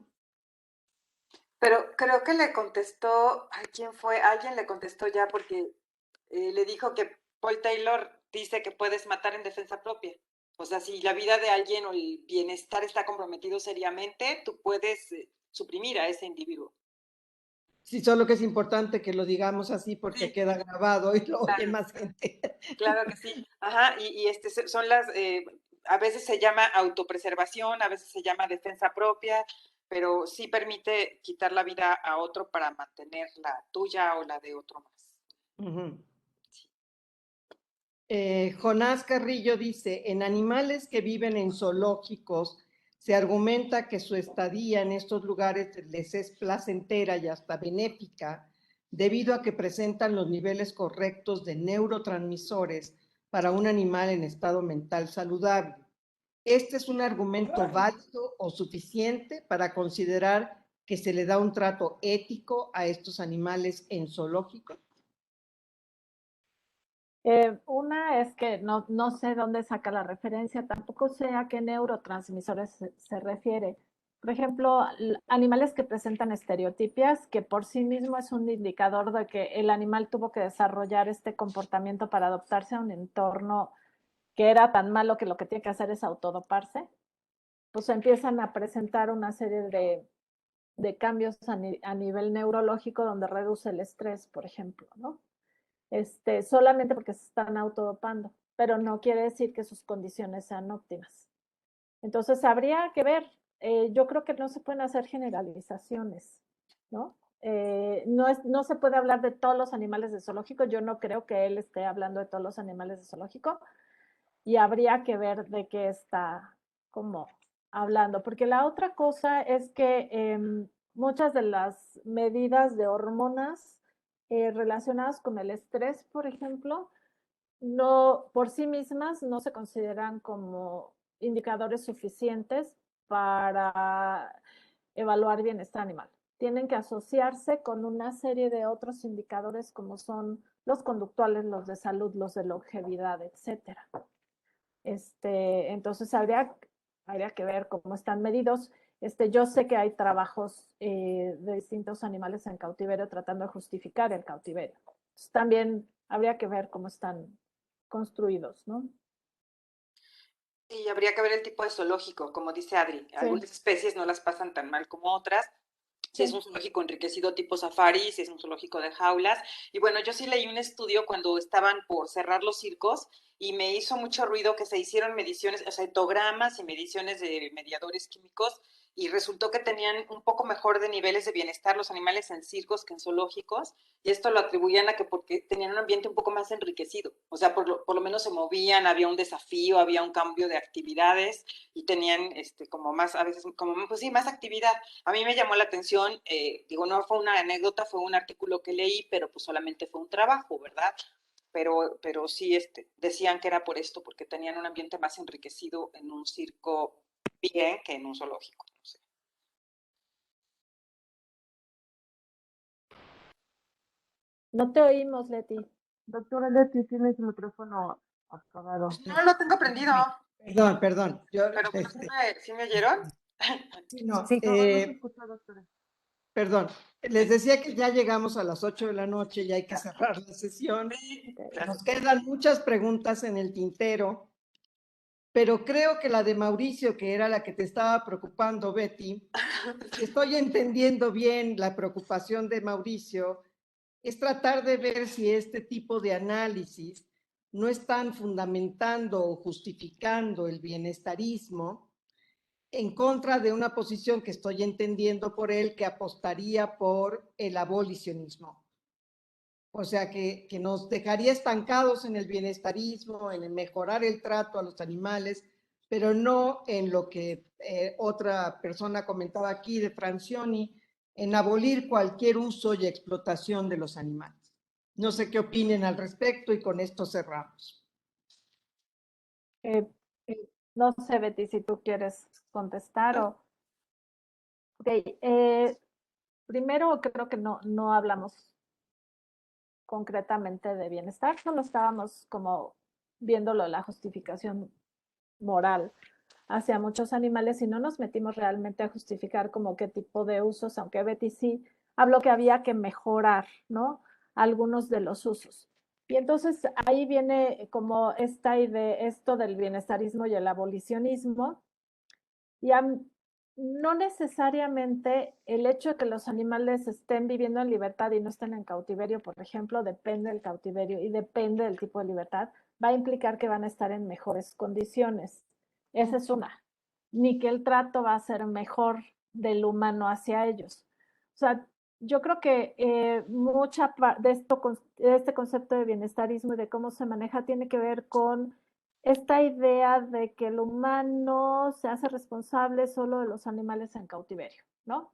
Pero creo que le contestó, ¿a quién fue? Alguien le contestó ya porque le dijo que Paul Taylor dice que puedes matar en defensa propia. O sea, si la vida de alguien o el bienestar está comprometido seriamente, tú puedes suprimir a ese individuo. Sí, solo que es importante que lo digamos así porque Sí, queda grabado y lo oye claro, más gente. claro que sí. Ajá, son a veces se llama autopreservación, a veces se llama defensa propia, pero sí permite quitar la vida a otro para mantener la tuya o la de otro más. Jonás Carrillo dice, en animales que viven en zoológicos, se argumenta que su estadía en estos lugares les es placentera y hasta benéfica, debido a que presentan los niveles correctos de neurotransmisores para un animal en estado mental saludable. ¿Este es un argumento válido o suficiente para considerar que se le da un trato ético a estos animales en zoológicos? Una es que no sé dónde saca la referencia, tampoco sé a qué neurotransmisores se refiere. Por ejemplo, animales que presentan estereotipias, que por sí mismo es un indicador de que el animal tuvo que desarrollar este comportamiento para adaptarse a un entorno que era tan malo que lo que tiene que hacer es autodoparse, pues empiezan a presentar una serie de cambios a nivel neurológico donde reduce el estrés, por ejemplo, ¿no? Solamente porque se están autodopando, pero no quiere decir que sus condiciones sean óptimas. Entonces, habría que ver. Yo creo que no se pueden hacer generalizaciones, ¿no? No se puede hablar de todos los animales de zoológico. Yo no creo que él esté hablando de todos los animales de zoológico y habría que ver de qué está como hablando, porque la otra cosa es que muchas de las medidas de hormonas relacionadas con el estrés, por ejemplo, no por sí mismas no se consideran como indicadores suficientes para evaluar bienestar animal. Tienen que asociarse con una serie de otros indicadores como son los conductuales, los de salud, los de longevidad, etcétera. Entonces habría que ver cómo están medidos. Yo sé que hay trabajos de distintos animales en cautiverio tratando de justificar el cautiverio. Entonces, también habría que ver cómo están construidos, ¿no? Y habría que ver el tipo de zoológico, como dice Adri. Sí. Algunas especies no las pasan tan mal como otras. Si es un zoológico enriquecido tipo safari, si es un zoológico de jaulas. Y bueno, yo sí leí un estudio cuando estaban por cerrar los circos y me hizo mucho ruido que se hicieron mediciones, o sea, etogramas y mediciones de mediadores químicos y resultó que tenían un poco mejor de niveles de bienestar los animales en circos que en zoológicos y esto lo atribuían a que porque tenían un ambiente un poco más enriquecido, o sea, por lo menos se movían, había un desafío, había un cambio de actividades y tenían como más, a veces, como pues sí, más actividad. A mí me llamó la atención, digo, no fue una anécdota, fue un artículo que leí, pero pues solamente fue un trabajo, ¿verdad? Pero sí decían que era por esto, porque tenían un ambiente más enriquecido en un circo bien que en un zoológico. No sé. No te oímos, Leti. Doctora Leti, tiene su micrófono apagado. No lo tengo prendido. Perdón. Yo, Pero ¿sí me oyeron? no, Sí. No se escucha, doctora. Perdón, les decía que ya llegamos a las 8 de la noche y hay que cerrar la sesión. Nos quedan muchas preguntas en el tintero, pero creo que la de Mauricio, que era la que te estaba preocupando, Betty, si estoy entendiendo bien la preocupación de Mauricio, es tratar de ver si este tipo de análisis no están fundamentando o justificando el bienestarismo en contra de una posición que estoy entendiendo por él que apostaría por el abolicionismo. O sea, que nos dejaría estancados en el bienestarismo, en el mejorar el trato a los animales, pero no en lo que otra persona comentaba aquí de Francioni, en abolir cualquier uso y explotación de los animales. No sé qué opinen al respecto y con esto cerramos. No sé, Betty, si tú quieres contestar o... Ok, primero creo que no hablamos concretamente de bienestar, solo estábamos como viéndolo la justificación moral hacia muchos animales y no nos metimos realmente a justificar como qué tipo de usos, aunque Betty sí habló que había que mejorar, ¿no? Algunos de los usos. Y entonces ahí viene como esta idea, esto del bienestarismo y el abolicionismo. Y no necesariamente el hecho de que los animales estén viviendo en libertad y no estén en cautiverio, por ejemplo, depende del cautiverio y depende del tipo de libertad, va a implicar que van a estar en mejores condiciones. Esa es una. Ni que el trato va a ser mejor del humano hacia ellos. O sea, yo creo que mucha de este concepto de bienestarismo y de cómo se maneja tiene que ver con esta idea de que el humano se hace responsable solo de los animales en cautiverio, ¿no?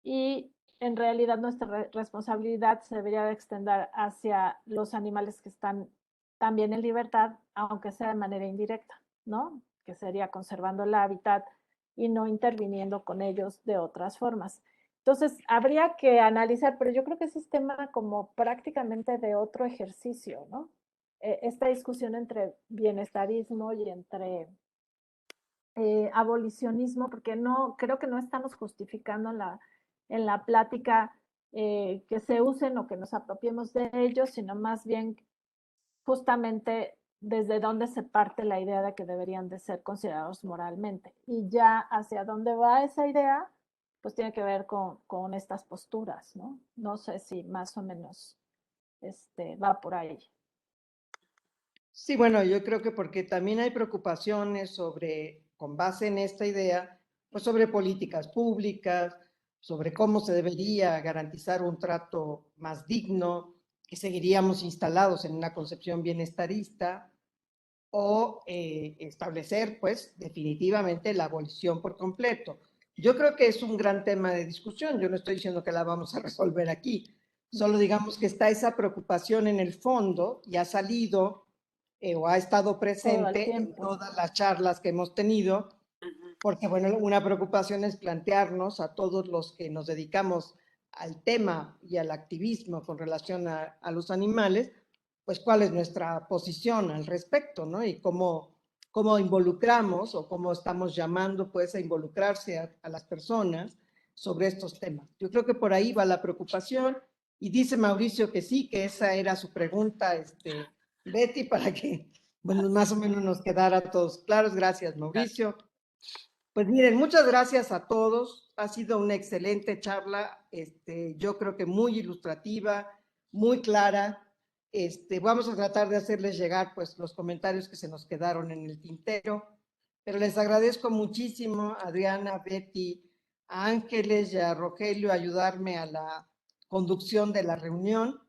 Y en realidad nuestra responsabilidad se debería de extender hacia los animales que están también en libertad, aunque sea de manera indirecta, ¿no? Que sería conservando el hábitat y no interviniendo con ellos de otras formas. Entonces, habría que analizar, pero yo creo que ese es tema como prácticamente de otro ejercicio, ¿no? Esta discusión entre bienestarismo y entre abolicionismo, porque no, creo que no estamos justificando en la plática que se usen o que nos apropiemos de ellos, sino más bien justamente desde dónde se parte la idea de que deberían de ser considerados moralmente. Y ya hacia dónde va esa idea, pues tiene que ver con estas posturas, ¿no? No sé si más o menos va por ahí. Sí, bueno, yo creo que porque también hay preocupaciones sobre, con base en esta idea, pues sobre políticas públicas, sobre cómo se debería garantizar un trato más digno, que seguiríamos instalados en una concepción bienestarista, o establecer, pues, definitivamente la abolición por completo. Yo creo que es un gran tema de discusión, yo no estoy diciendo que la vamos a resolver aquí, solo digamos que está esa preocupación en el fondo y ha salido o ha estado presente en todas las charlas que hemos tenido, porque bueno, una preocupación es plantearnos a todos los que nos dedicamos al tema y al activismo con relación a los animales, pues cuál es nuestra posición al respecto, ¿no? Y cómo involucramos o cómo estamos llamando pues a involucrarse a las personas sobre estos temas. Yo creo que por ahí va la preocupación y dice Mauricio que sí, que esa era su pregunta, Betty, para que bueno, más o menos nos quedara a todos claros. Gracias, Mauricio. Pues miren, muchas gracias a todos. Ha sido una excelente charla, yo creo que muy ilustrativa, muy clara. Vamos a tratar de hacerles llegar pues los comentarios que se nos quedaron en el tintero, pero les agradezco muchísimo a Adriana, Betty, a Ángeles y a Rogelio ayudarme a la conducción de la reunión.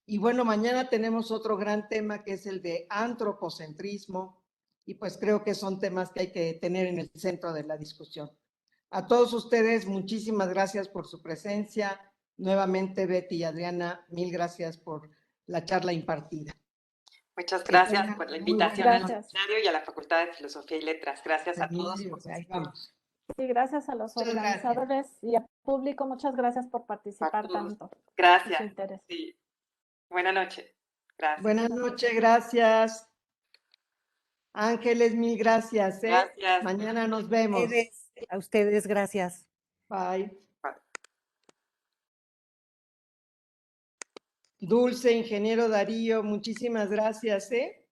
Y bueno, mañana tenemos otro gran tema que es el de antropocentrismo y pues creo que son temas que hay que tener en el centro de la discusión. A todos ustedes, muchísimas gracias por su presencia. Nuevamente, Betty y Adriana, mil gracias por la charla impartida. Muchas gracias por la invitación al seminario y a la Facultad de Filosofía y Letras. Gracias a todos. Ahí vamos. Sí, gracias a los organizadores y al público. Muchas gracias por participar tanto. Gracias. Sí. Buenas noches. Gracias. Buenas noches, gracias. Ángeles, mil gracias. Gracias. Mañana nos vemos. A ustedes, gracias. Bye. Dulce, ingeniero Darío, muchísimas gracias, ¿eh?